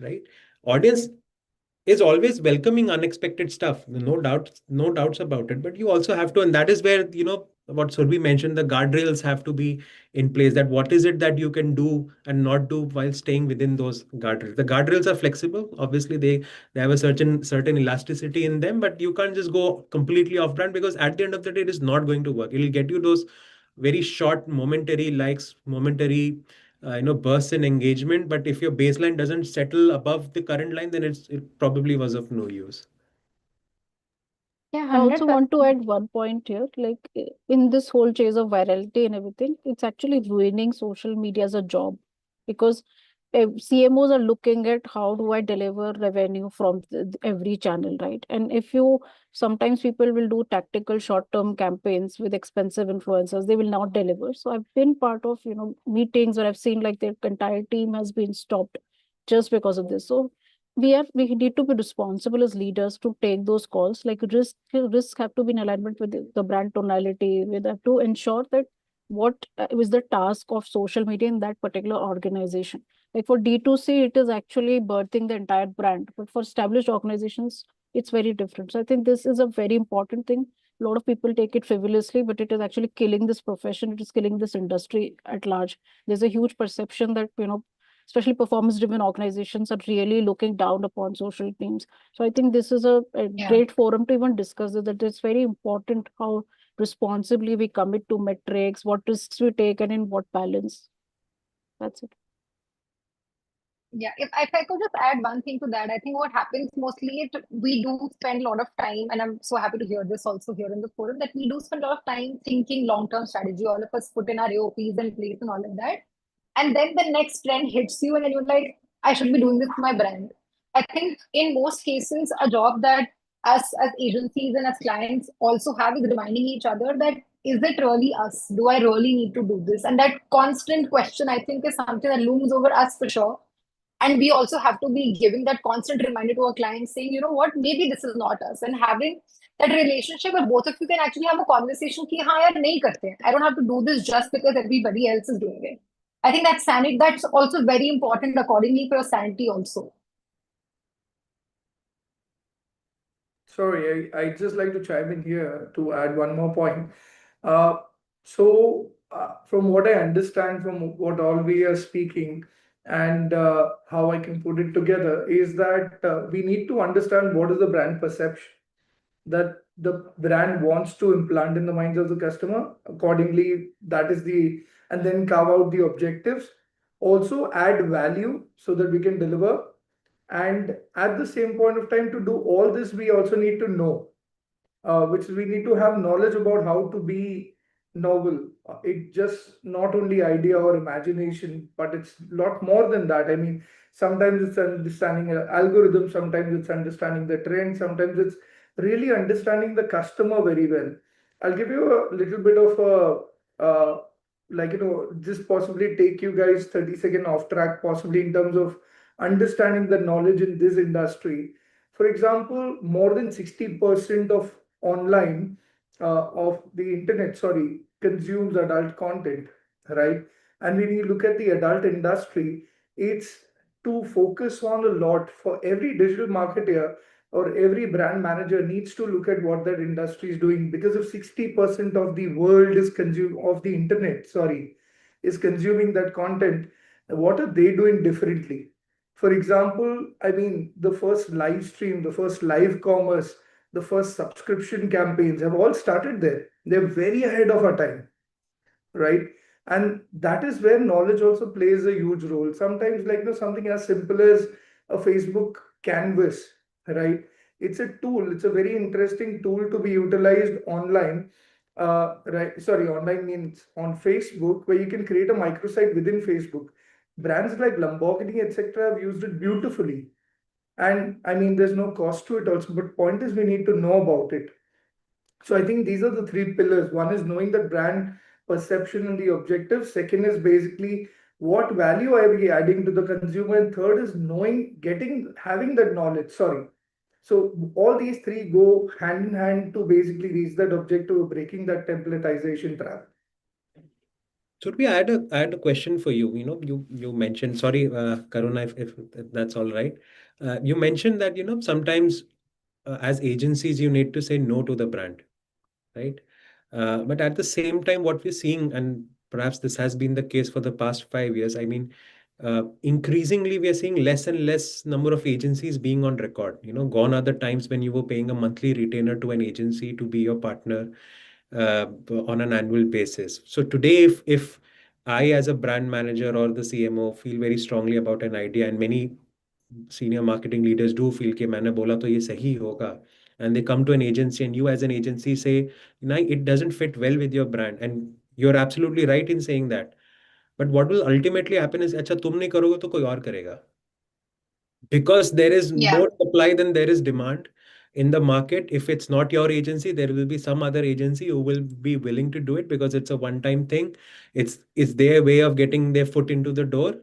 right? Audience is always welcoming unexpected stuff. No doubts about it. But you also have to, and that is where, what Surbi mentioned, the guardrails have to be in place. That what is it that you can do and not do while staying within those guardrails. The guardrails are flexible. Obviously, they have a certain elasticity in them, but you can't just go completely off brand, because at the end of the day, it is not going to work. It'll get you those very short, momentary likes, momentary bursts in engagement. But if your baseline doesn't settle above the current line, then it probably was of no use. Yeah, I also 100%. want to add one point here. Like in this whole chase of virality and everything, it's actually ruining social media as a job, because CMOs are looking at how do I deliver revenue from every channel, right? And if you sometimes people will do tactical short-term campaigns with expensive influencers, they will not deliver. So I've been part of meetings where I've seen like their entire team has been stopped just because of this. So we need to be responsible as leaders to take those calls. Like risk have to be in alignment with the brand tonality. We have to ensure that what is the task of social media in that particular organization. Like for D2C, it is actually birthing the entire brand, but for established organizations, it's very different. So I think this is a very important thing. A lot of people take it frivolously, but it is actually killing this profession. It is killing this industry at large. There's a huge perception that especially performance driven organizations are really looking down upon social teams. So I think this is a Yeah. great forum to even discuss it, that it's very important how responsibly we commit to metrics, what risks we take, and in what balance. That's it. Yeah, if I could just add one thing to that, I think what happens mostly is we do spend a lot of time, and I'm so happy to hear this also here in the forum, that we do spend a lot of time thinking long-term strategy. All of us put in our AOPs in place and all of that. And then the next trend hits you, and then you're like, I should be doing this for my brand. I think in most cases, a job that us as agencies and as clients also have is reminding each other that is it really us? Do I really need to do this? And that constant question, I think, is something that looms over us for sure. And we also have to be giving that constant reminder to our clients saying, you know what, maybe this is not us. And having that relationship where both of you can actually have a conversation ki, haan, yaar, nahi karte. I don't have to do this just because everybody else is doing it. I think that's sanity. That's also very important accordingly for your sanity also. Sorry, I'd just like to chime in here to add one more point. From what I understand, from what all we are speaking, and how I can put it together, is that we need to understand what is the brand perception that the brand wants to implant in the minds of the customer. Accordingly, and then carve out the objectives. Also, add value so that we can deliver. And at the same point of time, to do all this, we also need to know, which we need to have knowledge about how to be novel. It just not only idea or imagination, but it's a lot more than that. I mean, sometimes it's understanding an algorithm, sometimes it's understanding the trend, sometimes it's really understanding the customer very well. I'll give you a little bit of just possibly take you guys 30-second off track, possibly in terms of understanding the knowledge in this industry. For example, more than 60% of the internet, sorry, consumes adult content, right? And when you look at the adult industry, it's to focus on a lot. For every digital marketer or every brand manager needs to look at what that industry is doing, because if 60% of the world is consuming that content, what are they doing differently? For example, I mean, the first live stream, the first live commerce, the first subscription campaigns have all started there. They're very ahead of our time, right? And that is where knowledge also plays a huge role. Sometimes, something as simple as a Facebook canvas, right? It's a tool. It's a very interesting tool to be utilized online. Right? Sorry, online means on Facebook, where you can create a microsite within Facebook. Brands like Lamborghini, etc., have used it beautifully. And I mean, there's no cost to it also, but point is we need to know about it. So I think these are the three pillars. One is knowing the brand perception and the objective. Second is basically what value are we adding to the consumer, and third is having that knowledge. Sorry. So all these three go hand in hand to basically reach that objective of breaking that templatization trap. Surabhi, I had a question for you. You mentioned, sorry, Karuna, if that's all right. You mentioned that, sometimes as agencies, you need to say no to the brand, right? But at the same time, what we're seeing, and perhaps this has been the case for the past 5 years, I mean, increasingly we are seeing less and less number of agencies being on record. Gone are the times when you were paying a monthly retainer to an agency to be your partner on an annual basis. So today, if I, as a brand manager or the CMO, feel very strongly about an idea, and many senior marketing leaders do feel कि मैंने बोला तो ये सही होगा, and they come to an agency and you as an agency say, it doesn't fit well with your brand, and you're absolutely right in saying that. But what will ultimately happen is, अच्छा तुम नहीं करोगे तो कोई और करेगा, because there is Yeah. more supply than there is demand in the market. If it's not your agency, there will be some other agency who will be willing to do it because it's a one-time thing. It's their way of getting their foot into the door.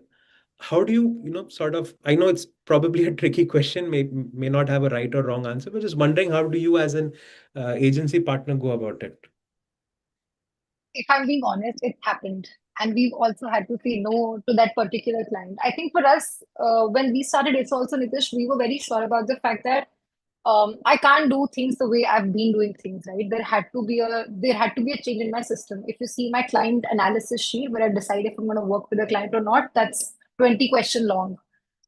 How do you, sort of, I know it's probably a tricky question, may not have a right or wrong answer, but just wondering, how do you as an agency partner go about it? If I'm being honest, it happened. And we've also had to say no to that particular client. I think for us, when we started, it's also Nitish, we were very sure about the fact that I can't do things the way I've been doing things, right? There had to be a change in my system. If you see my client analysis sheet where I decide if I'm going to work with a client or not, that's 20 question long.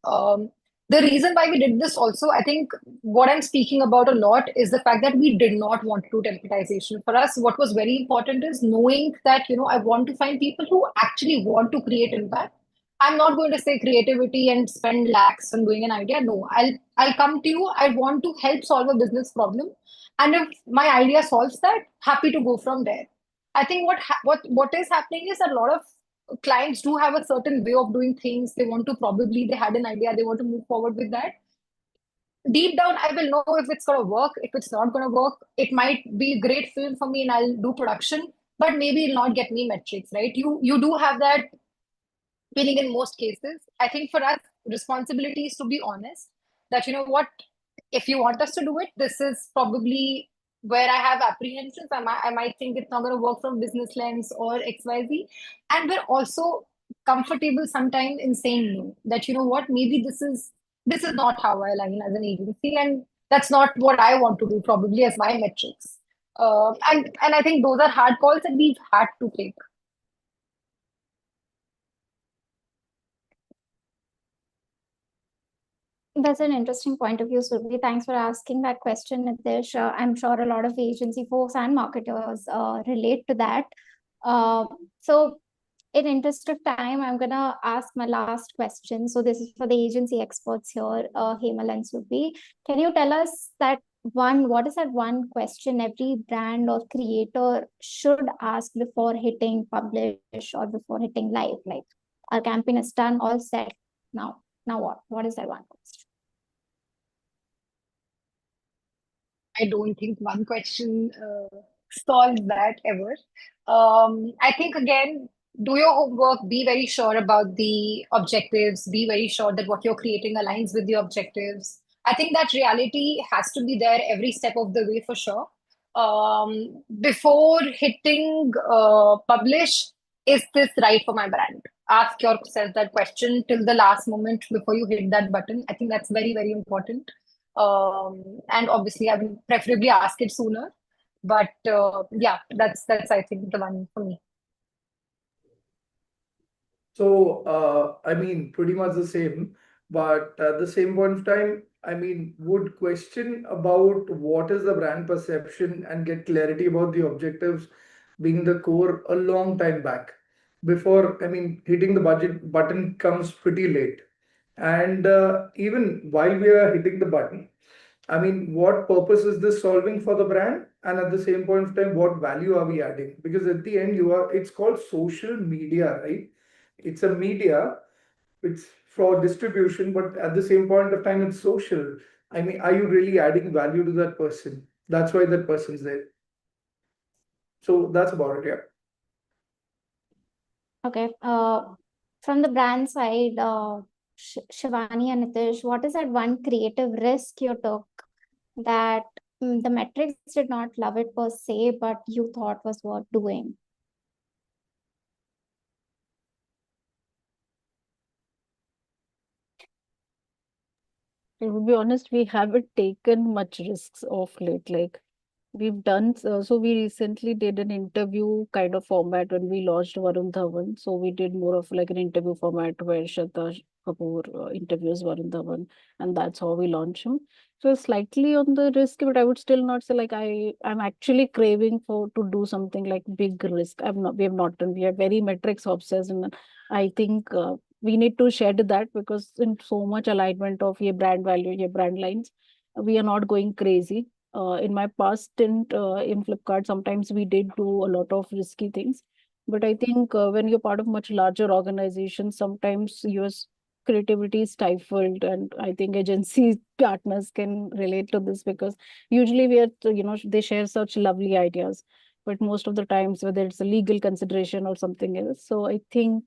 Um, the reason why we did this also, I think what I'm speaking about a lot is the fact that we did not want to do templatization. For us, what was very important is knowing that, I want to find people who actually want to create impact. I'm not going to say creativity and spend lakhs on doing an idea. No, I'll come to you. I want to help solve a business problem, and if my idea solves that, happy to go from there. I think what is happening is a lot of clients do have a certain way of doing things. They had an idea, they want to move forward with that. Deep down, I will know if it's going to work. If it's not going to work, it might be a great film for me and I'll do production, but maybe it'll not get me metrics, right? You do have that feeling in most cases. I think for us, responsibility is to be honest that, what, if you want us to do it, this is probably where I have apprehensions. I might think it's not going to work from business lens or XYZ. And we're also comfortable sometimes in saying no, that, what, maybe this is not how I align as an agency. And that's not what I want to do, probably as my metrics. And I think those are hard calls that we've had to take. That's an interesting point of view, Surabhi. Thanks for asking that question, Nitish. I'm sure a lot of agency folks and marketers relate to that. So in interest of time, I'm going to ask my last question. So this is for the agency experts here, Hemal and Surabhi. Can you tell us what is that one question every brand or creator should ask before hitting publish or before hitting live? Like, our campaign is done, all set. Now what? What is that one question? I don't think one question solves that ever. I think, again, do your homework, be very sure about the objectives, be very sure that what you're creating aligns with the objectives. I think that reality has to be there every step of the way for sure. Before hitting publish, is this right for my brand? Ask yourself that question till the last moment before you hit that button. I think that's very, very important. And obviously, I will preferably ask it sooner. But yeah, that's I think the one for me. So, I mean, pretty much the same, but at the same point of time, I mean, would question about what is the brand perception and get clarity about the objectives being the core a long time back. Before, I mean, hitting the budget button comes pretty late. And even while we are hitting the button, I mean, what purpose is this solving for the brand? And at the same point of time, what value are we adding? Because at the end, it's called social media, right? It's a media, it's for distribution, but at the same point of time, it's social. I mean, are you really adding value to that person? That's why that person's there. So that's about it, yeah. Okay. From the brand side, Shivani and Nitish, what is that one creative risk you took that the metrics did not love it per se, but you thought was worth doing? To be honest, we haven't taken much risks of late. Like we've done, so we recently did an interview kind of format when we launched Varun Dhawan. So we did more of like an interview format where Shraddha Kapoor interviews Varun Dhawan, and that's how we launch him. So slightly on the risk, but I would still not say like I'm actually craving for to do something like big risk. We have not done. We are very metrics obsessed, and I think we need to shed that because in so much alignment of your brand value, your brand lines, we are not going crazy. In my past stint in Flipkart, sometimes we did do a lot of risky things. But I think when you're part of much larger organizations, sometimes your creativity is stifled. And I think agency partners can relate to this because usually we are, they share such lovely ideas. But most of the times, whether it's a legal consideration or something else. So I think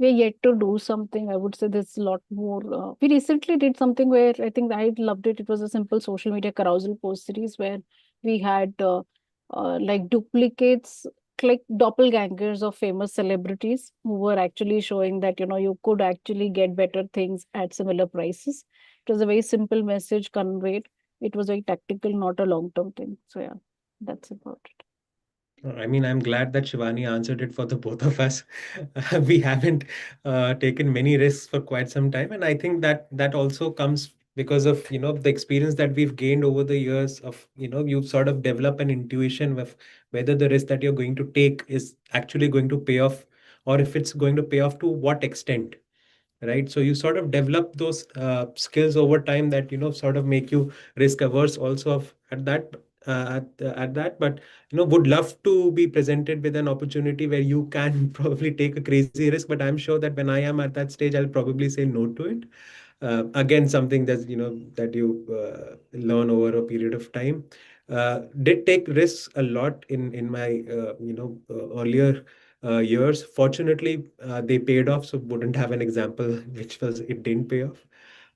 we're yet to do something. I would say there's a lot more. We recently did something where I think I loved it. It was a simple social media carousel post series where we had like duplicates, like doppelgangers of famous celebrities who were actually showing that you could actually get better things at similar prices. It was a very simple message conveyed. It was very tactical, not a long term thing. So yeah, that's about it. I mean, I'm glad that Shivani answered it for the both of us. We haven't taken many risks for quite some time, and I think that also comes because of the experience that we've gained over the years of you sort of develop an intuition of whether the risk that you're going to take is actually going to pay off, or if it's going to pay off to what extent, right? So you sort of develop those skills over time that sort of make you risk averse also at that. But would love to be presented with an opportunity where you can probably take a crazy risk, but I'm sure that when I am at that stage, I'll probably say no to it. Again, something that you learn over a period of time. Did take risks a lot in my earlier years. Fortunately, they paid off, so wouldn't have an example which was it didn't pay off.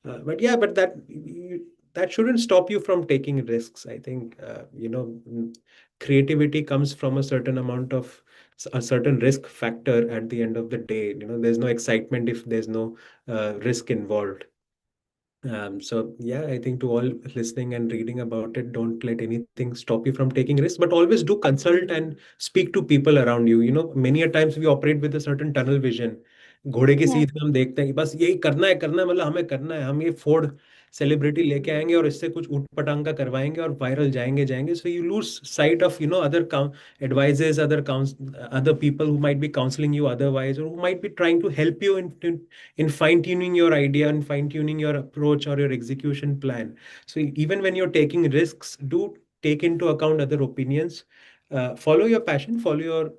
But yeah, but that shouldn't stop you from taking risks. I think creativity comes from a certain risk factor at the end of the day. There's no excitement if there's no risk involved. So yeah, I think to all listening and reading about it, don't let anything stop you from taking risks, but always do consult and speak to people around you. Many a times we operate with a certain tunnel vision. घोड़े की Yeah. सीध में हम देखते हैं कि बस यही करना है मतलब हमें करना है, हम ये फोर्ड सेलिब्रिटी लेके आएंगे और इससे कुछ ऊट पटांग का करवाएंगे और वायरल जाएंगे. So you lose sight of other advisors, other people who might be counseling you otherwise, or who might be trying to help you in fine-tuning your idea and fine-tuning your approach or your execution plan. So even when you're taking risks, do take into account other opinions. Follow your passion, follow your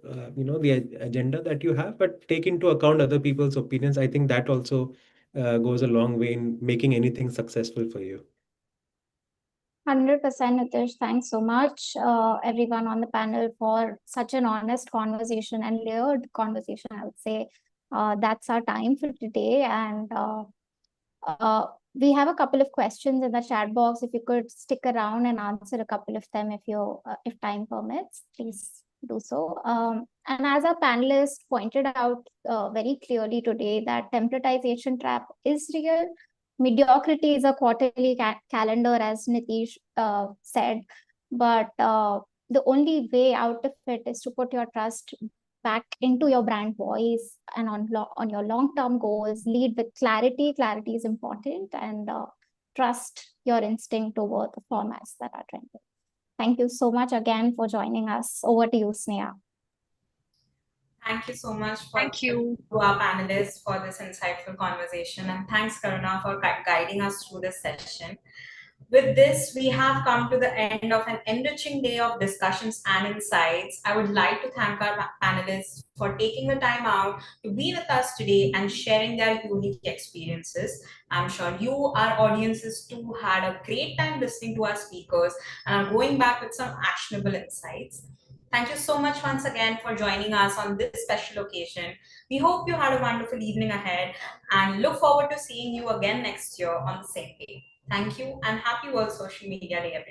the agenda that you have, but take into account other people's opinions. I think that also goes a long way in making anything successful for you. 100% Nitish. Thanks so much, everyone on the panel, for such an honest conversation and layered conversation. I would say that's our time for today. And we have a couple of questions in the chat box. If you could stick around and answer a couple of them if time permits, please do so. And as our panelists pointed out very clearly today, that templatization trap is real. Mediocrity is a quarterly calendar, as Nitish said, but the only way out of it is to put your trust back into your brand voice and on your long-term goals. Lead with clarity. Clarity is important, and trust your instinct over the formats that are trending. Thank you so much again for joining us. Over to you, Sneha. Thank you so much to our panelists for this insightful conversation, and thanks Karuna for guiding us through this session. With this, we have come to the end of an enriching day of discussions and insights. I would like to thank our panelists for taking the time out to be with us today and sharing their unique experiences. I'm sure you, our audiences too, had a great time listening to our speakers and are going back with some actionable insights. Thank you so much once again for joining us on this special occasion. We hope you had a wonderful evening ahead and look forward to seeing you again next year on the same day. Thank you and happy World Social Media Day, everyone.